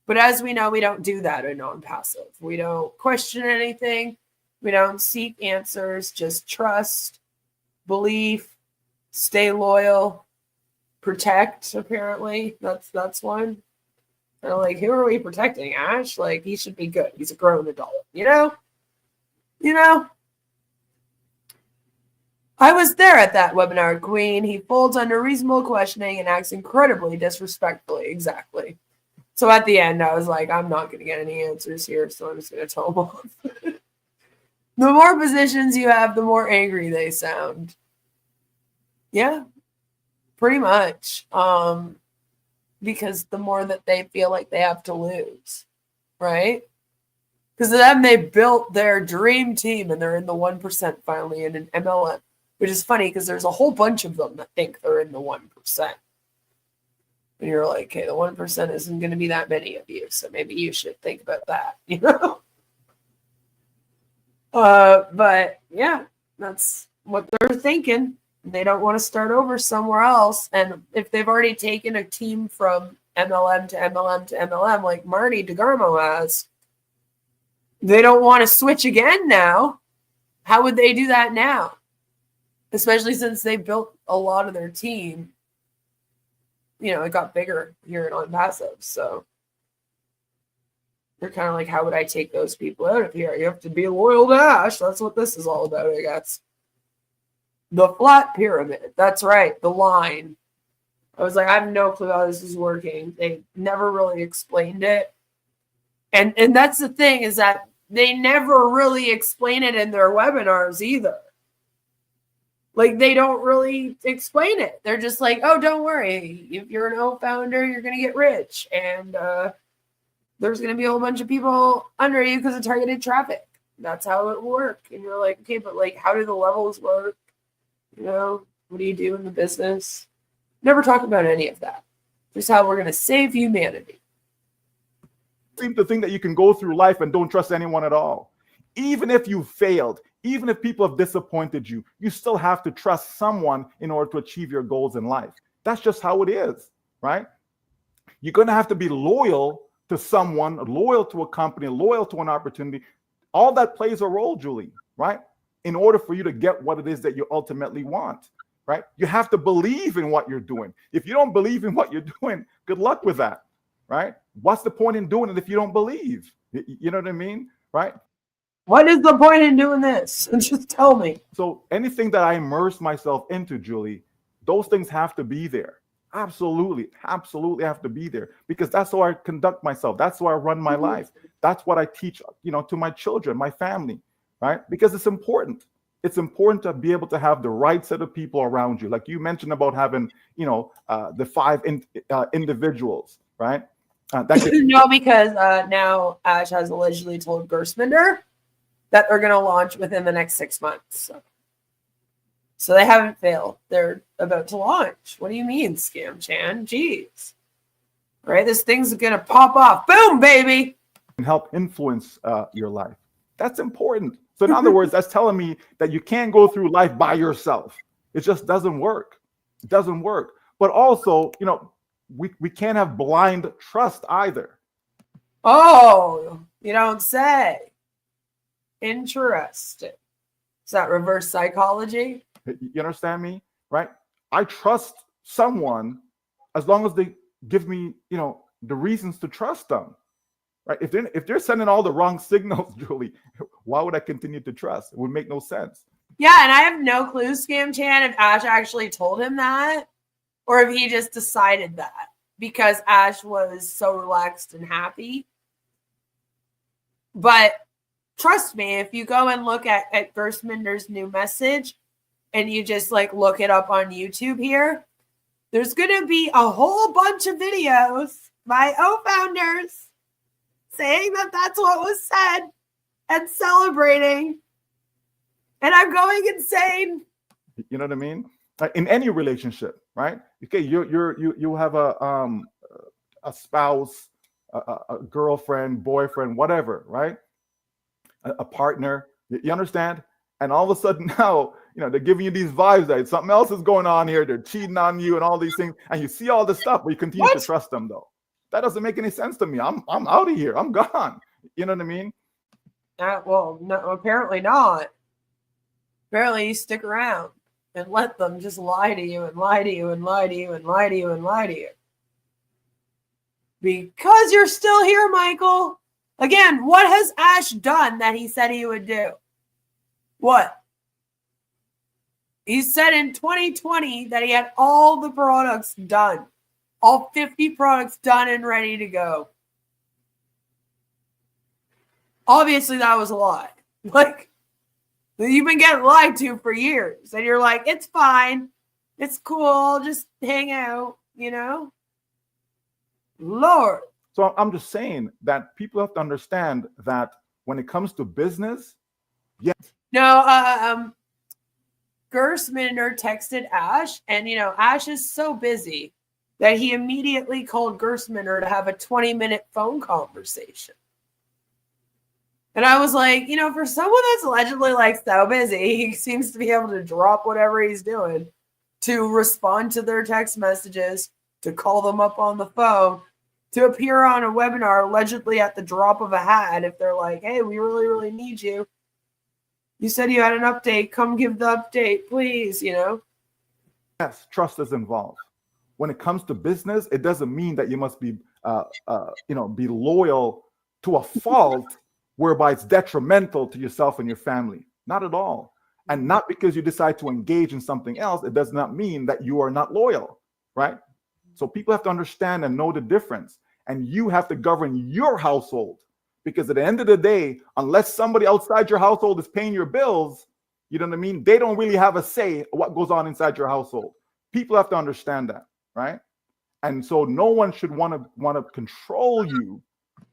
But as we know, we don't do that in ONPASSIVE. We don't question anything. We don't seek answers, just trust, belief, stay loyal, protect, apparently. That's one. And I'm like, who are we protecting, Ash? Like, he should be good. He's a grown adult, you know? You know? I was there at that webinar, Queen. He folds under reasonable questioning and acts incredibly disrespectfully. Exactly. So at the end, I was like, I'm not going to get any answers here, so I'm just going to tell him off. The more positions you have, the more angry they sound. Yeah, pretty much. Because the more that they feel like they have to lose, right? Because then they built their dream team and they're in the 1% finally in an MLM, which is funny because there's a whole bunch of them that think they're in the 1%. And you're like, okay, the 1% isn't going to be that many of you, so maybe you should think about that, you know? But yeah, that's what they're thinking. They don't want to start over somewhere else. And if they've already taken a team from MLM to MLM to MLM, like Marty DeGarmo has, they don't want to switch again now. How would they do that now? Especially since they built a lot of their team. You know, it got bigger here in ONPASSIVE. So they're kind of like, how would I take those people out of here? You have to be loyal to Ash. That's what this is all about, I guess. The flat pyramid. That's right. The line. I was like, I have no clue how this is working. They never really explained it. And that's the thing, is that they never really explain it in their webinars either. Like, they don't really explain it. They're just like, oh, don't worry. If you're an OFounder, you're going to get rich. And there's going to be a whole bunch of people under you because of targeted traffic. That's how it will work. And you're like, okay, but like, how do the levels work? You know, What do you do in the business? Never talk about any of that. Just how we're going to save humanity. Seem to think that you can go through life and don't trust anyone at all. Even if you failed, even if people have disappointed you, you still have to trust someone in order to achieve your goals in life. That's just how it is, right? You're going to have to be loyal to someone, loyal to a company, loyal to an opportunity. All that plays a role, Julie, right? In order for you to get what it is that you ultimately want, right? You have to believe in what you're doing. If you don't believe in what you're doing, good luck with that, right? What's the point in doing it if you don't believe? You know what I mean, right? What is the point in doing this? Just tell me. So anything that I immerse myself into, Julie, those things have to be there. Absolutely have to be there, because that's how I conduct myself. That's how I run my life. That's what I teach, to my children, my family, right? Because it's important. It's important to be able to have the right set of people around you. Like you mentioned about having, the 5 individuals, right? No, because now Ash has allegedly told Gersminder that they're going to launch within the next 6 months. So they haven't failed. They're about to launch. What do you mean, Scam Chan? Jeez. All right, this thing's going to pop off. Boom, baby. And help influence your life. That's important. So in other words, that's telling me that you can't go through life by yourself. It just doesn't work. It doesn't work. But also, we can't have blind trust either. Oh, you don't say. Interesting. Is that reverse psychology? You understand me, right? I trust someone as long as they give me, the reasons to trust them, right? If they're sending all the wrong signals, Julie, why would I continue to trust? It would make no sense. Yeah, and I have no clue, Scam Chan, if Ash actually told him that, or if he just decided that because Ash was so relaxed and happy. But trust me, if you go and look at Gersminder's new message, and you just look it up on YouTube here, there's going to be a whole bunch of videos by OFounders saying that that's what was said and celebrating. And I'm going insane. You know what I mean? In any relationship, right? Okay, you have a spouse, a girlfriend, boyfriend, whatever, right? A partner. You understand? And all of a sudden now, they're giving you these vibes that something else is going on here. They're cheating on you and all these things. And you see all this stuff, but you continue to trust them, though. That doesn't make any sense to me. I'm out of here. I'm gone. You know what I mean? Well, no, apparently not. Apparently you stick around and let them just lie to you and lie to you and lie to you and lie to you and lie to you. Because you're still here, Michael. Again, what has Ash done that he said he would do? What? He said in 2020 that he had all the products done. All 50 products done and ready to go. Obviously, that was a lie. You've been getting lied to for years. And you're like, it's fine. It's cool. Just hang out, Lord. So I'm just saying that people have to understand that when it comes to business, yes. No, Gersminder texted Ash, and Ash is so busy that he immediately called Gersminder to have a 20-minute phone conversation. And I was like, for someone that's allegedly so busy, he seems to be able to drop whatever he's doing to respond to their text messages, to call them up on the phone, to appear on a webinar allegedly at the drop of a hat if they're like, hey, we really, really need you. You said you had an update. Come give the update, please, Yes, trust is involved. When it comes to business, it doesn't mean that you must be, be loyal to a fault whereby it's detrimental to yourself and your family. Not at all. And not because you decide to engage in something else, it does not mean that you are not loyal, right? So people have to understand and know the difference. And you have to govern your household. Because at the end of the day, unless somebody outside your household is paying your bills, you know what I mean? They don't really have a say what goes on inside your household. People have to understand that, right? And so no one should want to control you.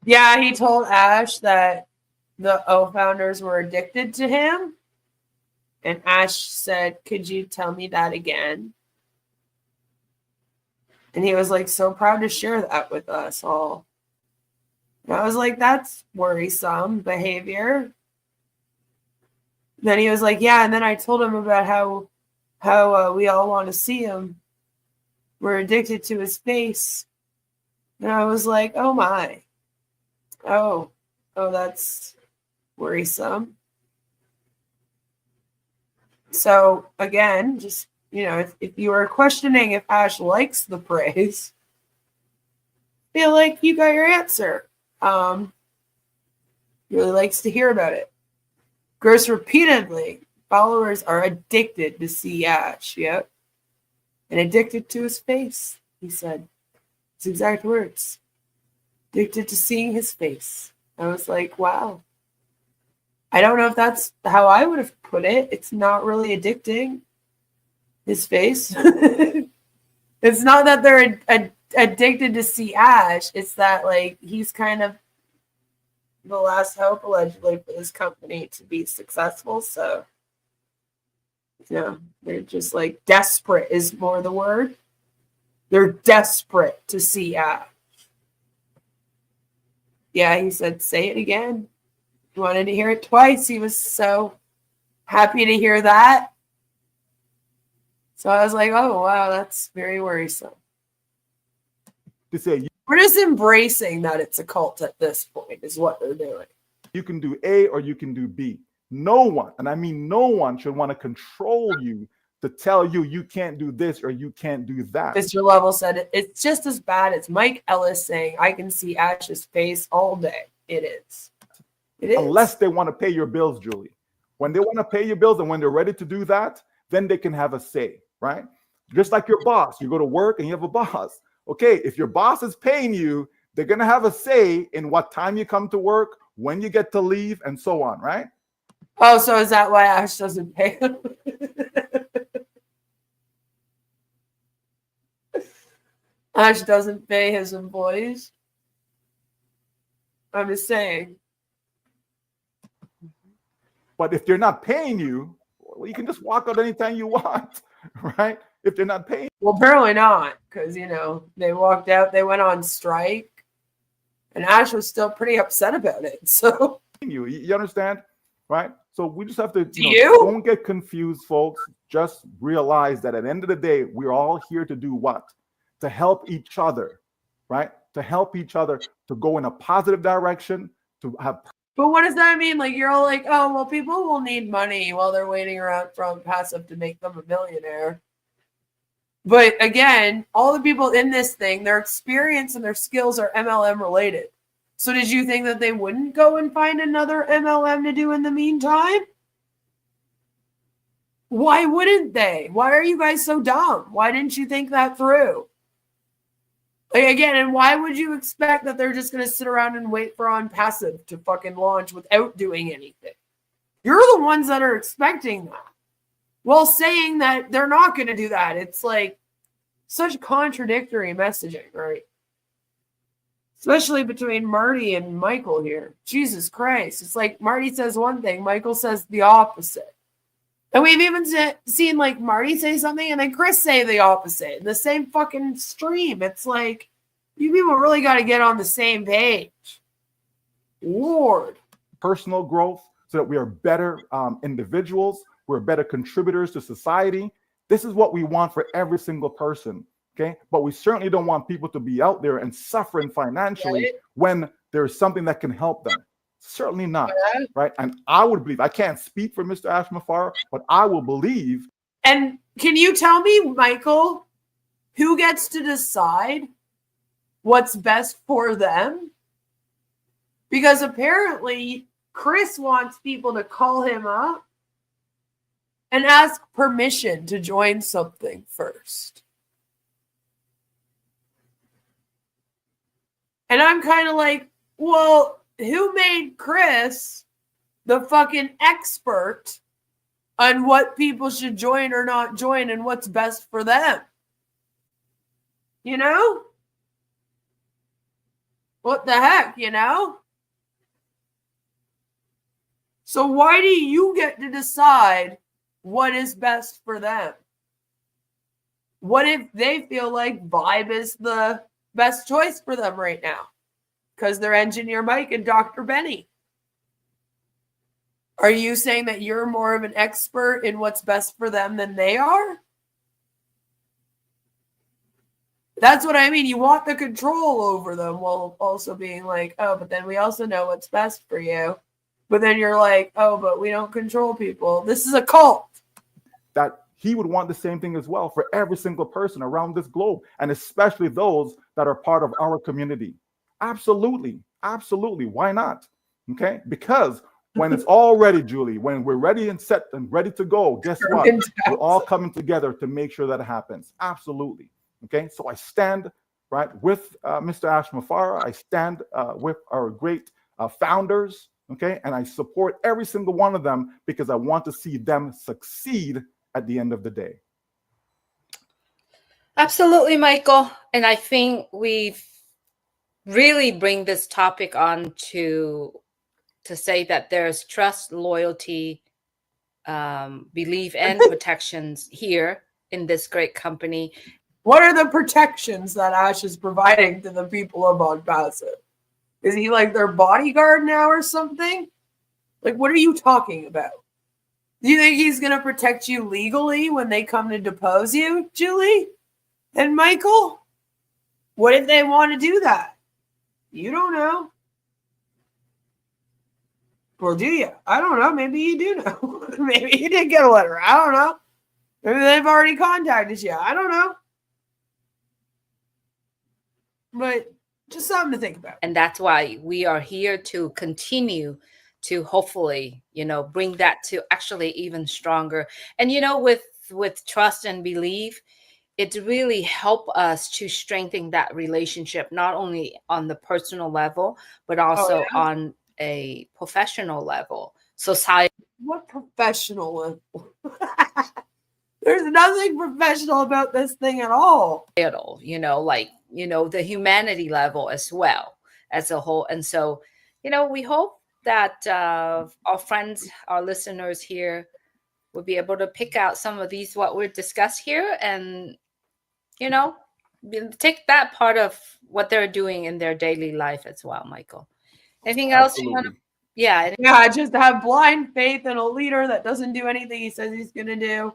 Yeah, he told Ash that the OFounders were addicted to him. And Ash said, "Could you tell me that again?" And he was like so proud to share that with us all. And I was like, that's worrisome behavior. Then he was like, yeah. And then I told him about how we all want to see him. We're addicted to his face. And I was like, oh my. Oh, that's worrisome. So again, just, if you are questioning if Ash likes the praise, feel like you got your answer. Really likes to hear about it. Gross repeatedly, followers are addicted to see Ash. Yep. And addicted to his face, he said. His exact words. Addicted to seeing his face. I was like, wow. I don't know if that's how I would have put it. It's not really addicting. His face. It's not that they're addicted to see Ash. It's that, like, he's kind of the last hope, allegedly, for this company to be successful. So, they're just, like, desperate is more the word. They're desperate to see Ash. Yeah, he said, say it again. He wanted to hear it twice. He was so happy to hear that. So I was like, oh, wow, that's very worrisome. To say We're just embracing that it's a cult at this point is what they're doing. you can do A or you can do B. No one, and I mean no one, should want to control you to tell you you can't do this or you can't do that. Mr. Level said it's just as bad as Mike Ellis saying, I can see Ash's face all day. It is. It is. Unless they want to pay your bills, Julie. When they want to pay your bills and when they're ready to do that, then they can have a say, right? Just like your boss. You go to work and you have a boss. Okay, if your boss is paying you, they're going to have a say in what time you come to work, when you get to leave, and so on, right? Oh, so is that why Ash doesn't pay him? Ash doesn't pay his employees? I'm just saying. But if they're not paying you, well, you can just walk out anytime you want, right? If they're not paying. Well, apparently not, because, they walked out, they went on strike, and Ash was still pretty upset about it. So You understand, right? So we just have to, you? Don't get confused, folks. Just realize that at the end of the day, we're all here to do what? To help each other, right? To help each other to go in a positive direction, to have. But what does that mean? Like, you're all like, oh, well, people will need money while they're waiting around for ONPASSIVE to make them a millionaire. But again, all the people in this thing, their experience and their skills are MLM related. So did you think that they wouldn't go and find another MLM to do in the meantime? Why wouldn't they? Why are you guys so dumb? Why didn't you think that through? Like, again, and why would you expect that they're just going to sit around and wait for ONPASSIVE to fucking launch without doing anything? You're the ones that are expecting that. While saying that they're not going to do that. It's like such contradictory messaging, right? Especially between Marty and Michael here. Jesus Christ. It's like Marty says one thing, Michael says the opposite. And we've even seen like Marty say something and then Chris say the opposite in the same fucking stream. It's like, you people really got to get on the same page. Lord. Personal growth so that we are better individuals. We're better contributors to society. This is what we want for every single person, okay? But we certainly don't want people to be out there and suffering financially when there's something that can help them. Certainly not, right? And I would believe, I can't speak for Mr. Ashmafar, but I will believe. And can you tell me, Michael, who gets to decide what's best for them? Because apparently Chris wants people to call him up and ask permission to join something first. And I'm kind of like, well, who made Chris the fucking expert on what people should join or not join and what's best for them? You know? What the heck, you know? So why do you get to decide what is best for them? What if they feel like Vibe is the best choice for them right now? Because they're Engineer Mike and Dr. Benny. Are you saying that you're more of an expert in what's best for them than they are? That's what I mean. You want the control over them while also being like, oh, but then we also know what's best for you. But then you're like, oh, but we don't control people. This is a cult. That he would want the same thing as well for every single person around this globe, and especially those that are part of our community. Absolutely. Absolutely. Why not? Okay. Because when it's all ready, Julie, when we're ready and set and ready to go, guess what? We're all coming together to make sure that happens. Absolutely. Okay. So I stand right with Mr. Ashma Farah. I stand with our great founders. Okay. And I support every single one of them because I want to see them succeed at the end of the day. Absolutely, Michael. And I think we've really bring this topic on to say that there's trust, loyalty, belief, and protections here in this great company. What are the protections that Ash is providing to the people of ONPASSIVE? Is he like their bodyguard now or something? Like, what are you talking about? Do you think he's going to protect you legally when they come to depose you, Julie and Michael? What if they want to do that? You don't know. Or do you? I don't know. Maybe you do know. Maybe you did get a letter. I don't know. Maybe they've already contacted you. I don't know. But just something to think about. And that's why we are here to continue to hopefully, bring that to actually even stronger. And, with trust and belief, it really helped us to strengthen that relationship, not only on the personal level, but also on a professional level. Society. What professional level? There's nothing professional about this thing at all. The humanity level as well as a whole. And so, we hope that our friends, our listeners here will be able to pick out some of these, what we've discussed here, and, take that part of what they're doing in their daily life as well, Michael. Anything else you want to? Yeah. Yeah, just have blind faith in a leader that doesn't do anything he says he's going to do.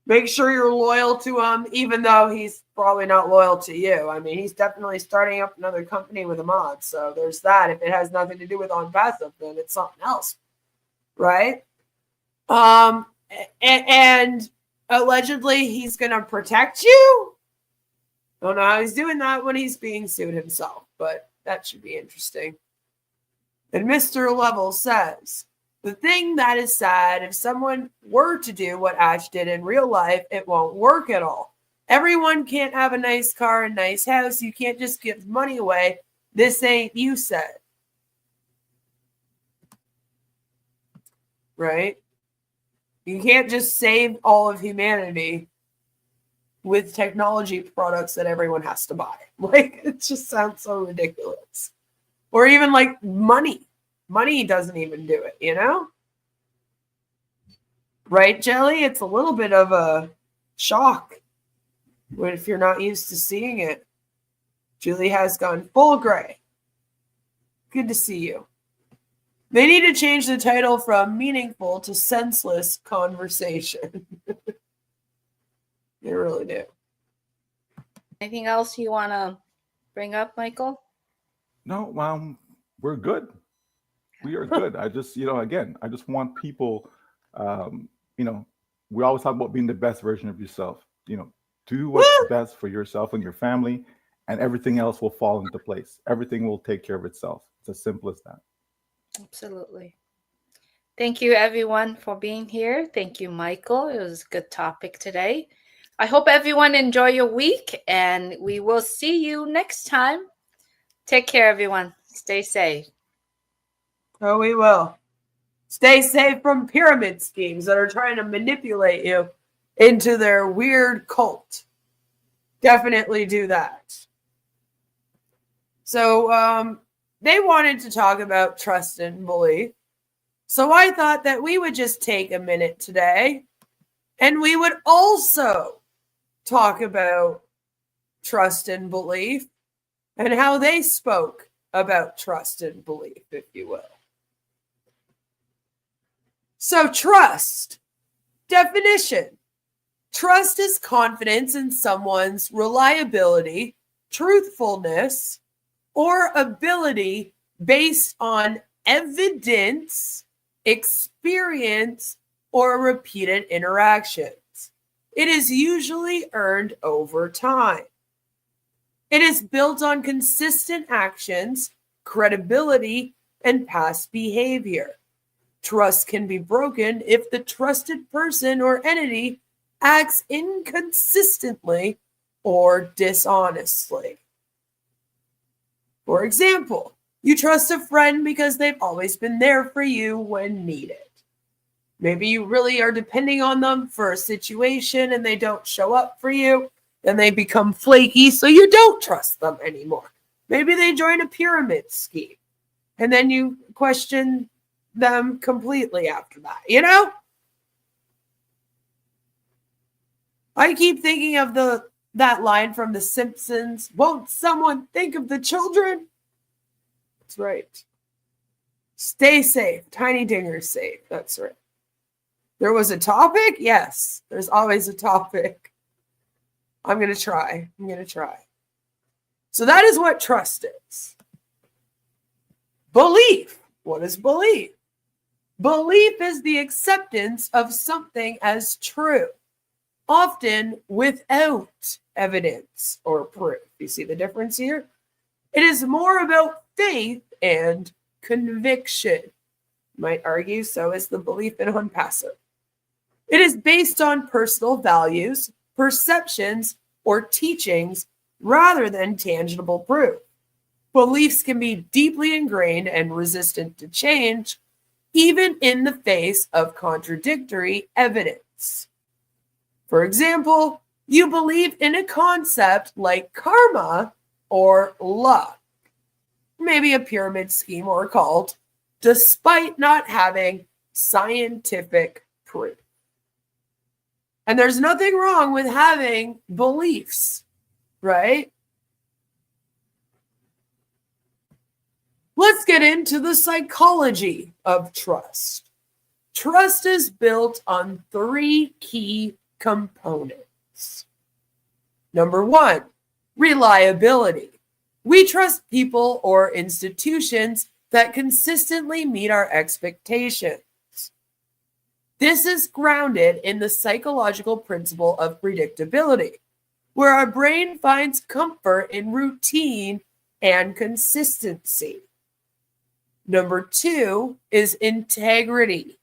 Make sure you're loyal to him, even though he's probably not loyal to you. I mean, he's definitely starting up another company with a mod. So there's that. If it has nothing to do with ONPASSIVE, then it's something else. Right? And allegedly he's going to protect you. Don't know how he's doing that when he's being sued himself, but that should be interesting. And Mr. Level says, the thing that is sad, if someone were to do what Ash did in real life, it won't work at all. Everyone can't have a nice car and nice house. You can't just give money away. This ain't you said. Right? You can't just save all of humanity with technology products that everyone has to buy. Like, it just sounds so ridiculous. Or even like money. Money doesn't even do it, Right, Jelly? It's a little bit of a shock if you're not used to seeing it. Julie has gone full gray. Good to see you. They need to change the title from meaningful to senseless conversation. They really do. Anything else you want to bring up, Michael? No, we're good. We are good. I just, again, I just want people, we always talk about being the best version of yourself. Do what's best for yourself and your family, and everything else will fall into place. Everything will take care of itself. It's as simple as that. Absolutely. Thank you, everyone, for being here. Thank you, Michael. It was a good topic today. I hope everyone enjoy your week, and we will see you next time. Take care, everyone. Stay safe. Oh, we will. Stay safe from pyramid schemes that are trying to manipulate you into their weird cult. Definitely do that. So, they wanted to talk about trust and belief. So I thought that we would just take a minute today and we would also talk about trust and belief and how they spoke about trust and belief, if you will. So trust, definition. Trust is confidence in someone's reliability, truthfulness, or ability based on evidence, experience, or repeated interactions. It is usually earned over time. It is built on consistent actions, credibility, and past behavior. Trust can be broken if the trusted person or entity acts inconsistently or dishonestly. For example, you trust a friend because they've always been there for you when needed. Maybe you really are depending on them for a situation and they don't show up for you. Then they become flaky, so you don't trust them anymore. Maybe they join a pyramid scheme, and then you question them completely after that, you know? I keep thinking of that line from The Simpsons, won't someone think of the children? That's right. Stay safe. Tiny Dinger's safe. That's right. There was a topic? Yes, there's always a topic. I'm going to try. So that is what trust is. Belief. What is belief? Belief is the acceptance of something as true, often without evidence or proof. You see the difference here? It is more about faith and conviction. You might argue so is the belief in ONPASSIVE. It is based on personal values, perceptions, or teachings rather than tangible proof. Beliefs can be deeply ingrained and resistant to change, even in the face of contradictory evidence. For example, you believe in a concept like karma or luck, maybe a pyramid scheme or cult, despite not having scientific proof. And there's nothing wrong with having beliefs, right? Let's get into the psychology of trust. Trust is built on 3 key components. Number 1, reliability. We trust people or institutions that consistently meet our expectations. This is grounded in the psychological principle of predictability, where our brain finds comfort in routine and consistency. Number 2 is integrity.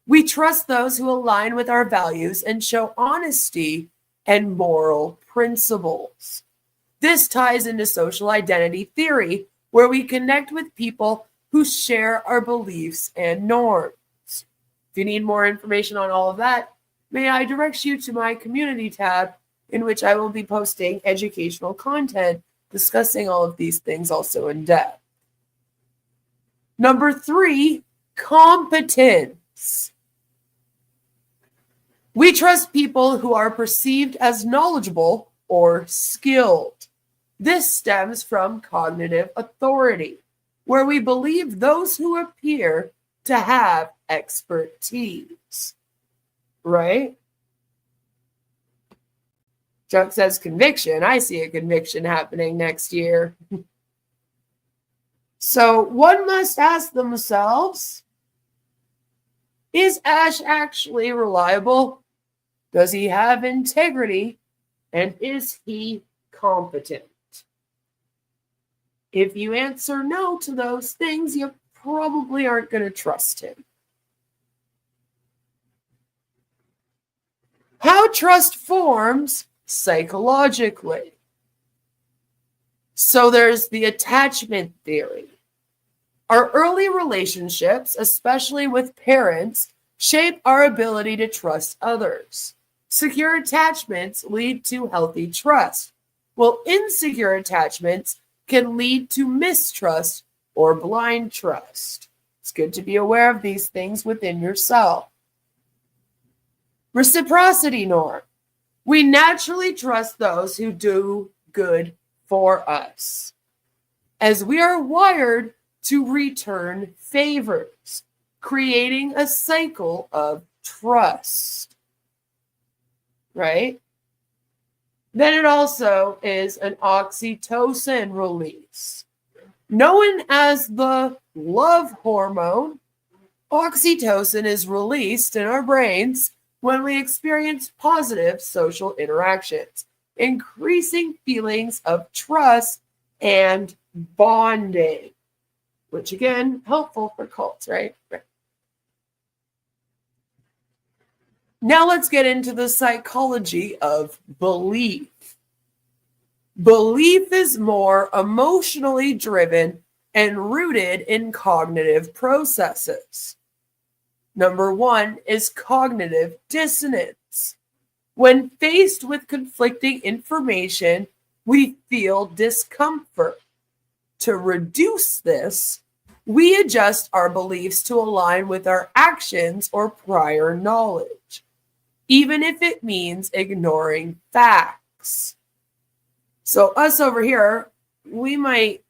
We trust those who align with our values and show honesty and moral principles. This ties into social identity theory, where we connect with people who share our beliefs and norms. If you need more information on all of that, may I direct you to my community tab, in which I will be posting educational content discussing all of these things also in depth. Number 3, competence. We trust people who are perceived as knowledgeable or skilled. This stems from cognitive authority, where we believe those who appear to have expertise, right? Chuck says conviction. I see a conviction happening next year. So one must ask themselves, is Ash actually reliable? Does he have integrity? And is he competent? If you answer no to those things, you probably aren't going to trust him. How trust forms psychologically. So there's the attachment theory. Our early relationships, especially with parents, shape our ability to trust others. Secure attachments lead to healthy trust, while insecure attachments can lead to mistrust or blind trust. It's good to be aware of these things within yourself. Reciprocity norm. We naturally trust those who do good for us, as we are wired to return favors, creating a cycle of trust, right? Then it also is an oxytocin release. Known as the love hormone, oxytocin is released in our brains when we experience positive social interactions, increasing feelings of trust and bonding, which again, helpful for cults, right? Now let's get into the psychology of belief. Belief is more emotionally driven and rooted in cognitive processes. Number one is cognitive dissonance. When faced with conflicting information, we feel discomfort. To reduce this, we adjust our beliefs to align with our actions or prior knowledge, even if it means ignoring facts. So us over here, we might,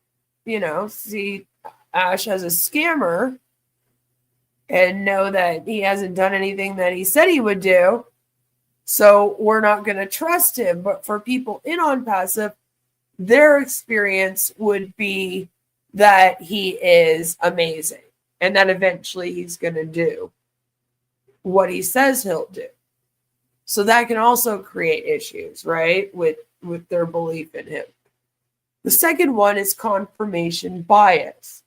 see Ash as a scammer and know that he hasn't done anything that he said he would do. So we're not going to trust him. But for people in ONPASSIVE, their experience would be that he is amazing and that eventually he's going to do what he says he'll do. So that can also create issues, right, with their belief in him. The second one is confirmation bias.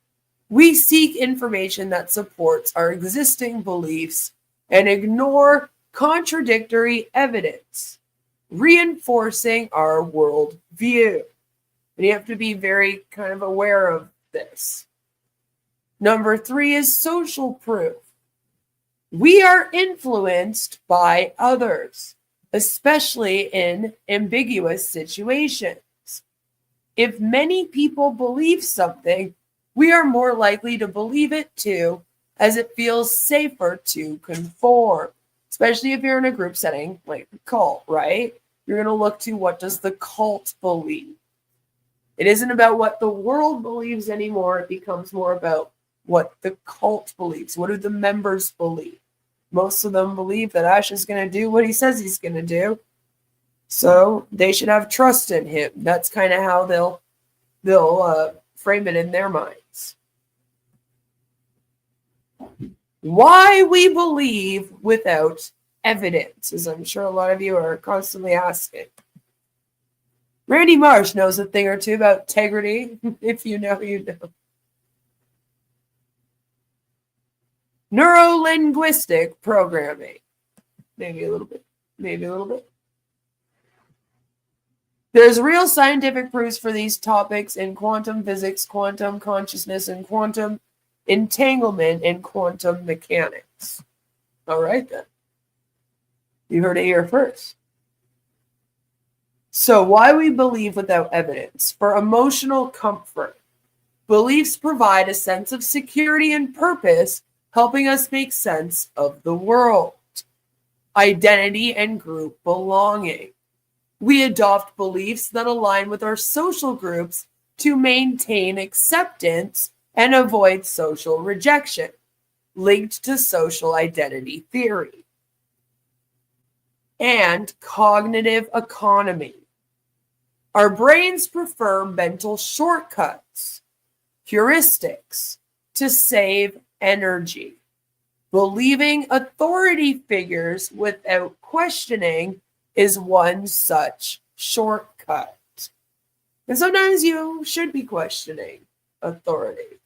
We seek information that supports our existing beliefs and ignore contradictory evidence, reinforcing our worldview. And you have to be very kind of aware of this. Number 3 is social proof. We are influenced by others, especially in ambiguous situations. If many people believe something, we are more likely to believe it too, as it feels safer to conform, especially if you're in a group setting like a cult, right? You're going to look to what does the cult believe. It isn't about what the world believes anymore. It becomes more about what the cult believes. What do the members believe? Most of them believe that Ash is going to do what he says he's going to do. So they should have trust in him. That's kind of how they'll frame it in their minds. Why we believe without evidence, as I'm sure a lot of you are constantly asking. Randy Marsh knows a thing or two about integrity. If you know, you know. Neuro-linguistic programming. Maybe a little bit. There's real scientific proofs for these topics in quantum physics, quantum consciousness, and quantum entanglement and quantum mechanics. All right, then. You heard it here first. So why we believe without evidence? For emotional comfort. Beliefs provide a sense of security and purpose, helping us make sense of the world. Identity and group belonging. We adopt beliefs that align with our social groups to maintain acceptance and avoid social rejection, linked to social identity theory. And cognitive economy. Our brains prefer mental shortcuts, heuristics, to save energy. Believing authority figures without questioning is one such shortcut. And sometimes you should be questioning authority,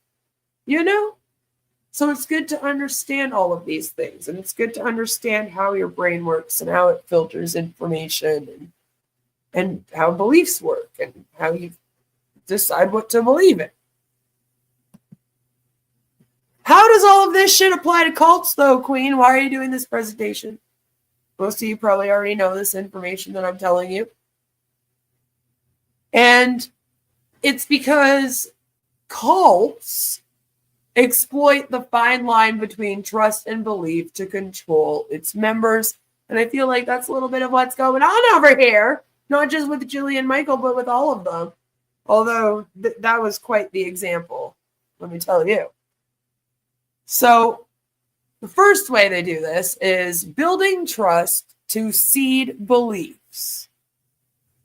So it's good to understand all of these things, and it's good to understand how your brain works and how it filters information and how beliefs work and how you decide what to believe in. How does all of this shit apply to cults, though, Queen? Why are you doing this presentation? Most of you probably already know this information that I'm telling you. And it's because cults exploit the fine line between trust and belief to control its members. And I feel like that's a little bit of what's going on over here, not just with Julie and Michael, but with all of them. Although that was quite the example, let me tell you. So the first way they do this is building trust to seed beliefs.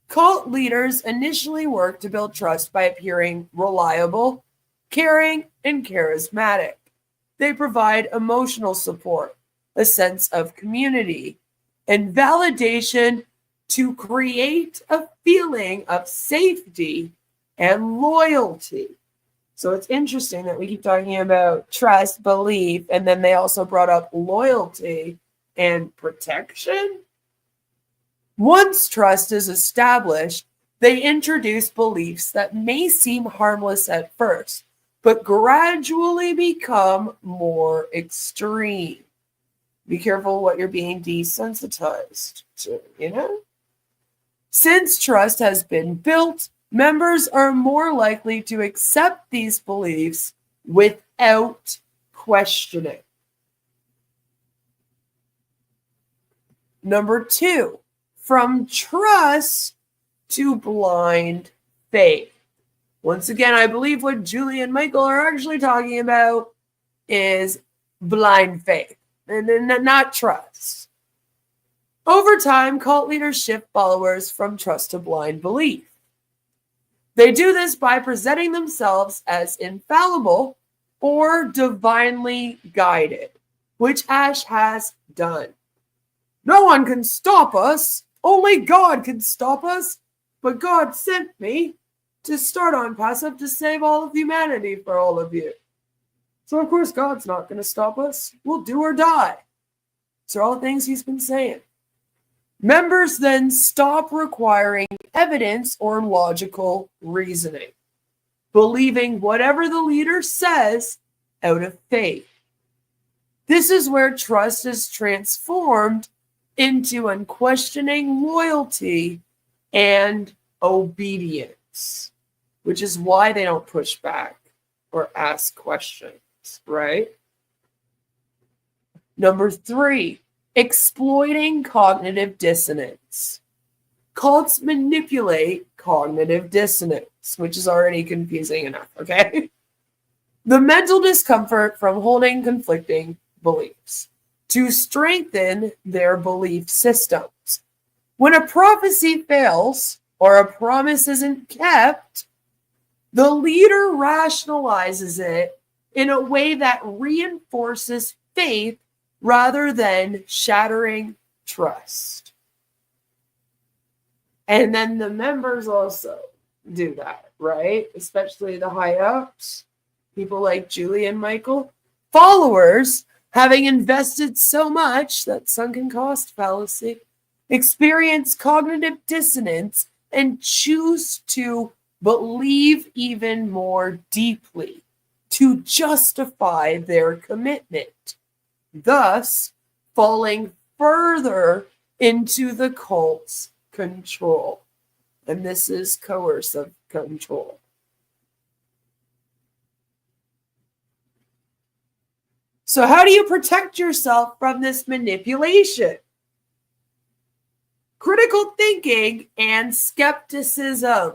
Cult leaders initially work to build trust by appearing reliable, caring, and charismatic. They provide emotional support, a sense of community, and validation to create a feeling of safety and loyalty. So it's interesting that we keep talking about trust, belief, and then they also brought up loyalty and protection. Once trust is established, they introduce beliefs that may seem harmless at first, but gradually become more extreme. Be careful what you're being desensitized to, you know? Since trust has been built, members are more likely to accept these beliefs without questioning. Number 2, from trust to blind faith. Once again, I believe what Julie and Michael are actually talking about is blind faith and not trust. Over time, cult leaders shift followers from trust to blind belief. They do this by presenting themselves as infallible or divinely guided, which Ash has done. No one can stop us. Only God can stop us. But God sent me to start ONPASSIVE to save all of humanity for all of you. So, of course, God's not going to stop us. We'll do or die. These are all things he's been saying. Members then stop requiring evidence or logical reasoning, believing whatever the leader says out of faith. This is where trust is transformed into unquestioning loyalty and obedience, which is why they don't push back or ask questions, right? Number 3, exploiting cognitive dissonance. Cults manipulate cognitive dissonance, which is already confusing enough, okay? The mental discomfort from holding conflicting beliefs to strengthen their belief systems. When a prophecy fails or a promise isn't kept, the leader rationalizes it in a way that reinforces faith rather than shattering trust. And then the members also do that, right? Especially the high ups, people like Julie and Michael. Followers, having invested so much, that sunken cost fallacy, experience cognitive dissonance and choose to believe even more deeply to justify their commitment, thus falling further into the cult's control. And this is coercive control. So how do you protect yourself from this manipulation? Critical thinking and skepticism.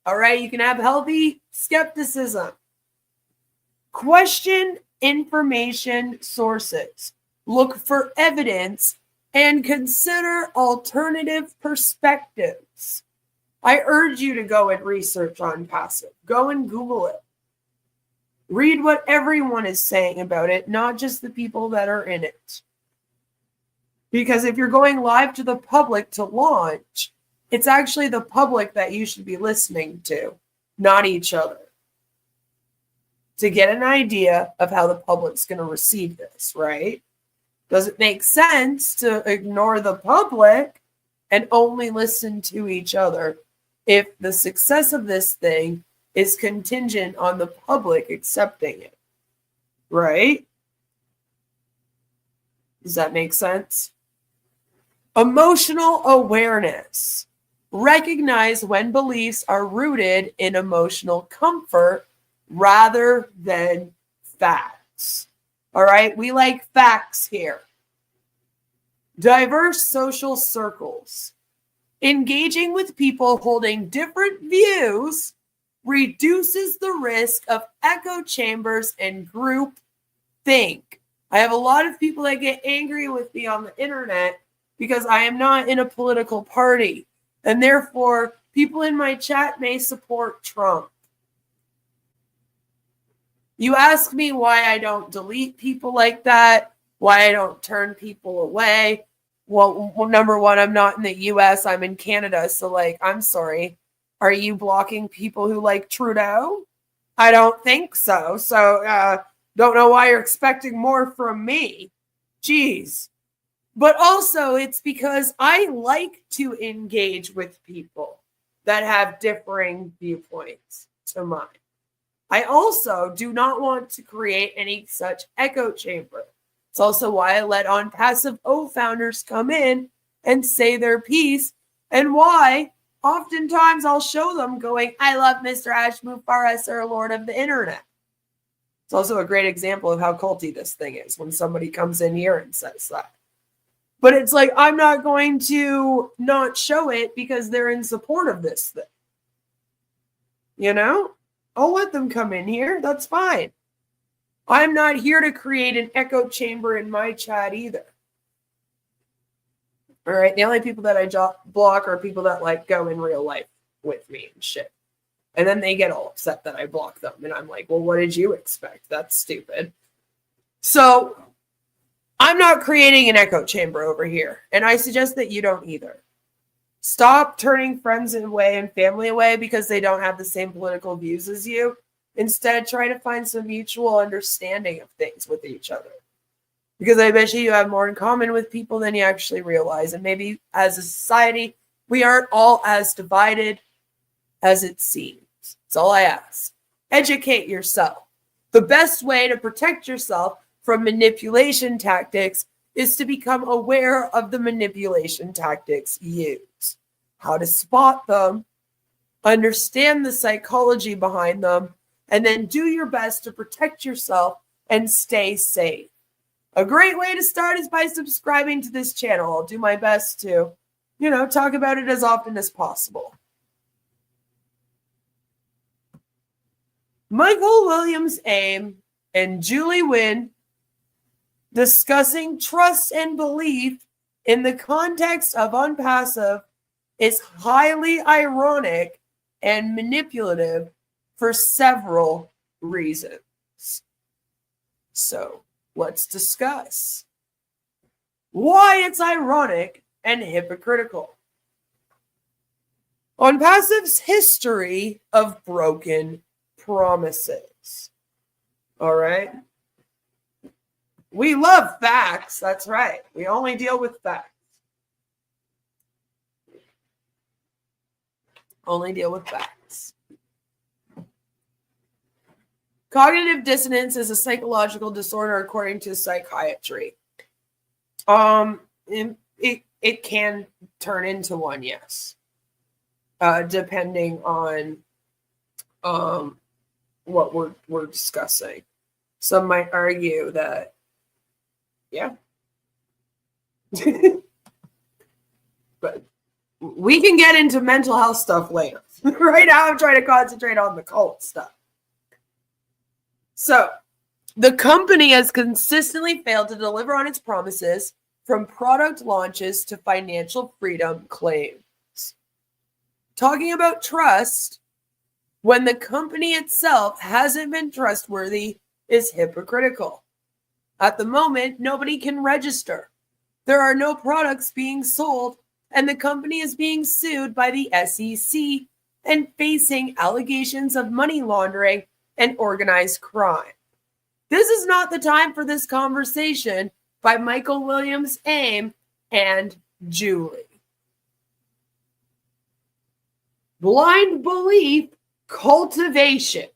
All right, you can have healthy skepticism. Question information sources. Look for evidence and consider alternative perspectives. I urge you to go and research ONPASSIVE. Go and Google it. Read what everyone is saying about it, not just the people that are in it. Because if you're going live to the public to launch, it's actually the public that you should be listening to, not each other, to get an idea of how the public's going to receive this, right? Does it make sense to ignore the public and only listen to each other if the success of this thing is contingent on the public accepting it, right? Does that make sense? Emotional awareness. Recognize when beliefs are rooted in emotional comfort rather than facts. All right? We like facts here. Diverse social circles. Engaging with people holding different views reduces the risk of echo chambers and group think. I have a lot of people that get angry with me on the internet because I am not in a political party. And therefore, people in my chat may support Trump. You ask me why I don't delete people like that, why I don't turn people away. Well, number one, I'm not in the US, I'm in Canada. So, like, I'm sorry. Are you blocking people who like Trudeau? I don't think so. So, don't know why you're expecting more from me. Jeez. But also, it's because I like to engage with people that have differing viewpoints to mine. I also do not want to create any such echo chamber. It's also why I let ONPASSIVE OFounders come in and say their piece, and why oftentimes I'll show them going, I love Mr. Ashmu Farasar, Lord of the Internet. It's also a great example of how culty this thing is when somebody comes in here and says that. But it's like, I'm not going to not show it because they're in support of this thing. You know? I'll let them come in here. That's fine. I'm not here to create an echo chamber in my chat either. All right? The only people that I block are people that like go in real life with me and shit. And then they get all upset that I block them. And I'm like, well, what did you expect? That's stupid. So I'm not creating an echo chamber over here. And I suggest that you don't either. Stop turning friends away and family away because they don't have the same political views as you. Instead, try to find some mutual understanding of things with each other. Because I bet you have more in common with people than you actually realize. And maybe as a society, we aren't all as divided as it seems. That's all I ask. Educate yourself. The best way to protect yourself from manipulation tactics is to become aware of the manipulation tactics used, how to spot them, understand the psychology behind them, and then do your best to protect yourself and stay safe. A great way to start is by subscribing to this channel. I'll do my best to, talk about it as often as possible. Michael Williams Aim and Julie Nguyen discussing trust and belief in the context of ONPASSIVE is highly ironic and manipulative for several reasons. So let's discuss why it's ironic and hypocritical. ONPASSIVE's history of broken promises. All right. We love facts. That's right. We only deal with facts. Only deal with facts. Cognitive dissonance is a psychological disorder according to psychiatry. It can turn into one, yes. Depending on what we're discussing. Some might argue that, yeah. But we can get into mental health stuff later. Right now I'm trying to concentrate on the cult stuff. So, the company has consistently failed to deliver on its promises, from product launches to financial freedom claims. Talking about trust, when the company itself hasn't been trustworthy, is hypocritical. At the moment, nobody can register. There are no products being sold, and the company is being sued by the SEC and facing allegations of money laundering and organized crime. This is not the time for this conversation by Michael Williams Aim and Julie. Blind belief cultivation,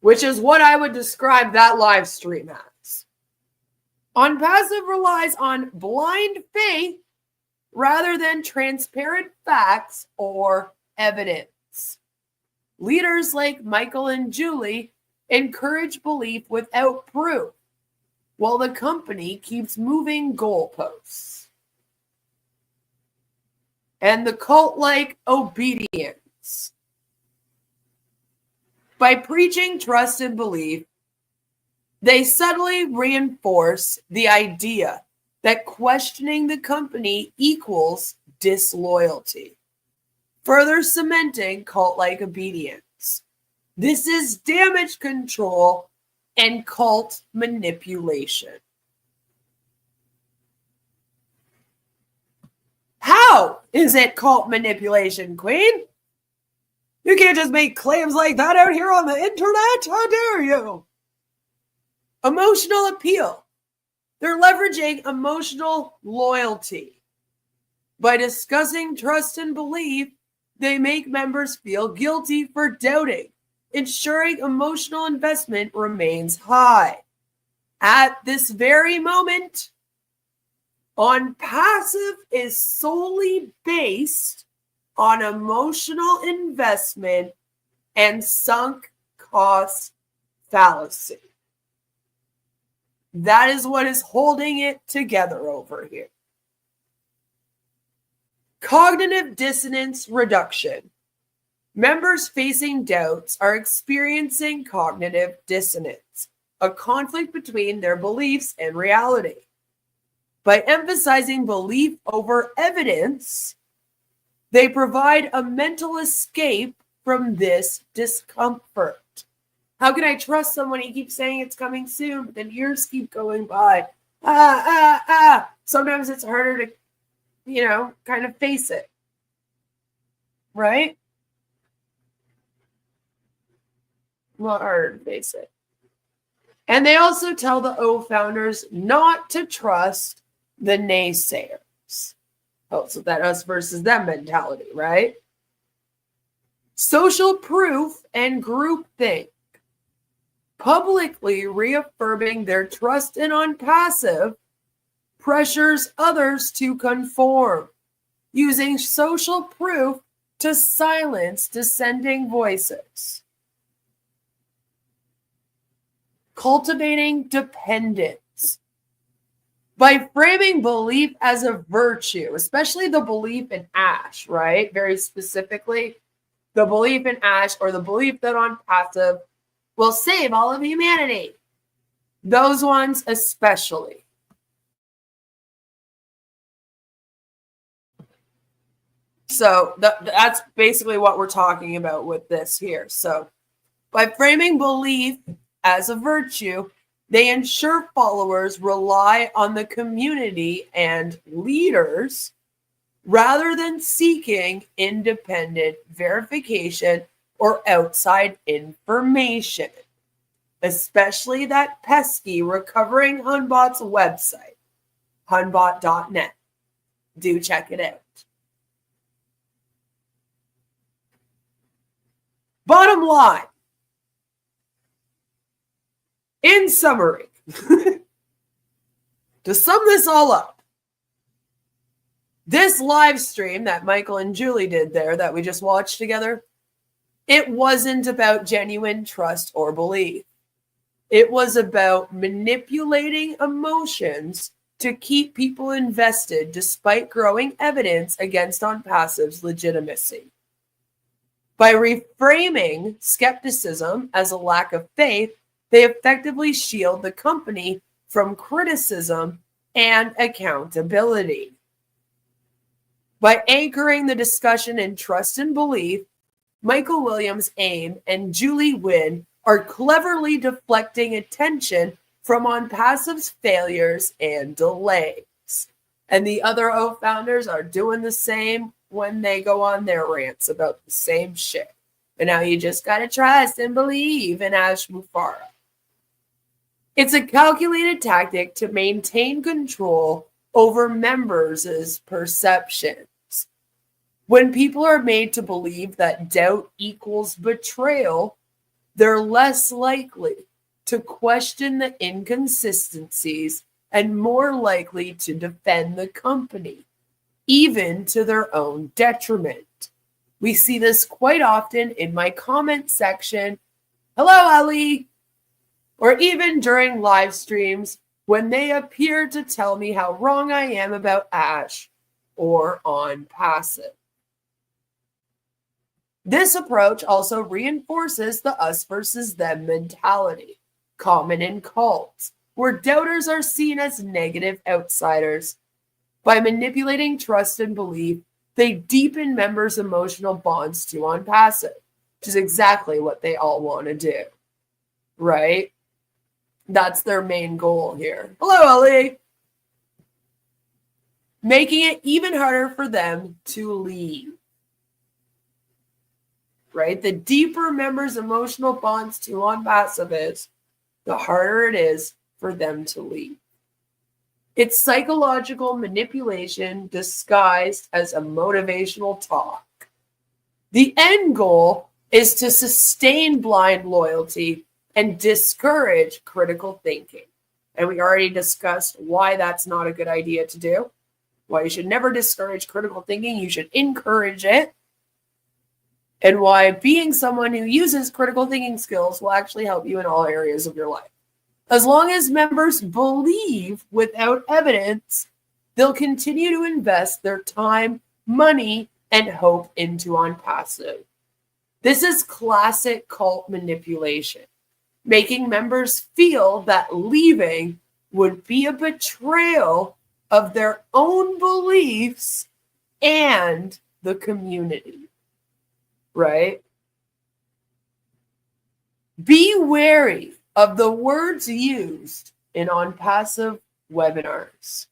which is what I would describe that live stream as. ONPASSIVE relies on blind faith rather than transparent facts or evidence. Leaders like Michael and Julie encourage belief without proof, while the company keeps moving goalposts. And the cult-like obedience. By preaching trust and belief, they subtly reinforce the idea that questioning the company equals disloyalty, further cementing cult-like obedience. This is damage control and cult manipulation. How is it cult manipulation, Queen? You can't just make claims like that out here on the internet. How dare you? Emotional appeal. They're leveraging emotional loyalty. By discussing trust and belief, they make members feel guilty for doubting, ensuring emotional investment remains high. At this very moment, ONPASSIVE is solely based on emotional investment and sunk cost fallacy. That is what is holding it together over here. Cognitive dissonance reduction. Members facing doubts are experiencing cognitive dissonance, a conflict between their beliefs and reality. By emphasizing belief over evidence, they provide a mental escape from this discomfort. How can I trust someone? He keeps saying it's coming soon, but then years keep going by. Sometimes it's harder to, kind of face it. Right? A lot harder to face it. And they also tell the OFounders not to trust the naysayers. Oh, so that us versus them mentality, right? Social proof and groupthink. Publicly reaffirming their trust in ONPASSIVE pressures others to conform, using social proof to silence dissenting voices. Cultivating dependence. By framing belief as a virtue, especially the belief in Ash, right? Very specifically, the belief in Ash or the belief that ONPASSIVE will save all of humanity. Those ones especially. So that's basically what we're talking about with this here. So by framing belief as a virtue, they ensure followers rely on the community and leaders rather than seeking independent verification or outside information, especially that pesky Recovering Hunbot's website, hunbot.net. Do check it out. Bottom line, in summary, to sum this all up, this live stream that Michael and Julie did there that we just watched together, it wasn't about genuine trust or belief. It was about manipulating emotions to keep people invested despite growing evidence against ONPASSIVE's legitimacy. By reframing skepticism as a lack of faith, they effectively shield the company from criticism and accountability. By anchoring the discussion in trust and belief, Michael Williams' aim and Julie Nguyen are cleverly deflecting attention from ONPASSIVE's failures and delays. And the other OFounders are doing the same when they go on their rants about the same shit. And now you just got to trust and believe in Ash Mufara. It's a calculated tactic to maintain control over members' perceptions. When people are made to believe that doubt equals betrayal, they're less likely to question the inconsistencies and more likely to defend the company, even to their own detriment. We see this quite often in my comment section. Hello, Ali. or even during live streams when they appear to tell me how wrong I am about Ash or ONPASSIVE. This approach also reinforces the us versus them mentality, common in cults, where doubters are seen as negative outsiders. By manipulating trust and belief, they deepen members' emotional bonds to ONPASSIVE, which is exactly what they all want to do, right? That's their main goal here. Hello, Ellie. Making it even harder for them to leave. Right? The deeper members' emotional bonds to ONPASSIVE is, the harder it is for them to leave. It's psychological manipulation disguised as a motivational talk. The end goal is to sustain blind loyalty and discourage critical thinking. And we already discussed why that's not a good idea to do. Why you should never discourage critical thinking. You should encourage it. And why being someone who uses critical thinking skills will actually help you in all areas of your life. As long as members believe without evidence, they'll continue to invest their time, money, and hope into ONPASSIVE. This is classic cult manipulation, making members feel that leaving would be a betrayal of their own beliefs and the community. Right? Be wary of the words used in ONPASSIVE webinars.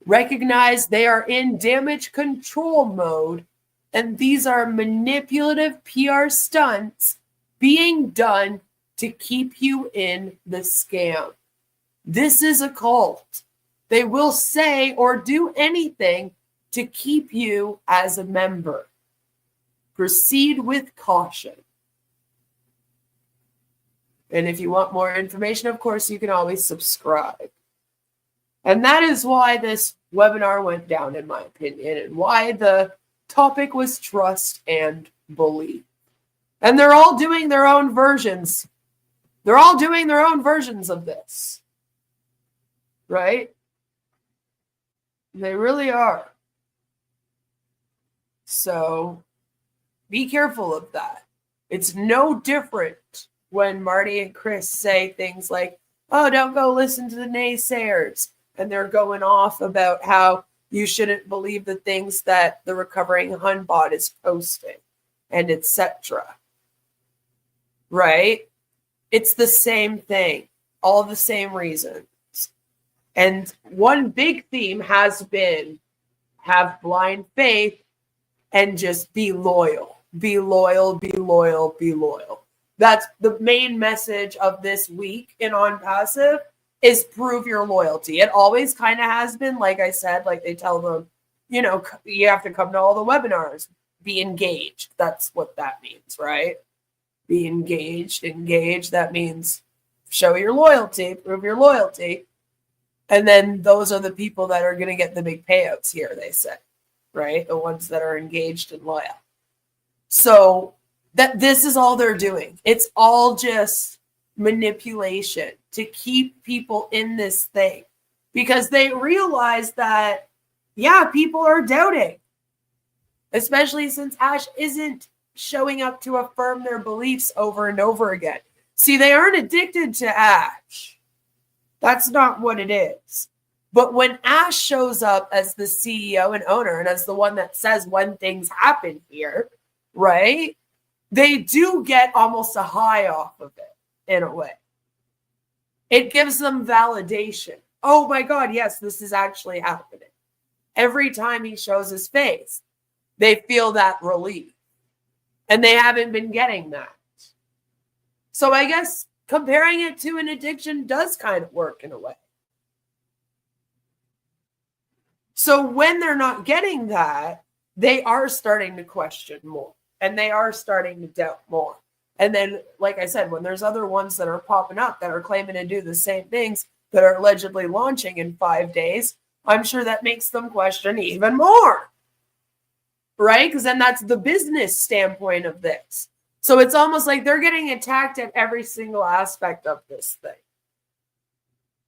Recognize they are in damage control mode, and these are manipulative PR stunts being done to keep you in the scam. This is a cult. They will say or do anything to keep you as a member. Proceed with caution. And if you want more information, of course, you can always subscribe. And that is why this webinar went down, in my opinion, and why the topic was trust and belief. And they're all doing their own versions. They're all doing their own versions of this. Right? They really are. So be careful of that. It's no different when Marty and Chris say things like, oh, don't go listen to the naysayers. And they're going off about how you shouldn't believe the things that the recovering Hun bot is posting and etc. Right? It's the same thing. All the same reasons. And one big theme has been have blind faith and just be loyal. Be loyal, be loyal, be loyal. That's the main message of this week in ONPASSIVE is prove your loyalty. It always kind of has been, like I said, like they tell them, you know, you have to come to all the webinars. Be engaged. That's what that means, right? Be engaged. Engage, that means show your loyalty, prove your loyalty. And then those are the people that are going to get the big payouts here, they say, right? The ones that are engaged and loyal. So that this is all they're doing. It's all just manipulation to keep people in this thing because they realize that, yeah, people are doubting, especially since Ash isn't showing up to affirm their beliefs over and over again. See, they aren't addicted to Ash. That's not what it is. But when Ash shows up as the CEO and owner and as the one that says when things happen here, right, they do get almost a high off of it in a way. It gives them validation. Oh my God, yes, this is actually happening. Every time he shows his face, they feel that relief. And they haven't been getting that. So I guess comparing it to an addiction does kind of work in a way. So when they're not getting that, they are starting to question more. And they are starting to doubt more. And then, like I said, when there's other ones that are popping up that are claiming to do the same things that are allegedly launching in 5 days, I'm sure that makes them question even more. Right? Because then that's the business standpoint of this. So it's almost like they're getting attacked at every single aspect of this thing.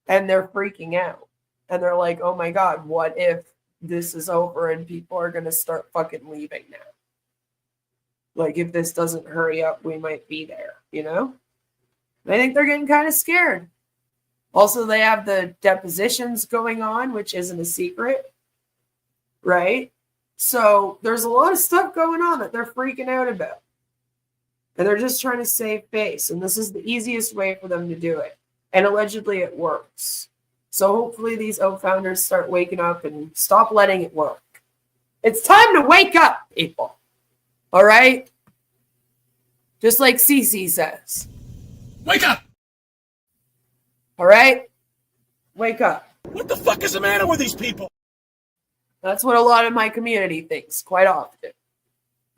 And they're freaking out. And they're like, oh my God, what if this is over and people are going to start fucking leaving now? Like, if this doesn't hurry up, we might be there, you know? I think they're getting kind of scared. Also, they have the depositions going on, which isn't a secret, right? So there's a lot of stuff going on that they're freaking out about. And they're just trying to save face. And this is the easiest way for them to do it. And allegedly it works. So hopefully these OFounders start waking up and stop letting it work. It's time to wake up, people. All right? Just like Cece says. Wake up! All right? Wake up. What the fuck is the matter with these people? That's what a lot of my community thinks quite often.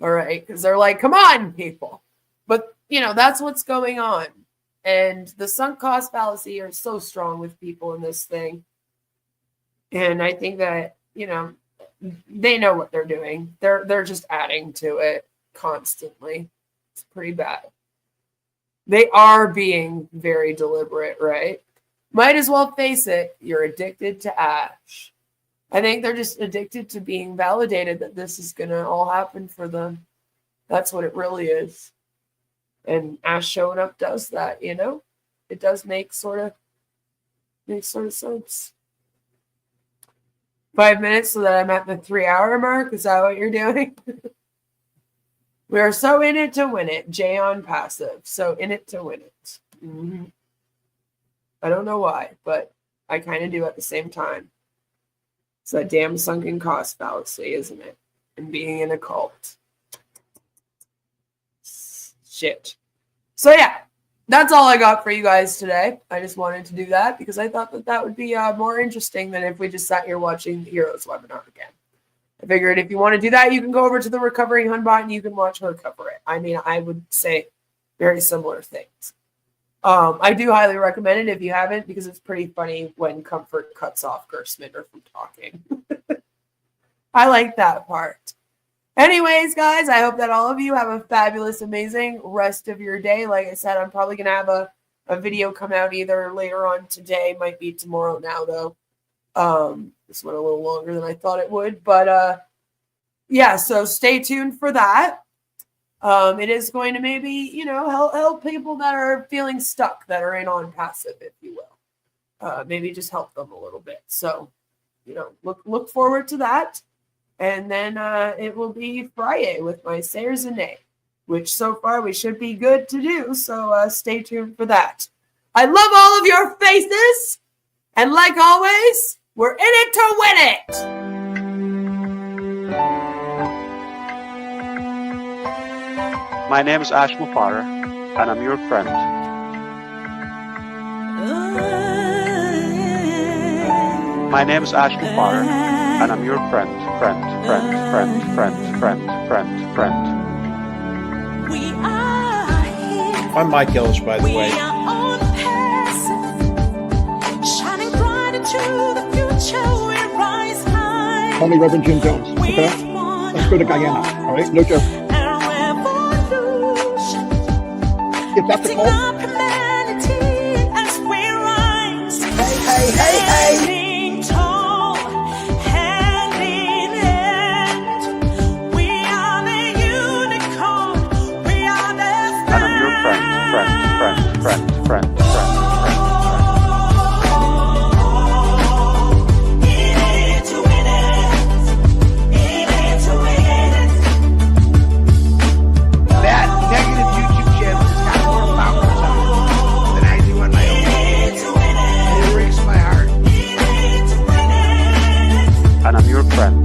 All right? Because they're like, come on, people. But, you know, that's what's going on. And the sunk cost fallacy are so strong with people in this thing. And I think that, you know, they know what they're doing. They're just adding to it constantly. It's pretty bad. They are being very deliberate, right? Might as well face it. You're addicted to Ash. I think they're just addicted to being validated that this is going to all happen for them. That's what it really is. And Ash showing up does that, you know? It does make sort of sense. 5 minutes so that I'm at the 3-hour mark. Is that what you're doing? We are so in it to win it. Jay on passive. So in it to win it. Mm-hmm. I don't know why, but I kind of do at the same time. It's that damn sunken cost fallacy, isn't it? And being in a cult. Shit. So yeah, that's all I got for you guys today. I just wanted to do that because I thought that would be more interesting than if we just sat here watching the Heroes webinar again. I figured if you want to do that, you can go over to the Recovering Hunbot and you can watch her cover it. I mean, I would say very similar things. I do highly recommend it if you haven't, because it's pretty funny when Comfort cuts off Gersminder from talking. I like that part. Anyways, guys, I hope that all of you have a fabulous, amazing rest of your day. Like I said, I'm probably going to have a video come out either later on today, might be tomorrow now, though. This went a little longer than I thought it would. But, yeah, so stay tuned for that. It is going to maybe, you know, help people that are feeling stuck, that are in ONPASSIVE, if you will. Maybe just help them a little bit. So, you know, look forward to that. And then it will be Friday with my Sayers and Nay, which so far we should be good to do. So stay tuned for that. I love all of your faces. And like always, we're in it to win it. My name is Ash Mufara, and I'm your friend. My name is Ash Mufara, and I'm your friend. I'm Mike Ellis, by the way. Call me Reverend Jim Jones, okay? Let's go to Guyana, all right? No joke. If that's a call. Hey. Friend. That negative YouTube channel has got more followers on it than I do on my own. It breaks my heart. And I'm your friend.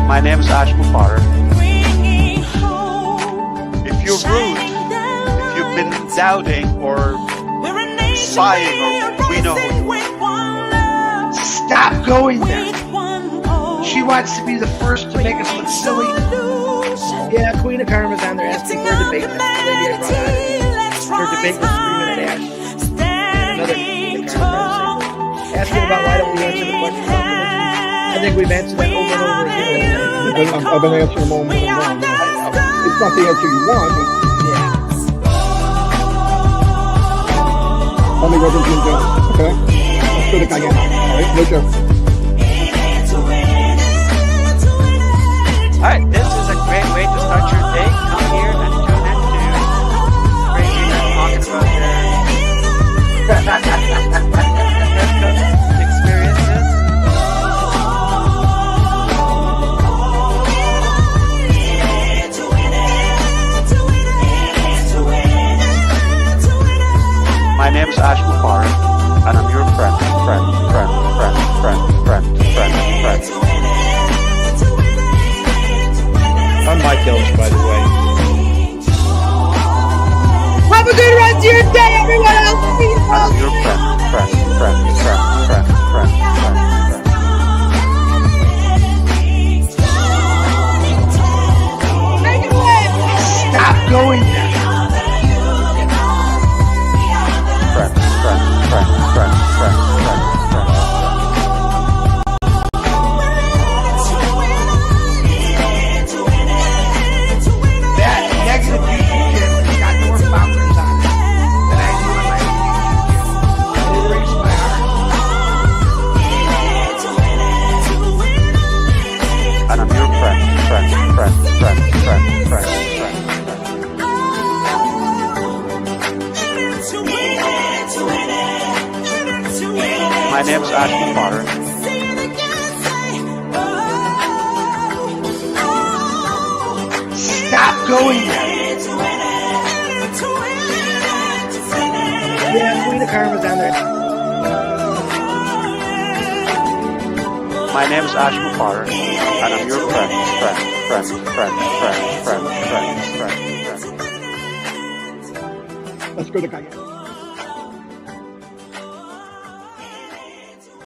My name is Ash Mufara. If you're rude, if you've been doubting or spying, or we know who you are. Stop going there. She wants to be the first to make us look silly. Yeah, Queen of Karma's on there asking for a debate. That's the lady I brought on. Her debate was 3 Minute Ash. And another Queen of Karma asking about why don't we answer the think we've answered that over and over again. I've been answering them all morning long. It's not the answer you want, but only Reverend Jim Jones. Okay? Let's go to Cayenne. All right? No joke. All right, this is a great way to start your day. Come here and tune in to crazy men talking about their experiences. My name is Ash Mubarak, and I'm your friend. I'm Mike Ellis, by the way. Have a good rest of your day, everyone else. I'm your friend. Take it away. Stop going there. That negative YouTube channel has got more followers on it than I do on my own YouTube channel. It breaks my heart. And I'm your friend. My name is Ash Mubarak. Stop going there. Yeah, Queen of Karma's on there. My name is Ash Mubarak, and I'm your friend. Let's go to Cayenne.